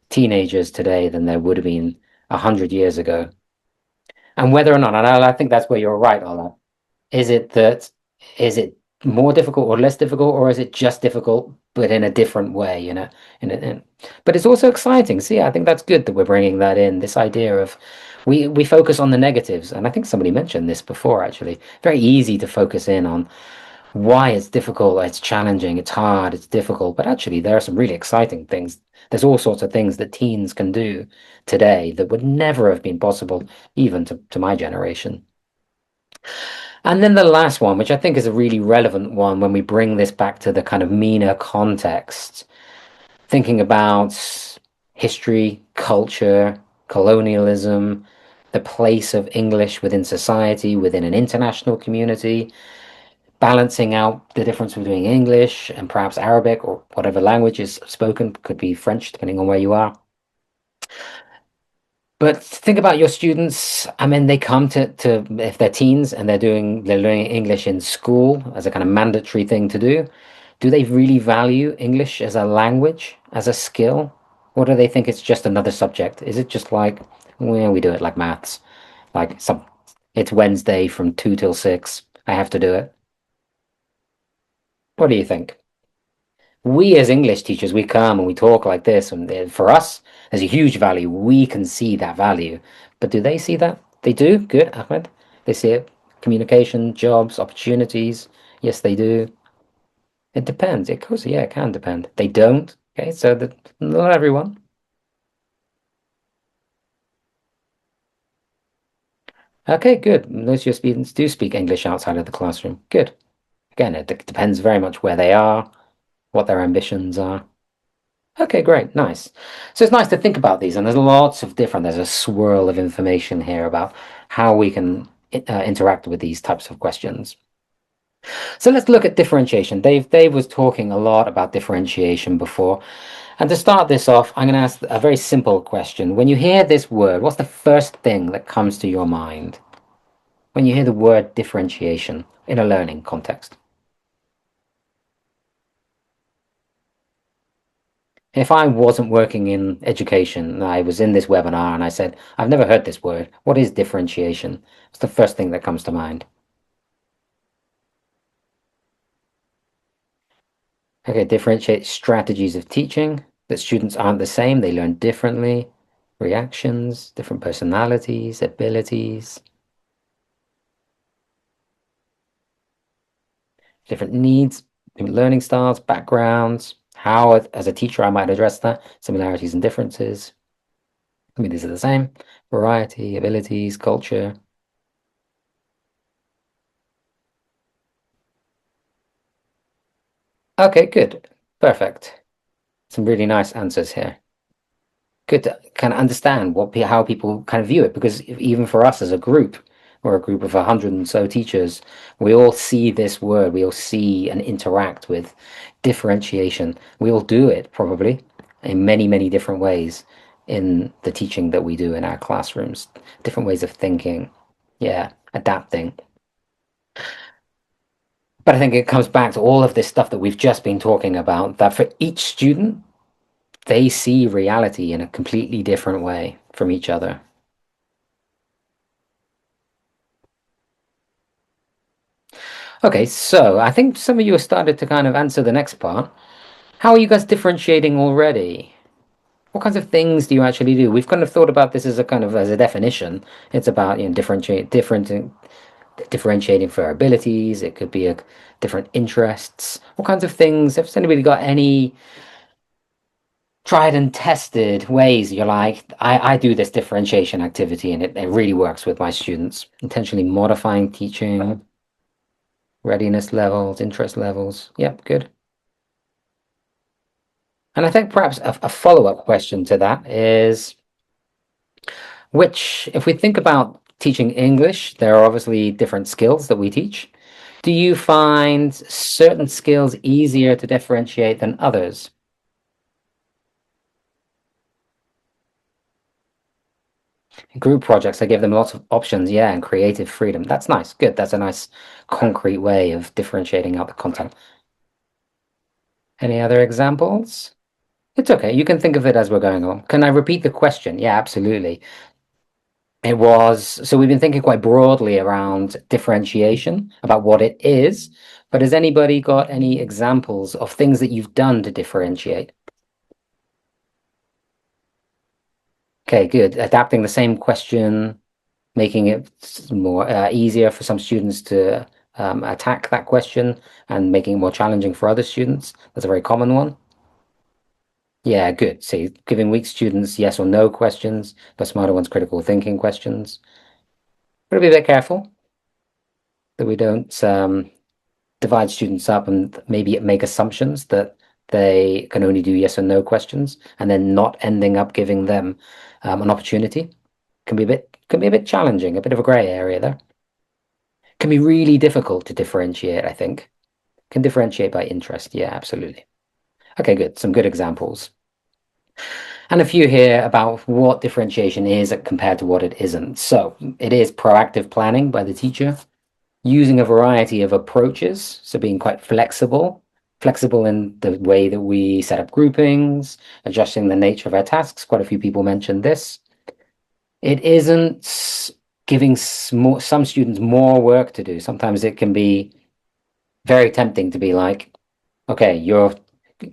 teenagers today than there would have been 100 years ago. And whether or not, and I think that's where you're right, Ola. Is it that is it more difficult or less difficult, or is it just difficult but in a different way, but it's also exciting. See, I think that's good that we're bringing that in, this idea of we focus on the negatives, and I think somebody mentioned this before actually. Very easy to focus in on why it's difficult, it's challenging, it's hard, it's difficult, but actually there are some really exciting things. There's all sorts of things that teens can do today that would never have been possible even to my generation. And then the last one, which I think is a really relevant one when we bring this back to the kind of MENA context, thinking about history, culture, colonialism, the place of English within society, within an international community, balancing out the difference between English and perhaps Arabic or whatever language is spoken, could be French, depending on where you are. But think about your students. I mean, they come to if they're teens and they're learning English in school as a kind of mandatory thing to do. Do they really value English as a language, as a skill? Or do they think it's just another subject? Is it just like, well, we do it like maths, like it's Wednesday from 2 till 6. I have to do it. What do you think? We as English teachers, we come and we talk like this, and for us, there's a huge value. We can see that value. But do they see that? They do. Good, Ahmed. They see it. Communication, jobs, opportunities. Yes, they do. It depends. It goes, yeah, it can depend. They don't. Okay, so not everyone. Okay, good. Most of your students do speak English outside of the classroom. Good. Again, it depends very much where they are, what their ambitions are. Okay, great, nice. So it's nice to think about these, and there's lots of different, there's a swirl of information here about how we can interact with these types of questions. So let's look at differentiation. Dave was talking a lot about differentiation before. And to start this off, I'm going to ask a very simple question. When you hear this word, what's the first thing that comes to your mind when you hear the word differentiation in a learning context? If I wasn't working in education, I was in this webinar and I said, I've never heard this word. What is differentiation? What's the first thing that comes to mind? Okay, differentiate strategies of teaching, that students aren't the same, they learn differently, reactions, different personalities, abilities, different needs, different learning styles, backgrounds, how as a teacher I might address that, similarities and differences. I mean, these are the same, variety, abilities, culture. Okay, good. Perfect. Some really nice answers here. Good to kind of understand how people kind of view it, because even for us as a group, we're a group of 100 and so teachers, we all see this word, we all see and interact with differentiation. We all do it probably in many, many different ways in the teaching that we do in our classrooms, different ways of thinking, yeah, adapting. But I think it comes back to all of this stuff that we've just been talking about, that for each student, they see reality in a completely different way from each other. Okay, so I think some of you have started to kind of answer the next part. How are you guys differentiating already? What kinds of things do you actually do? We've kind of thought about this as a kind of as a definition. It's about, differentiating for abilities. It could be different interests. What kinds of things? Has anybody got any tried and tested ways. You're like, I do this differentiation activity and it really works with my students. Intentionally modifying teaching, readiness levels, interest levels. Yep, good. And I think perhaps a follow-up question to that is, if we think about teaching English, there are obviously different skills that we teach. Do you find certain skills easier to differentiate than others? Group projects, I give them lots of options, yeah, and creative freedom. That's nice. Good. That's a nice concrete way of differentiating out the content. Any other examples? It's okay. You can think of it as we're going on. Can I repeat the question? Yeah, absolutely. It was, so we've been thinking quite broadly around differentiation, about what it is, but has anybody got any examples of things that you've done to differentiate? Okay, good. Adapting the same question, making it more easier for some students to attack that question and making it more challenging for other students. That's a very common one. Yeah, good. See, giving weak students yes or no questions, but smarter ones critical thinking questions. Gotta be a bit careful that we don't divide students up and maybe make assumptions that they can only do yes or no questions and then not ending up giving them an opportunity. Can be a bit challenging, a bit of a gray area there. Can be really difficult to differentiate, I think. Can differentiate by interest. Yeah, absolutely. Okay, good. Some good examples. And a few here about what differentiation is compared to what it isn't. So it is proactive planning by the teacher, using a variety of approaches. So being quite flexible in the way that we set up groupings, adjusting the nature of our tasks. Quite a few people mentioned this. It isn't giving some students more work to do. Sometimes it can be very tempting to be like, okay, you're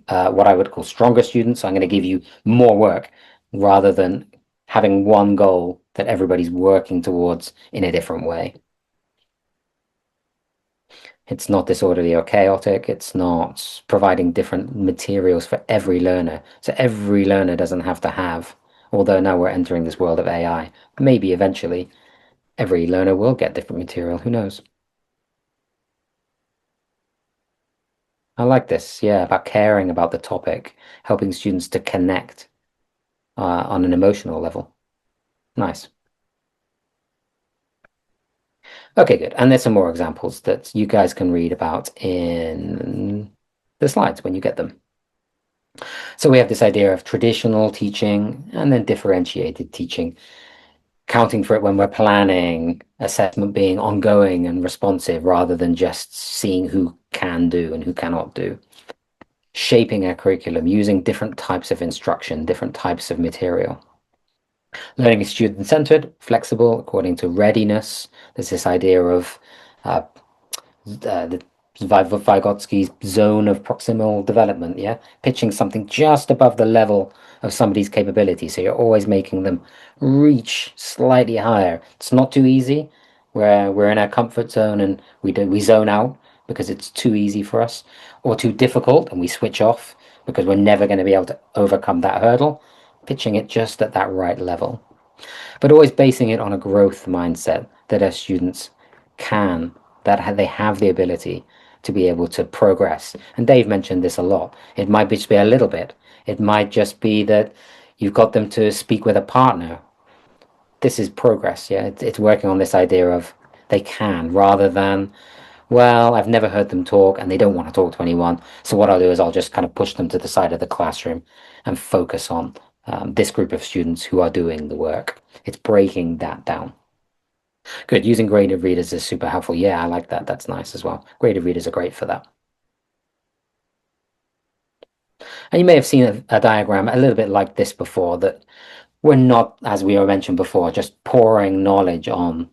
what I would call stronger students, so I'm going to give you more work rather than having one goal that everybody's working towards in a different way. It's not disorderly or chaotic. It's not providing different materials for every learner. So every learner doesn't have to have, although now we're entering this world of AI, maybe eventually every learner will get different material. Who knows? I like this. Yeah, about caring about the topic, helping students to connect on an emotional level. Nice. Okay, good. And there's some more examples that you guys can read about in the slides when you get them. So we have this idea of traditional teaching and then differentiated teaching, counting for it when we're planning, assessment being ongoing and responsive rather than just seeing who can do and who cannot do. Shaping our curriculum, using different types of instruction, different types of material. Learning is student-centered, flexible, according to readiness. There's this idea of the Vygotsky's zone of proximal development, yeah? Pitching something just above the level of somebody's capability. So you're always making them reach slightly higher. It's not too easy. We're in our comfort zone and we zone out because it's too easy for us, or too difficult and we switch off because we're never going to be able to overcome that hurdle. Pitching it just at that right level, but always basing it on a growth mindset that our students can, that they have the ability to be able to progress. And Dave mentioned this a lot. It might just be a little bit. It might just be that you've got them to speak with a partner. This is progress, yeah? It's working on this idea of they can, rather than, well, I've never heard them talk and they don't want to talk to anyone. So what I'll do is I'll just kind of push them to the side of the classroom and focus on this group of students who are doing the work. It's breaking that down. Good. Using graded readers is super helpful. Yeah, I like that. That's nice as well. Graded readers are great for that. And you may have seen a diagram a little bit like this before, that we're not, as we mentioned before, just pouring knowledge on.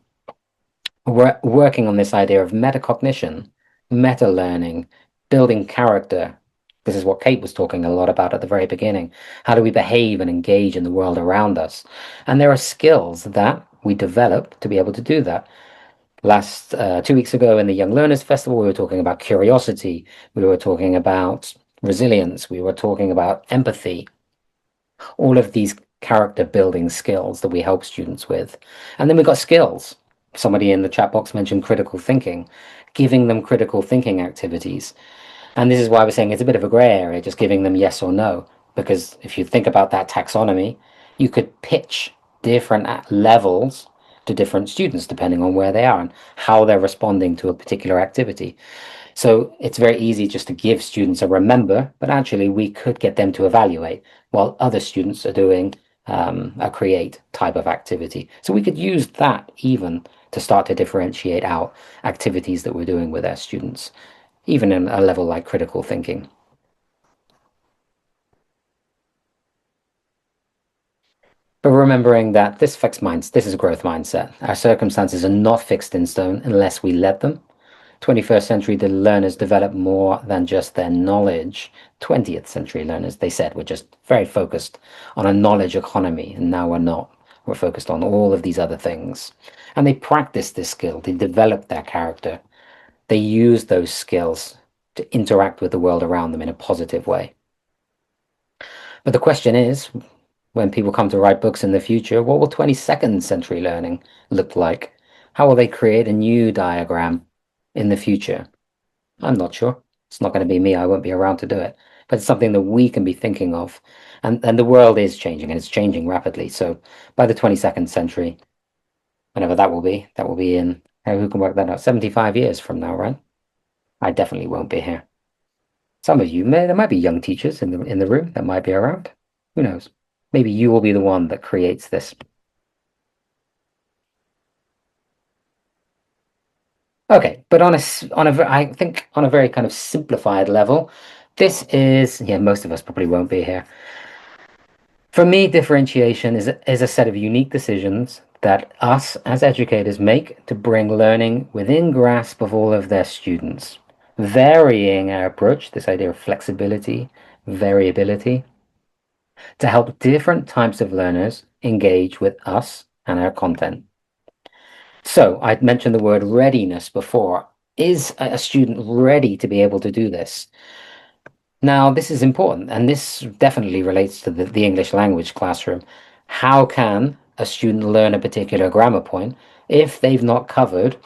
We're working on this idea of metacognition, meta learning, building character. This is what Kate was talking a lot about at the very beginning. How do we behave and engage in the world around us? And there are skills that we develop to be able to do that. 2 weeks ago in the Young Learners Festival, we were talking about curiosity. We were talking about resilience. We were talking about empathy. all of these character building skills that we help students with. And then we've got skills. Somebody in the chat box mentioned critical thinking, giving them critical thinking activities. And this is why we're saying it's a bit of a gray area, just giving them yes or no. Because if you think about that taxonomy, you could pitch different levels to different students depending on where they are and how they're responding to a particular activity. So it's very easy just to give students a remember, but actually we could get them to evaluate while other students are doing a create type of activity. So we could use that even to start to differentiate out activities that we're doing with our students, even in a level like critical thinking. But remembering that this is a growth mindset. Our circumstances are not fixed in stone unless we let them. 21st century, the learners develop more than just their knowledge. 20th century learners, they said, were just very focused on a knowledge economy, and now we're not. We're focused on all of these other things. And they practice this skill, they develop their character, they use those skills to interact with the world around them in a positive way. But the question is, when people come to write books in the future, what will 22nd century learning look like? How will they create a new diagram in the future? I'm not sure. It's not going to be me. I won't be around to do it. But it's something that we can be thinking of. And the world is changing, and it's changing rapidly. So by the 22nd century, whenever that will be in, who can work that out? 75 years from now, right? I definitely won't be here. Some of you there might be young teachers in the room that might be around. Who knows? Maybe you will be the one that creates this. Okay, but I think on a very kind of simplified level, this is, yeah, most of us probably won't be here. For me, differentiation is a set of unique decisions that us as educators make to bring learning within grasp of all of their students, varying our approach, this idea of flexibility, variability, to help different types of learners engage with us and our content. So I'd mentioned the word readiness before. Is a student ready to be able to do this? Now, this is important, and this definitely relates to the English language classroom. How can a student learn a particular grammar point if they've not covered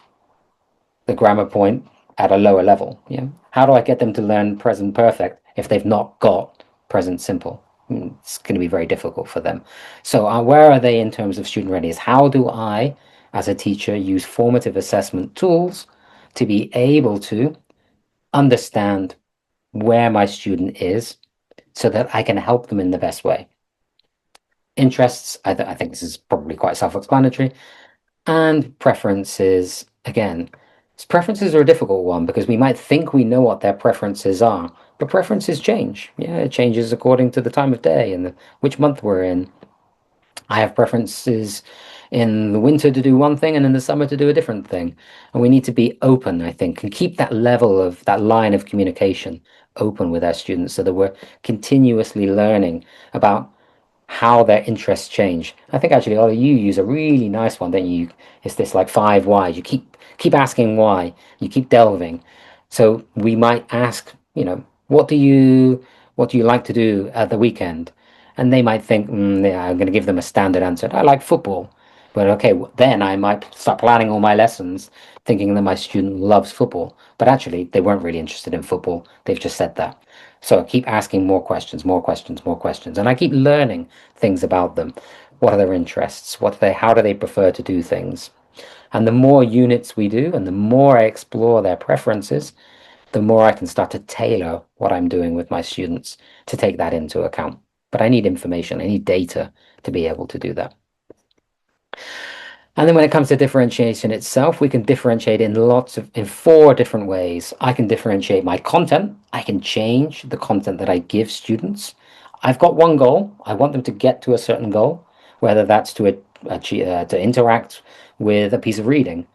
the grammar point at a lower level? Yeah. How do I get them to learn present perfect if they've not got present simple? It's going to be very difficult for them. So where are they in terms of student readiness? How do I, as a teacher, use formative assessment tools to be able to understand where my student is so that I can help them in the best way? Interests, I think this is probably quite self-explanatory. And preferences, again, preferences are a difficult one because we might think we know what their preferences are, but preferences change. Yeah, it changes according to the time of day and which month we're in. I have preferences in the winter to do one thing and in the summer to do a different thing. And we need to be open, I think, and keep that level of that line of communication open with our students so that we're continuously learning about how their interests change. I think actually, Ollie, you use a really nice one, don't you? It's this like 5 whys. You keep asking why. You keep delving. So we might ask, what do you like to do at the weekend? And they might think, yeah, I'm going to give them a standard answer. I like football. But okay, then I might start planning all my lessons thinking that my student loves football. But actually, they weren't really interested in football. They've just said that. So I keep asking more questions, more questions, more questions. And I keep learning things about them. What are their interests? How do they prefer to do things? And the more units we do and the more I explore their preferences, the more I can start to tailor what I'm doing with my students to take that into account. But I need information, I need data to be able to do that. And then when it comes to differentiation itself, we can differentiate in 4 different ways. I can differentiate my content. I can change the content that I give students. I've got one goal. I want them to get to a certain goal, whether that's to interact with a piece of reading.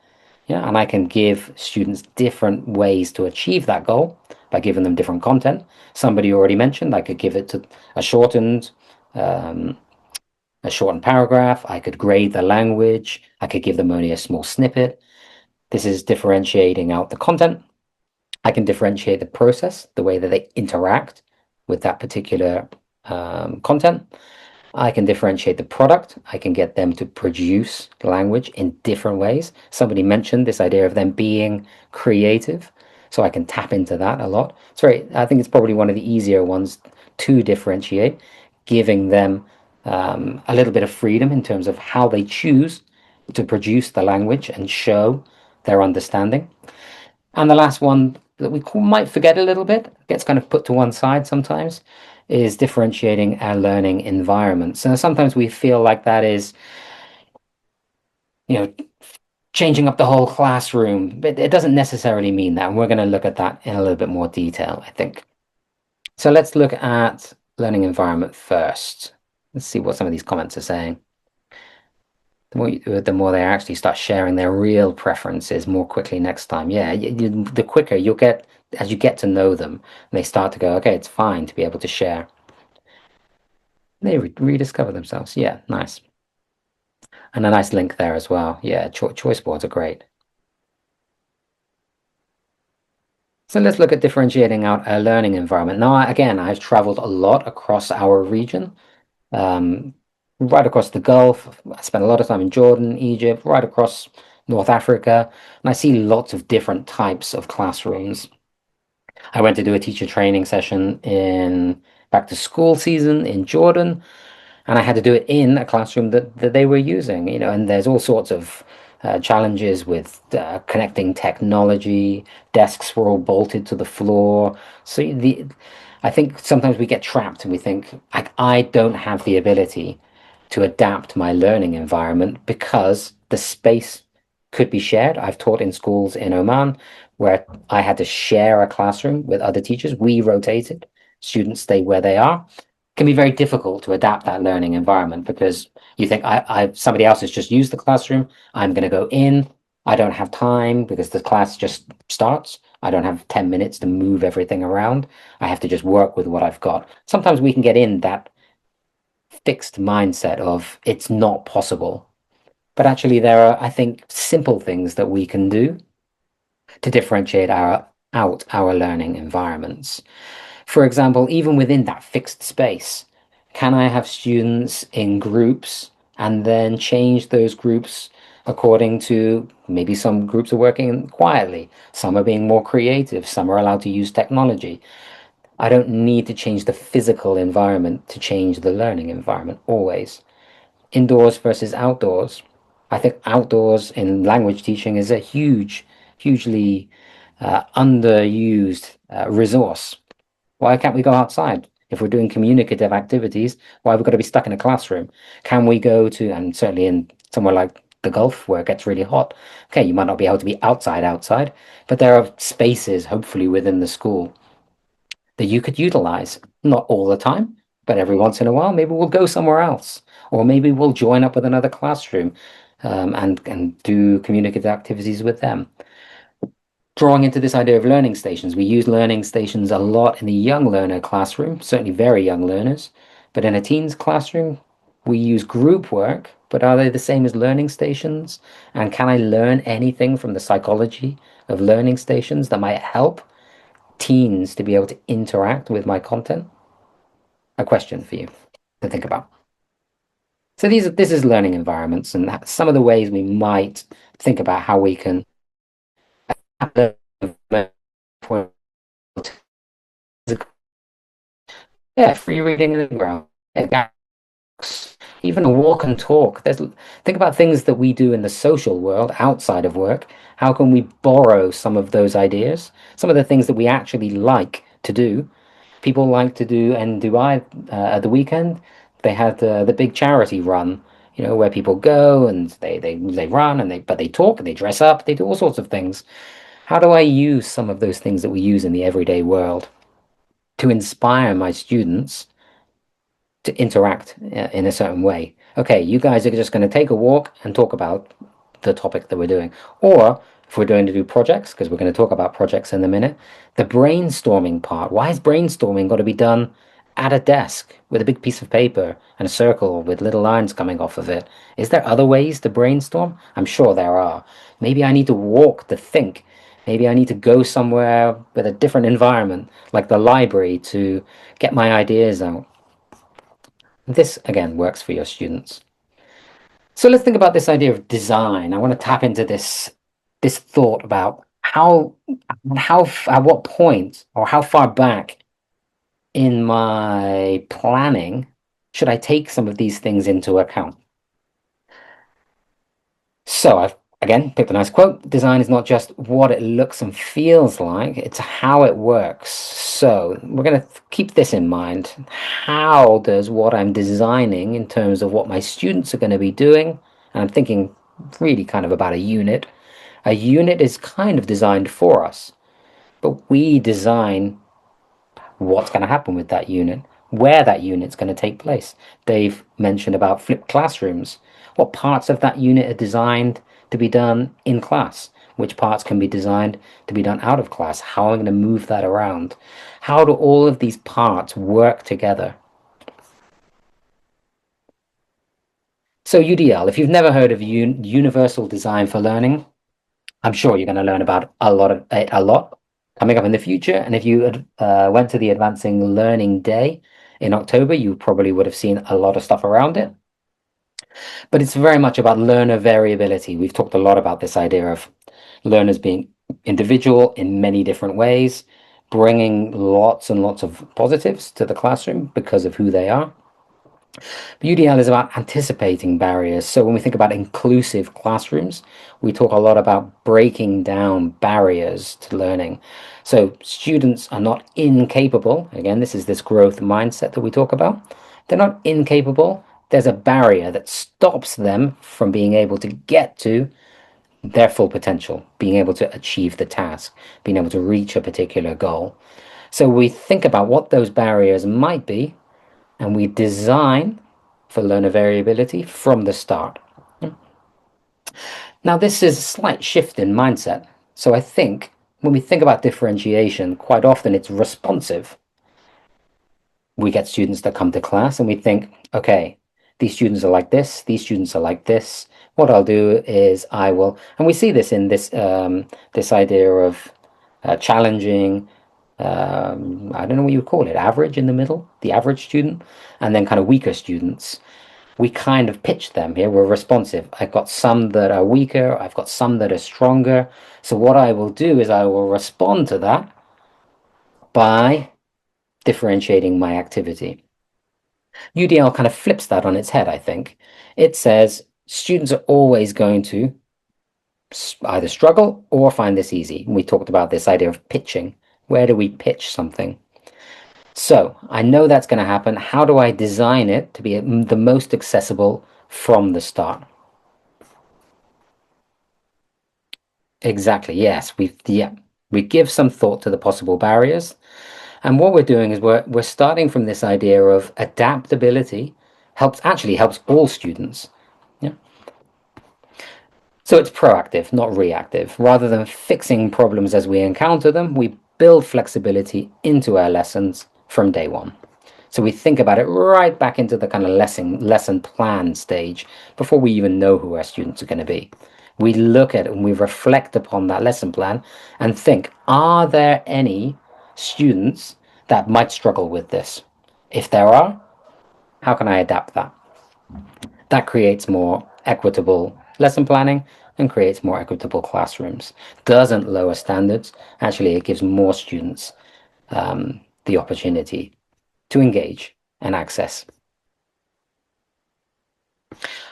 Yeah, and I can give students different ways to achieve that goal by giving them different content. Somebody already mentioned I could give it to a shortened paragraph. I could grade the language. I could give them only a small snippet. This is differentiating out the content. I can differentiate the process, the way that they interact with that particular content. I can differentiate the product. I can get them to produce language in different ways. Somebody mentioned this idea of them being creative, so I can tap into that a lot. I think it's probably one of the easier ones to differentiate, giving them a little bit of freedom in terms of how they choose to produce the language and show their understanding. And the last one that we might forget a little bit, gets kind of put to one side sometimes, is differentiating our learning environments. And sometimes we feel like that is, you know, changing up the whole classroom, but it doesn't necessarily mean that. And we're going to look at that in a little bit more detail, I think. So let's look at learning environment first. Let's see what some of these comments are saying. The more they actually start sharing their real preferences more quickly next time. Yeah, the quicker you'll get, as you get to know them, they start to go, okay, it's fine to be able to share. They rediscover themselves. Yeah, nice. And a nice link there as well. Yeah, choice boards are great. So let's look at differentiating out a learning environment. Now, again, I've traveled a lot across our region, um, right across the Gulf. I spent a lot of time in Jordan, Egypt, right across North Africa, and I see lots of different types of classrooms. I went to do a teacher training session in back to school season in Jordan, and I had to do it in a classroom that they were using, and there's all sorts of challenges with connecting technology. Desks were all bolted to the floor. I think sometimes we get trapped and we think, I don't have the ability to adapt my learning environment because the space could be shared. I've taught in schools in Oman where I had to share a classroom with other teachers. We rotated, students stay where they are. It can be very difficult to adapt that learning environment because you think somebody else has just used the classroom. I'm going to go in. I don't have time because the class just starts. I don't have 10 minutes to move everything around. I have to just work with what I've got. Sometimes we can get in that fixed mindset of it's not possible. But actually, there are, I think, simple things that we can do to differentiate our learning environments. For example, even within that fixed space, can I have students in groups and then change those groups according to maybe some groups are working quietly, some are being more creative, some are allowed to use technology. I don't need to change the physical environment to change the learning environment always. Indoors versus outdoors. I think outdoors in language teaching is a hugely underused resource. Why can't we go outside? If we're doing communicative activities, why have we got to be stuck in a classroom? Can we go to, and certainly in somewhere like the Gulf where it gets really hot, okay, you might not be able to be outside, but there are spaces, hopefully within the school, that you could utilize. Not all the time, but every once in a while, maybe we'll go somewhere else, or maybe we'll join up with another classroom and do communicative activities with them. Drawing into this idea of learning stations, we use learning stations a lot in the young learner classroom, certainly very young learners, but in a teens classroom, we use group work, but are they the same as learning stations? And can I learn anything from the psychology of learning stations that might help teens to be able to interact with my content? A question for you to think about. So this is learning environments and some of the ways we might think about how we can yeah, free reading in the ground. Even a walk and talk. Think about things that we do in the social world outside of work. How can we borrow some of those ideas? Some of the things that we actually like to do. People like to do in Dubai at the weekend. They had the big charity run, where people go and they run and they talk and they dress up. They do all sorts of things. How do I use some of those things that we use in the everyday world to inspire my students to interact in a certain way? Okay, you guys are just going to take a walk and talk about the topic that we're doing. Or if we're going to do projects, because we're going to talk about projects in a minute, the brainstorming part. Why is brainstorming got to be done at a desk with a big piece of paper and a circle with little lines coming off of it? Is there other ways to brainstorm? I'm sure there are. Maybe I need to walk to think. Maybe I need to go somewhere with a different environment, like the library, to get my ideas out. This, again, works for your students. So let's think about this idea of design. I want to tap into this thought about at what point or how far back in my planning should I take some of these things into account. So I've again picked a nice quote. Design is not just what it looks and feels like, it's how it works. So we're going to keep this in mind. How does what I'm designing in terms of what my students are going to be doing, and I'm thinking really kind of about a unit. A unit is kind of designed for us, but we design what's going to happen with that unit, where that unit's going to take place. Dave mentioned about flipped classrooms. What parts of that unit are designed to be done in class? Which parts can be designed to be done out of class? How am I going to move that around? How do all of these parts work together? So UDL, if you've never heard of Universal Design for Learning, I'm sure you're going to learn about a lot coming up in the future. And if you went to the Advancing Learning Day in October, you probably would have seen a lot of stuff around it. But it's very much about learner variability. We've talked a lot about this idea of learners being individual in many different ways, bringing lots and lots of positives to the classroom because of who they are. UDL is about anticipating barriers. So when we think about inclusive classrooms, we talk a lot about breaking down barriers to learning. So students are not incapable. Again, this is this growth mindset that we talk about. They're not incapable. There's a barrier that stops them from being able to get to their full potential, being able to achieve the task, being able to reach a particular goal. So we think about what those barriers might be, and we design for learner variability from the start. Now, this is a slight shift in mindset. So I think when we think about differentiation, quite often it's responsive. We get students that come to class and we think, okay, these students are like this, these students are like this. What I'll do is I will, and we see this in this idea of challenging, I don't know what you would call it, average in the middle, the average student, and then kind of weaker students. We kind of pitch them here. We're responsive. I've got some that are weaker. I've got some that are stronger. So what I will do is I will respond to that by differentiating my activity. UDL kind of flips that on its head, I think. It says students are always going to either struggle or find this easy. We talked about this idea of pitching. Where do we pitch something? So I know that's going to happen. How do I design it to be the most accessible from the start? Exactly, yes. We give some thought to the possible barriers. And what we're doing is we're starting from this idea of adaptability helps all students. Yeah. So it's proactive, not reactive. Rather than fixing problems as we encounter them, we build flexibility into our lessons from day one. So we think about it right back into the kind of lesson plan stage before we even know who our students are going to be. We look at it and we reflect upon that lesson plan and think, are there any students that might struggle with this? If there are, how can I adapt that? That creates more equitable lesson planning and creates more equitable classrooms. Doesn't lower standards. Actually, it gives more students the opportunity to engage and access.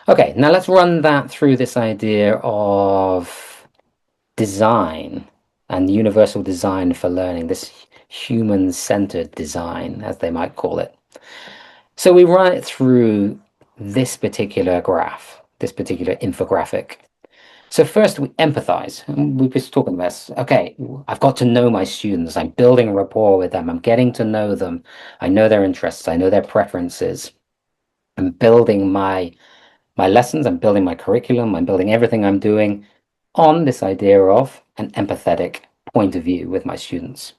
Okay, now let's run that through this idea of design and universal design for learning, this human-centered design, as they might call it. So we run it through this particular graph, this particular infographic. So first we empathize, and we were just talking about this. Okay, I've got to know my students. I'm building rapport with them. I'm getting to know them. I know their interests. I know their preferences. I'm building my lessons. I'm building my curriculum. I'm building everything I'm doing on this idea of an empathetic point of view with my students.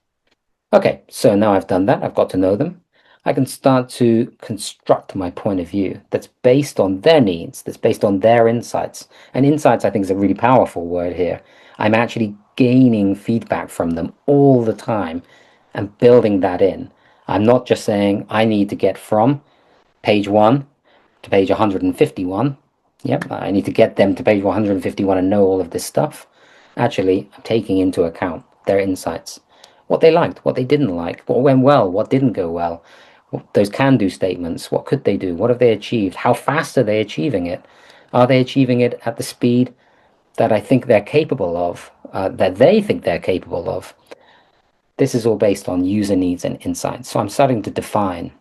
Okay, so now I've done that. I've got to know them. I can start to construct my point of view that's based on their needs, that's based on their insights. And insights, I think, is a really powerful word here. I'm actually gaining feedback from them all the time and building that in. I'm not just saying I need to get from page 1 to page 151. Yep, I need to get them to page 151 and know all of this stuff. Actually, I'm taking into account their insights, what they liked, what they didn't like, what went well, what didn't go well, those can-do statements, what could they do, what have they achieved, how fast are they achieving it, are they achieving it at the speed that I think they're capable of, that they think they're capable of. This is all based on user needs and insights. So I'm starting to define.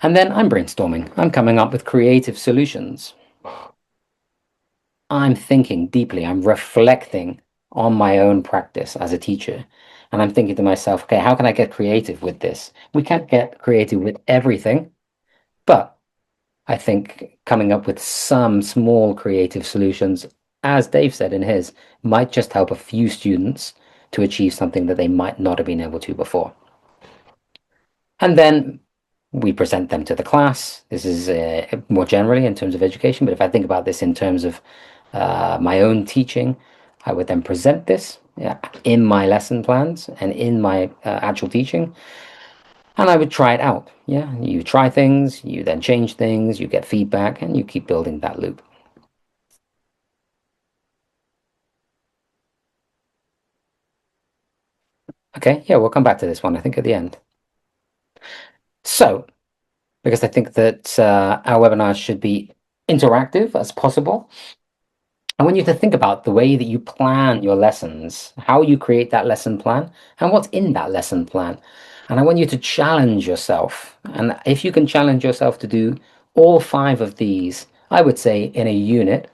And then I'm brainstorming. I'm coming up with creative solutions. I'm thinking deeply. I'm reflecting on my own practice as a teacher. And I'm thinking to myself, okay, how can I get creative with this? We can't get creative with everything, but I think coming up with some small creative solutions, as Dave said in his, might just help a few students to achieve something that they might not have been able to before. And then we present them to the class. This is more generally in terms of education, but if I think about this in terms of my own teaching, I would then present this in my lesson plans and in my actual teaching, and I would try it out. Yeah, you try things, you then change things, you get feedback, and you keep building that loop. Okay, yeah, we'll come back to this one, I think, at the end. So, because I think that our webinars should be interactive as possible, I want you to think about the way that you plan your lessons, how you create that lesson plan, and what's in that lesson plan. And I want you to challenge yourself. And if you can challenge yourself to do all 5 of these, I would say in a unit,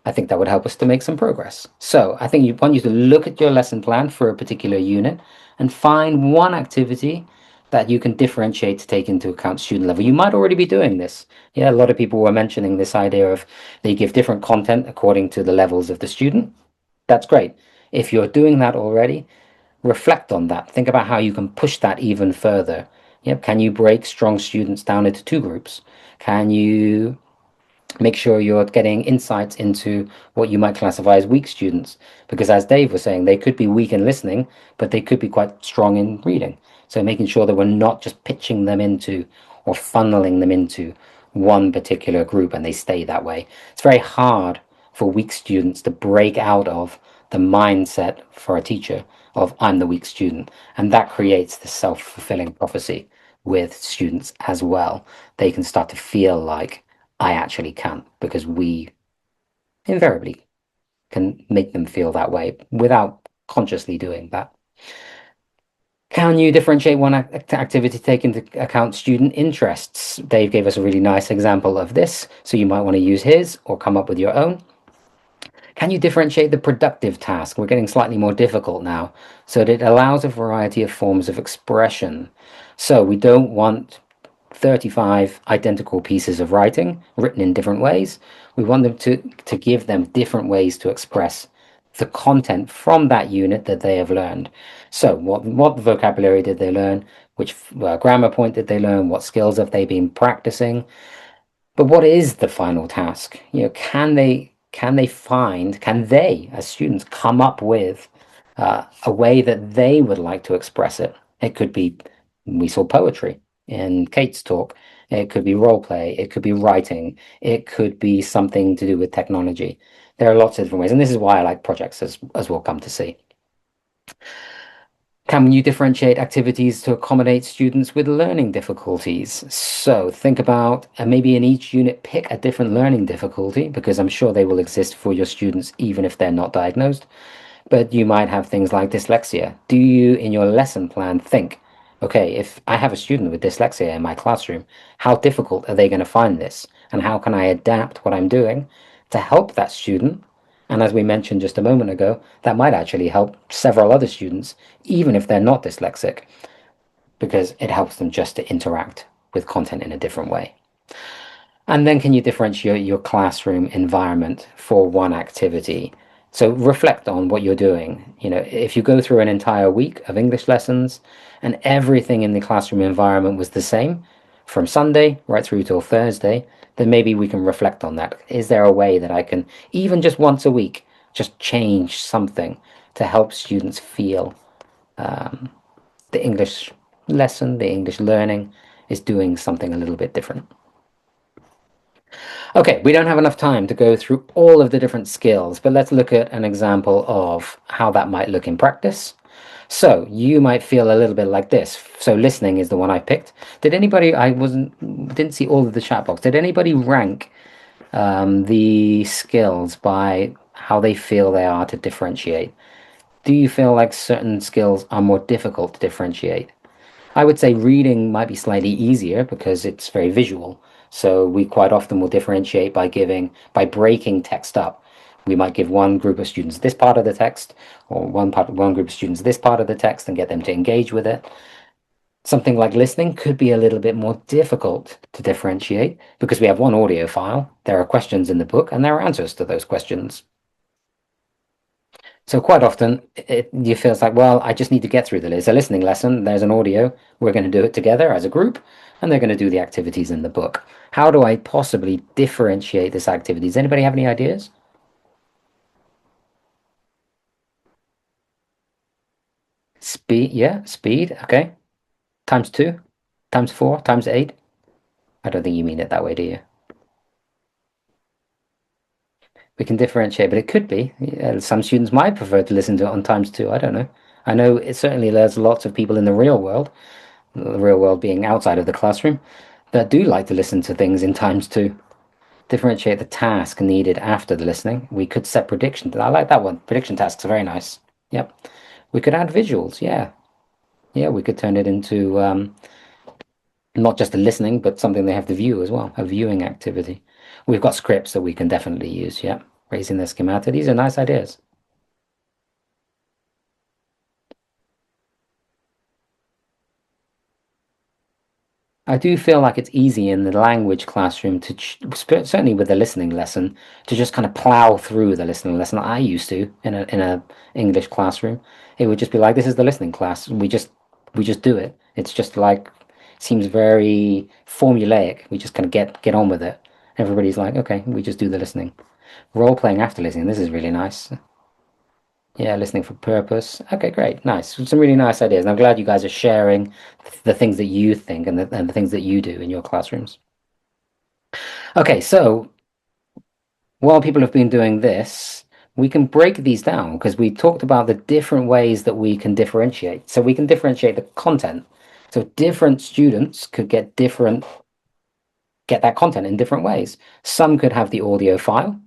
I think that would help us to make some progress. So I think you want you to look at your lesson plan for a particular unit and find one activity that you can differentiate to take into account student level. You might already be doing this. Yeah, a lot of people were mentioning this idea of they give different content according to the levels of the student. That's great. If you're doing that already, reflect on that. Think about how you can push that even further. Yep. Can you break strong students down into 2 groups? Can you make sure you're getting insights into what you might classify as weak students? Because as Dave was saying, they could be weak in listening, but they could be quite strong in reading. So making sure that we're not just pitching them into or funneling them into one particular group and they stay that way. It's very hard for weak students to break out of the mindset for a teacher of I'm the weak student. And that creates the self-fulfilling prophecy with students as well. They can start to feel like I actually can, because we invariably can make them feel that way without consciously doing that. Can you differentiate one activity, take into account student interests? Dave gave us a really nice example of this, so you might want to use his or come up with your own. Can you differentiate the productive task? We're getting slightly more difficult now, so that it allows a variety of forms of expression. So we don't want 35 identical pieces of writing written in different ways. We want them to give them different ways to express the content from that unit that they have learned. So what vocabulary did they learn? Which grammar point did they learn? What skills have they been practicing? But what is the final task? Can they as students come up with a way that they would like to express it? It could be, we saw poetry in Kate's talk. It could be role play. It could be writing. It could be something to do with technology. There are lots of different ways, and this is why I like projects, as we'll come to see. Can you differentiate activities to accommodate students with learning difficulties? So think about, and maybe in each unit, pick a different learning difficulty, because I'm sure they will exist for your students even if they're not diagnosed. But you might have things like dyslexia. Do you, in your lesson plan, think, okay, if I have a student with dyslexia in my classroom, how difficult are they going to find this? And how can I adapt what I'm doing to help that student? And as we mentioned just a moment ago, that might actually help several other students, even if they're not dyslexic, because it helps them just to interact with content in a different way. And then can you differentiate your classroom environment for one activity? So reflect on what you're doing. If you go through an entire week of English lessons and everything in the classroom environment was the same from Sunday right through till Thursday, then maybe we can reflect on that. Is there a way that I can, even just once a week, just change something to help students feel the English lesson, the English learning is doing something a little bit different. Okay, we don't have enough time to go through all of the different skills, but let's look at an example of how that might look in practice. So you might feel a little bit like this. So listening is the one I picked. Did anybody, didn't see all of the chat box. Did anybody rank the skills by how they feel they are to differentiate? Do you feel like certain skills are more difficult to differentiate? I would say reading might be slightly easier because it's very visual. So we quite often will differentiate by breaking text up. We might give one group of students this part of the text, or one group of students this part of the text, and get them to engage with it. Something like listening could be a little bit more difficult to differentiate because we have one audio file, there are questions in the book, and there are answers to those questions. So quite often you feel like, well, I just need to get through it's a listening lesson. There's an audio. We're going to do it together as a group, and they're going to do the activities in the book. How do I possibly differentiate this activity? Does anybody have any ideas? Speed, yeah, speed. Okay. Times 2, times 4, times 8. I don't think you mean it that way, do you? We can differentiate, but it could be. Some students might prefer to listen to it on times 2. I don't know. I know certainly there's lots of people in the real world being outside of the classroom, that do like to listen to things in times 2. Differentiate the task needed after the listening. We could set prediction. I like that one. Prediction tasks are very nice. Yep. We could add visuals. Yeah. Yeah, we could turn it into not just a listening, but something they have to view as well, a viewing activity. We've got scripts that we can definitely use. Yeah. Raising the schemata. These are nice ideas. I do feel like it's easy in the language classroom to, certainly with the listening lesson, to just kind of plow through the listening lesson. I used to in a English classroom. It would just be like, this is the listening class. We just do it. It's just like seems very formulaic. We just kind of get on with it. Everybody's like, okay, we just do the listening. Role playing after listening. This is really nice. Yeah, listening for purpose. Okay, great, nice. Some really nice ideas. And I'm glad you guys are sharing the things that you think and the things that you do in your classrooms. Okay, so while people have been doing this, we can break these down because we talked about the different ways that we can differentiate. So we can differentiate the content. So different students could get that content in different ways. Some could have the audio file.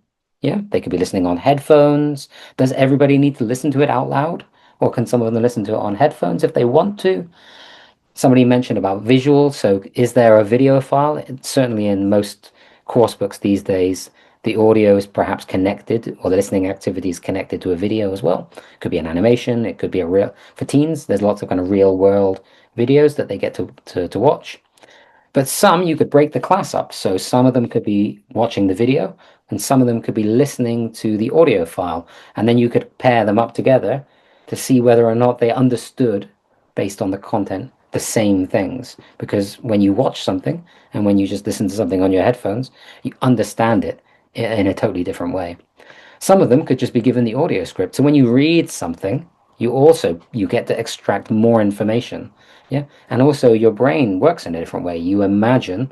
Yeah, they could be listening on headphones. Does everybody need to listen to it out loud? Or can some of them listen to it on headphones if they want to? Somebody mentioned about visual. So is there a video file? Certainly in most course books these days, the audio is perhaps connected, or the listening activity is connected to a video as well. It could be an animation. It could be for teens, there's lots of kind of real world videos that they get to watch. But some you could break the class up. So some of them could be watching the video and some of them could be listening to the audio file. And then you could pair them up together to see whether or not they understood, based on the content, the same things. Because when you watch something and when you just listen to something on your headphones, you understand it in a totally different way. Some of them could just be given the audio script. So when you read something, you get to extract more information. Yeah. And also your brain works in a different way. You imagine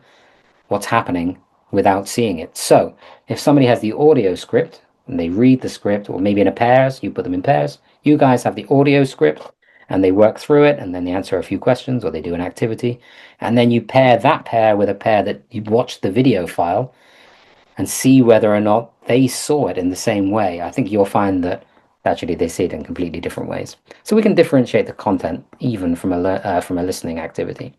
what's happening without seeing it. So if somebody has the audio script and they read the script, or maybe in a pairs, you put them in pairs, you guys have the audio script and they work through it and then they answer a few questions or they do an activity. And then you pair that pair with a pair that you watched the video file and see whether or not they saw it in the same way. I think you'll find that actually they see it in completely different ways. So we can differentiate the content even from a listening activity.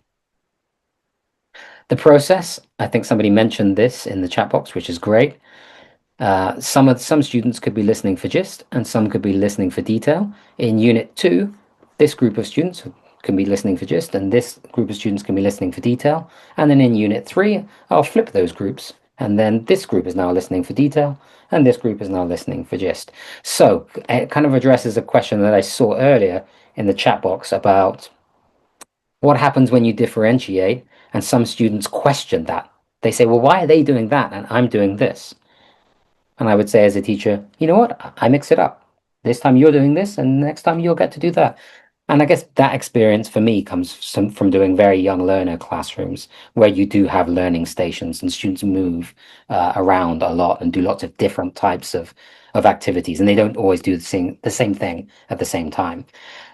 The process, I think somebody mentioned this in the chat box, which is great. Some students could be listening for gist and some could be listening for detail. In Unit 2, this group of students can be listening for gist and this group of students can be listening for detail. And then in Unit 3, I'll flip those groups. And then this group is now listening for detail, and this group is now listening for gist. So it kind of addresses a question that I saw earlier in the chat box about what happens when you differentiate, and some students question that. They say, well, why are they doing that and I'm doing this? And I would say as a teacher, you know what? I mix it up. This time you're doing this, and next time you'll get to do that. And I guess that experience for me comes from doing very young learner classrooms where you do have learning stations and students move around a lot and do lots of different types of activities, and they don't always do the same thing at the same time.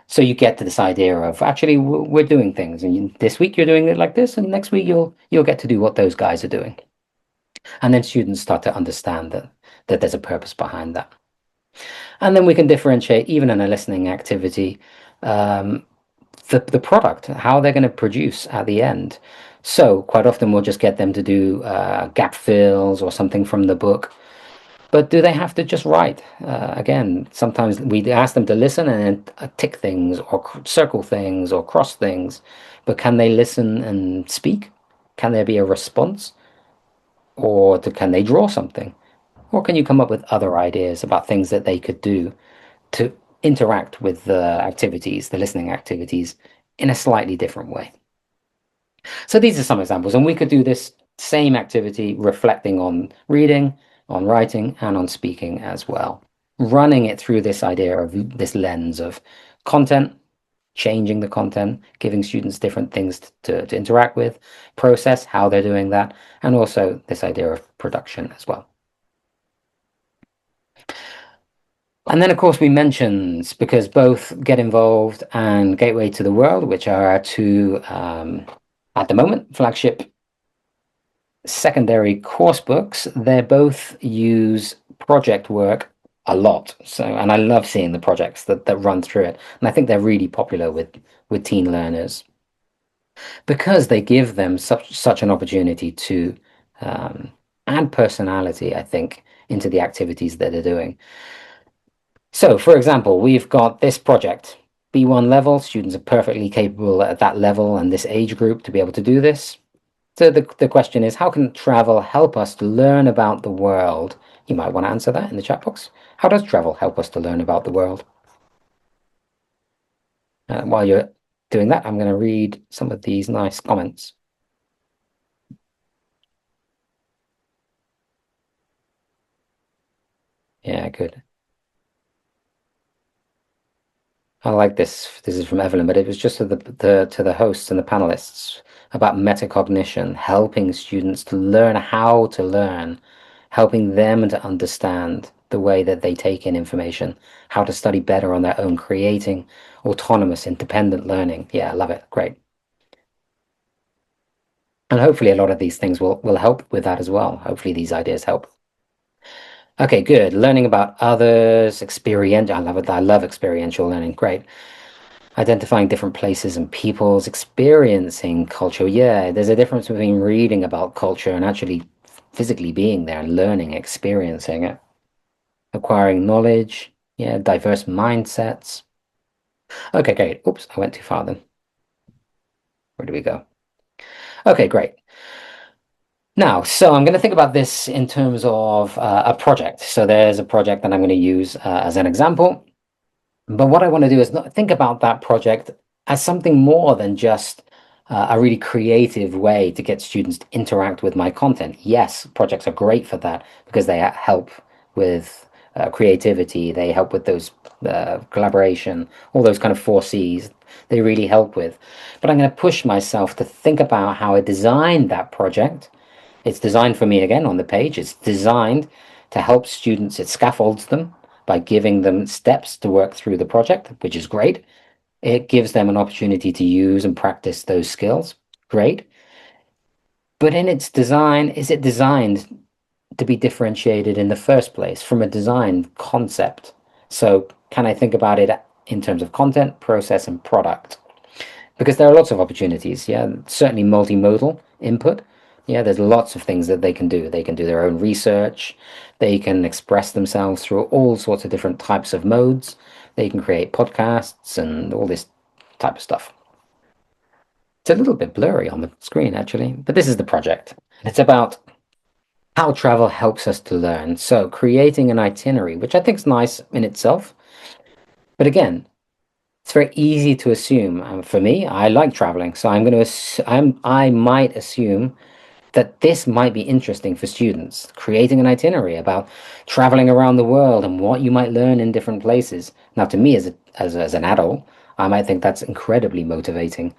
So you get to this idea of actually we're doing things, and this week you're doing it like this, and next week you'll get to do what those guys are doing, and then students start to understand that there's a purpose behind that. And then we can differentiate even in a listening activity, the product, how they're going to produce at the end. So quite often we'll just get them to do gap fills or something from the book. But do they have to just write? Again, sometimes we ask them to listen and tick things or circle things or cross things. But can they listen and speak? Can there be a response? Or can they draw something? Or can you come up with other ideas about things that they could do to interact with the activities, the listening activities, in a slightly different way? So these are some examples, and we could do this same activity reflecting on reading, on writing, and on speaking as well, running it through this idea of this lens of content, changing the content, giving students different things to interact with, process how they're doing that, and also this idea of production as well. And then, of course, we mentioned, because both Get Involved and Gateway to the World, which are our two, at the moment, flagship secondary course books, they both use project work a lot. So, and I love seeing the projects that run through it. And I think they're really popular with teen learners because they give them such an opportunity to add personality, I think, into the activities that they're doing. So, for example, we've got this project, B1 level. Students are perfectly capable at that level and this age group to be able to do this. So the question is, how can travel help us to learn about the world? You might want to answer that in the chat box. How does travel help us to learn about the world? While you're doing that, I'm going to read some of these nice comments. Yeah, good. I like this. This is from Evelyn, but it was just to the hosts and the panelists about metacognition, helping students to learn how to learn, helping them to understand the way that they take in information, how to study better on their own, creating autonomous, independent learning. Yeah, I love it. Great. And hopefully a lot of these things will help with that as well. Hopefully these ideas help. Okay, good. Learning about others, experiential. I love it. I love experiential learning. Great. Identifying different places and peoples, experiencing culture. Yeah, there's a difference between reading about culture and actually physically being there and learning, experiencing it. Acquiring knowledge. Yeah, diverse mindsets. Okay, great. Oops, I went too far then. Where do we go? Okay, great. Now, so I'm going to think about this in terms of a project. So there's a project that I'm going to use as an example. But what I want to do is not think about that project as something more than just a really creative way to get students to interact with my content. Yes, projects are great for that because they help with creativity. They help with those collaboration, all those kind of 4Cs. They really help with. But I'm going to push myself to think about how I designed that project. It's designed for me again on the page. It's designed to help students. It scaffolds them by giving them steps to work through the project, which is great. It gives them an opportunity to use and practice those skills. Great. But in its design, is it designed to be differentiated in the first place from a design concept? So can I think about it in terms of content, process, and product? Because there are lots of opportunities. Yeah, certainly multimodal input. Yeah, there's lots of things that they can do. They can do their own research. They can express themselves through all sorts of different types of modes. They can create podcasts and all this type of stuff. It's a little bit blurry on the screen, actually, but this is the project. It's about how travel helps us to learn. So creating an itinerary, which I think is nice in itself. But again, it's very easy to assume. For me, I like traveling, so I might assume that this might be interesting for students, creating an itinerary about traveling around the world and what you might learn in different places. Now, to me, as an adult, I might think that's incredibly motivating,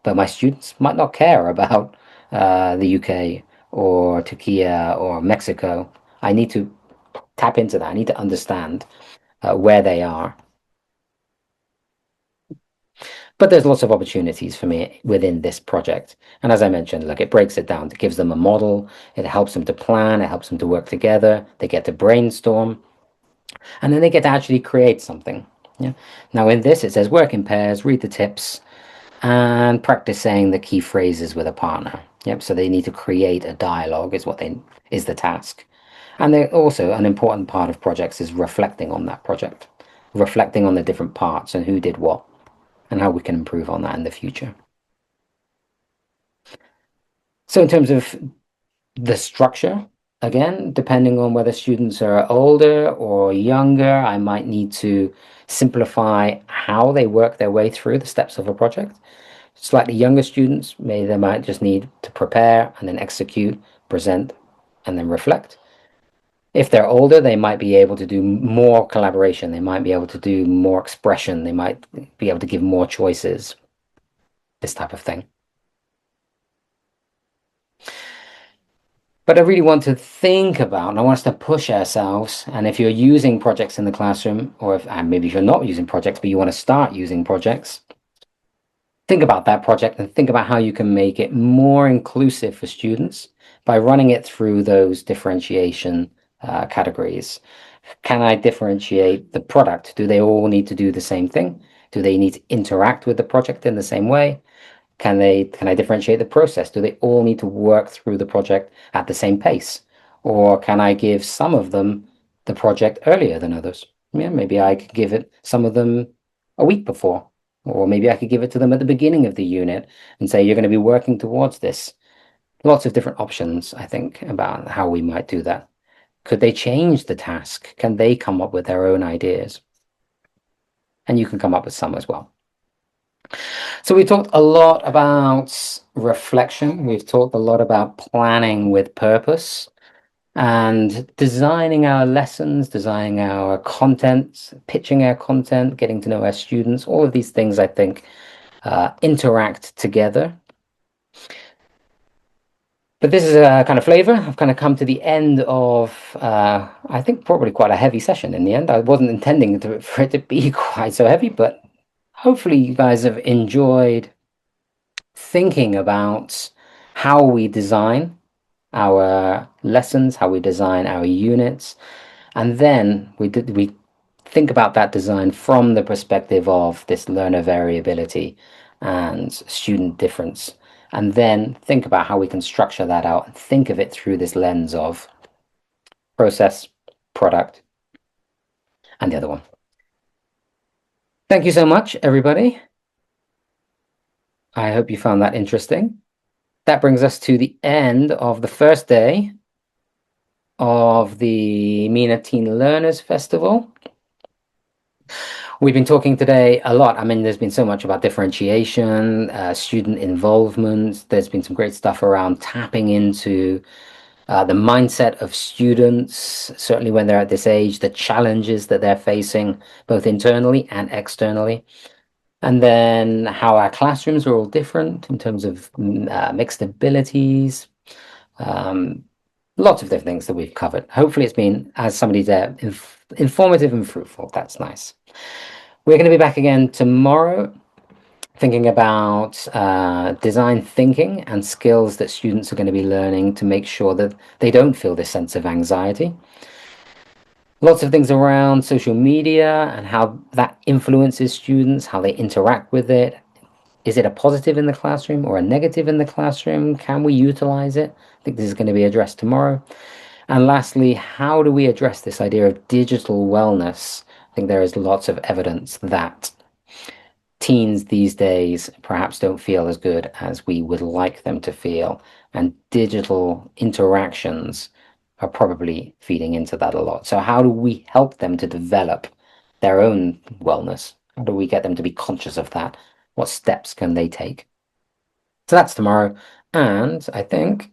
but my students might not care about the UK or Turkey or Mexico. I need to tap into that. I need to understand where they are. But there's lots of opportunities for me within this project. And as I mentioned, look, it breaks it down. It gives them a model. It helps them to plan. It helps them to work together. They get to brainstorm. And then they get to actually create something. Yeah. Now in this, it says work in pairs, read the tips, and practice saying the key phrases with a partner. Yep. So they need to create a dialogue is the task. And they also, an important part of projects is reflecting on that project, reflecting on the different parts and who did what, and how we can improve on that in the future. So in terms of the structure, again, depending on whether students are older or younger, I might need to simplify how they work their way through the steps of a project. Slightly younger students, maybe they might just need to prepare and then execute, present, and then reflect. If they're older, they might be able to do more collaboration. They might be able to do more expression. They might be able to give more choices, this type of thing. But I really want to think about, and I want us to push ourselves. And if you're using projects in the classroom, or if, and maybe if you're not using projects, but you want to start using projects, think about that project and think about how you can make it more inclusive for students by running it through those differentiation categories. Can I differentiate the product? Do they all need to do the same thing? Do they need to interact with the project in the same way? Can I differentiate the process? Do they all need to work through the project at the same pace? Or can I give some of them the project earlier than others? Yeah, maybe I could give it some of them a week before, or maybe I could give it to them at the beginning of the unit and say, you're going to be working towards this. Lots of different options, I think, about how we might do that. Could they change the task? Can they come up with their own ideas? And you can come up with some as well. So we talked a lot about reflection. We've talked a lot about planning with purpose and designing our lessons, designing our content, pitching our content, getting to know our students. All of these things, I think, interact together. But this is a kind of flavor. I've kind of come to the end of, I think, probably quite a heavy session in the end. I wasn't intending for it to be quite so heavy, but hopefully you guys have enjoyed thinking about how we design our lessons, how we design our units, and then we think about that design from the perspective of this learner variability and student difference, and then think about how we can structure that out and think of it through this lens of process, product, and the other one. Thank you so much, everybody. I hope you found that interesting. That brings us to the end of the first day of the MENA Teen Learners Festival. We've been talking today a lot. I mean, there's been so much about differentiation, student involvement. There's been some great stuff around tapping into the mindset of students, certainly when they're at this age, the challenges that they're facing, both internally and externally. And then how our classrooms are all different in terms of mixed abilities. Lots of different things that we've covered. Hopefully it's been, as somebody said, informative and fruitful. That's nice. We're going to be back again tomorrow, thinking about design thinking and skills that students are going to be learning to make sure that they don't feel this sense of anxiety. Lots of things around social media and how that influences students, how they interact with it. Is it a positive in the classroom or a negative in the classroom? Can we utilize it? I think this is going to be addressed tomorrow. And lastly, how do we address this idea of digital wellness? I think there is lots of evidence that teens these days perhaps don't feel as good as we would like them to feel, and digital interactions are probably feeding into that a lot. So how do we help them to develop their own wellness? How do we get them to be conscious of that? What steps can they take? So that's tomorrow. And I think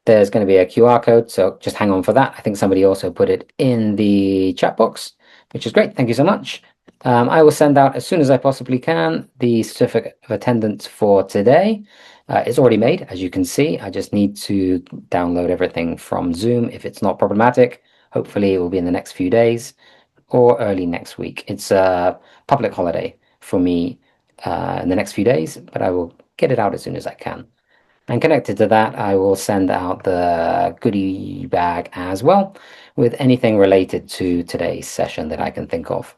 there's going to be a QR code, so just hang on for that. I think somebody also put it in the chat box, which is great. Thank you so much. I will send out as soon as I possibly can the certificate of attendance for today. It's already made, as you can see. I just need to download everything from Zoom. If it's not problematic, hopefully it will be in the next few days or early next week. It's a public holiday for me in the next few days, but I will get it out as soon as I can. And connected to that, I will send out the goodie bag as well with anything related to today's session that I can think of.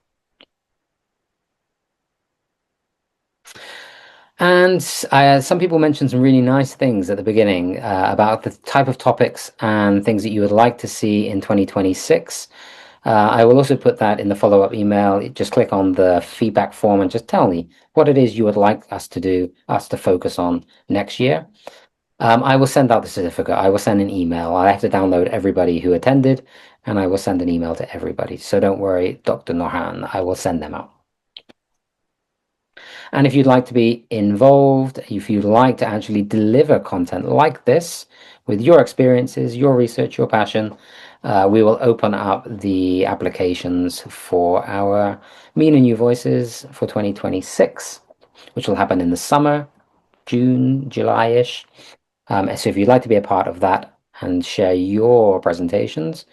And some people mentioned some really nice things at the beginning about the type of topics and things that you would like to see in 2026. I will also put that in the follow-up email. Just click on the feedback form and just tell me what it is you would like us to do, us to focus on next year. I will send out the certificate. I will send an email. I have to download everybody who attended, and I will send an email to everybody. So don't worry, Dr. Norhan, I will send them out. And if you'd like to be involved, if you'd like to actually deliver content like this with your experiences, your research, your passion, we will open up the applications for our MENA New Voices for 2026, which will happen in the summer, June, July-ish. So if you'd like to be a part of that and share your presentations,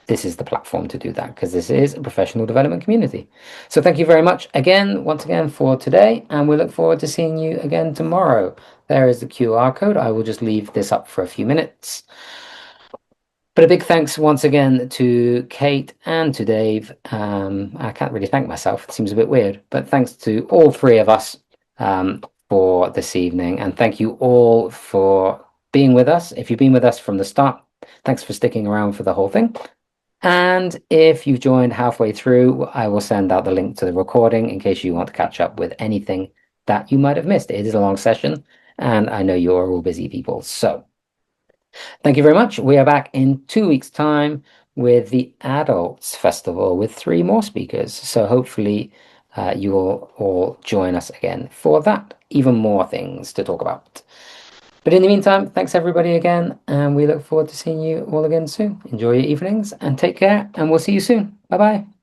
this is the platform to do that, because this is a professional development community. So thank you very much once again for today, and we look forward to seeing you again tomorrow. There is the QR code. I will just leave this up for a few minutes. But a big thanks once again to Kate and to Dave. I can't really thank myself. It seems a bit weird, but thanks to all three of us for this evening. And thank you all for being with us. If you've been with us from the start, thanks for sticking around for the whole thing. And if you've joined halfway through, I will send out the link to the recording in case you want to catch up with anything that you might have missed. It is a long session, and I know you're all busy people. So thank you very much. We are back in 2 weeks' time with the Adults Festival with 3 more speakers. So hopefully you will all join us again for that. Even more things to talk about. But in the meantime, thanks everybody again, and we look forward to seeing you all again soon. Enjoy your evenings and take care, and we'll see you soon. Bye-bye.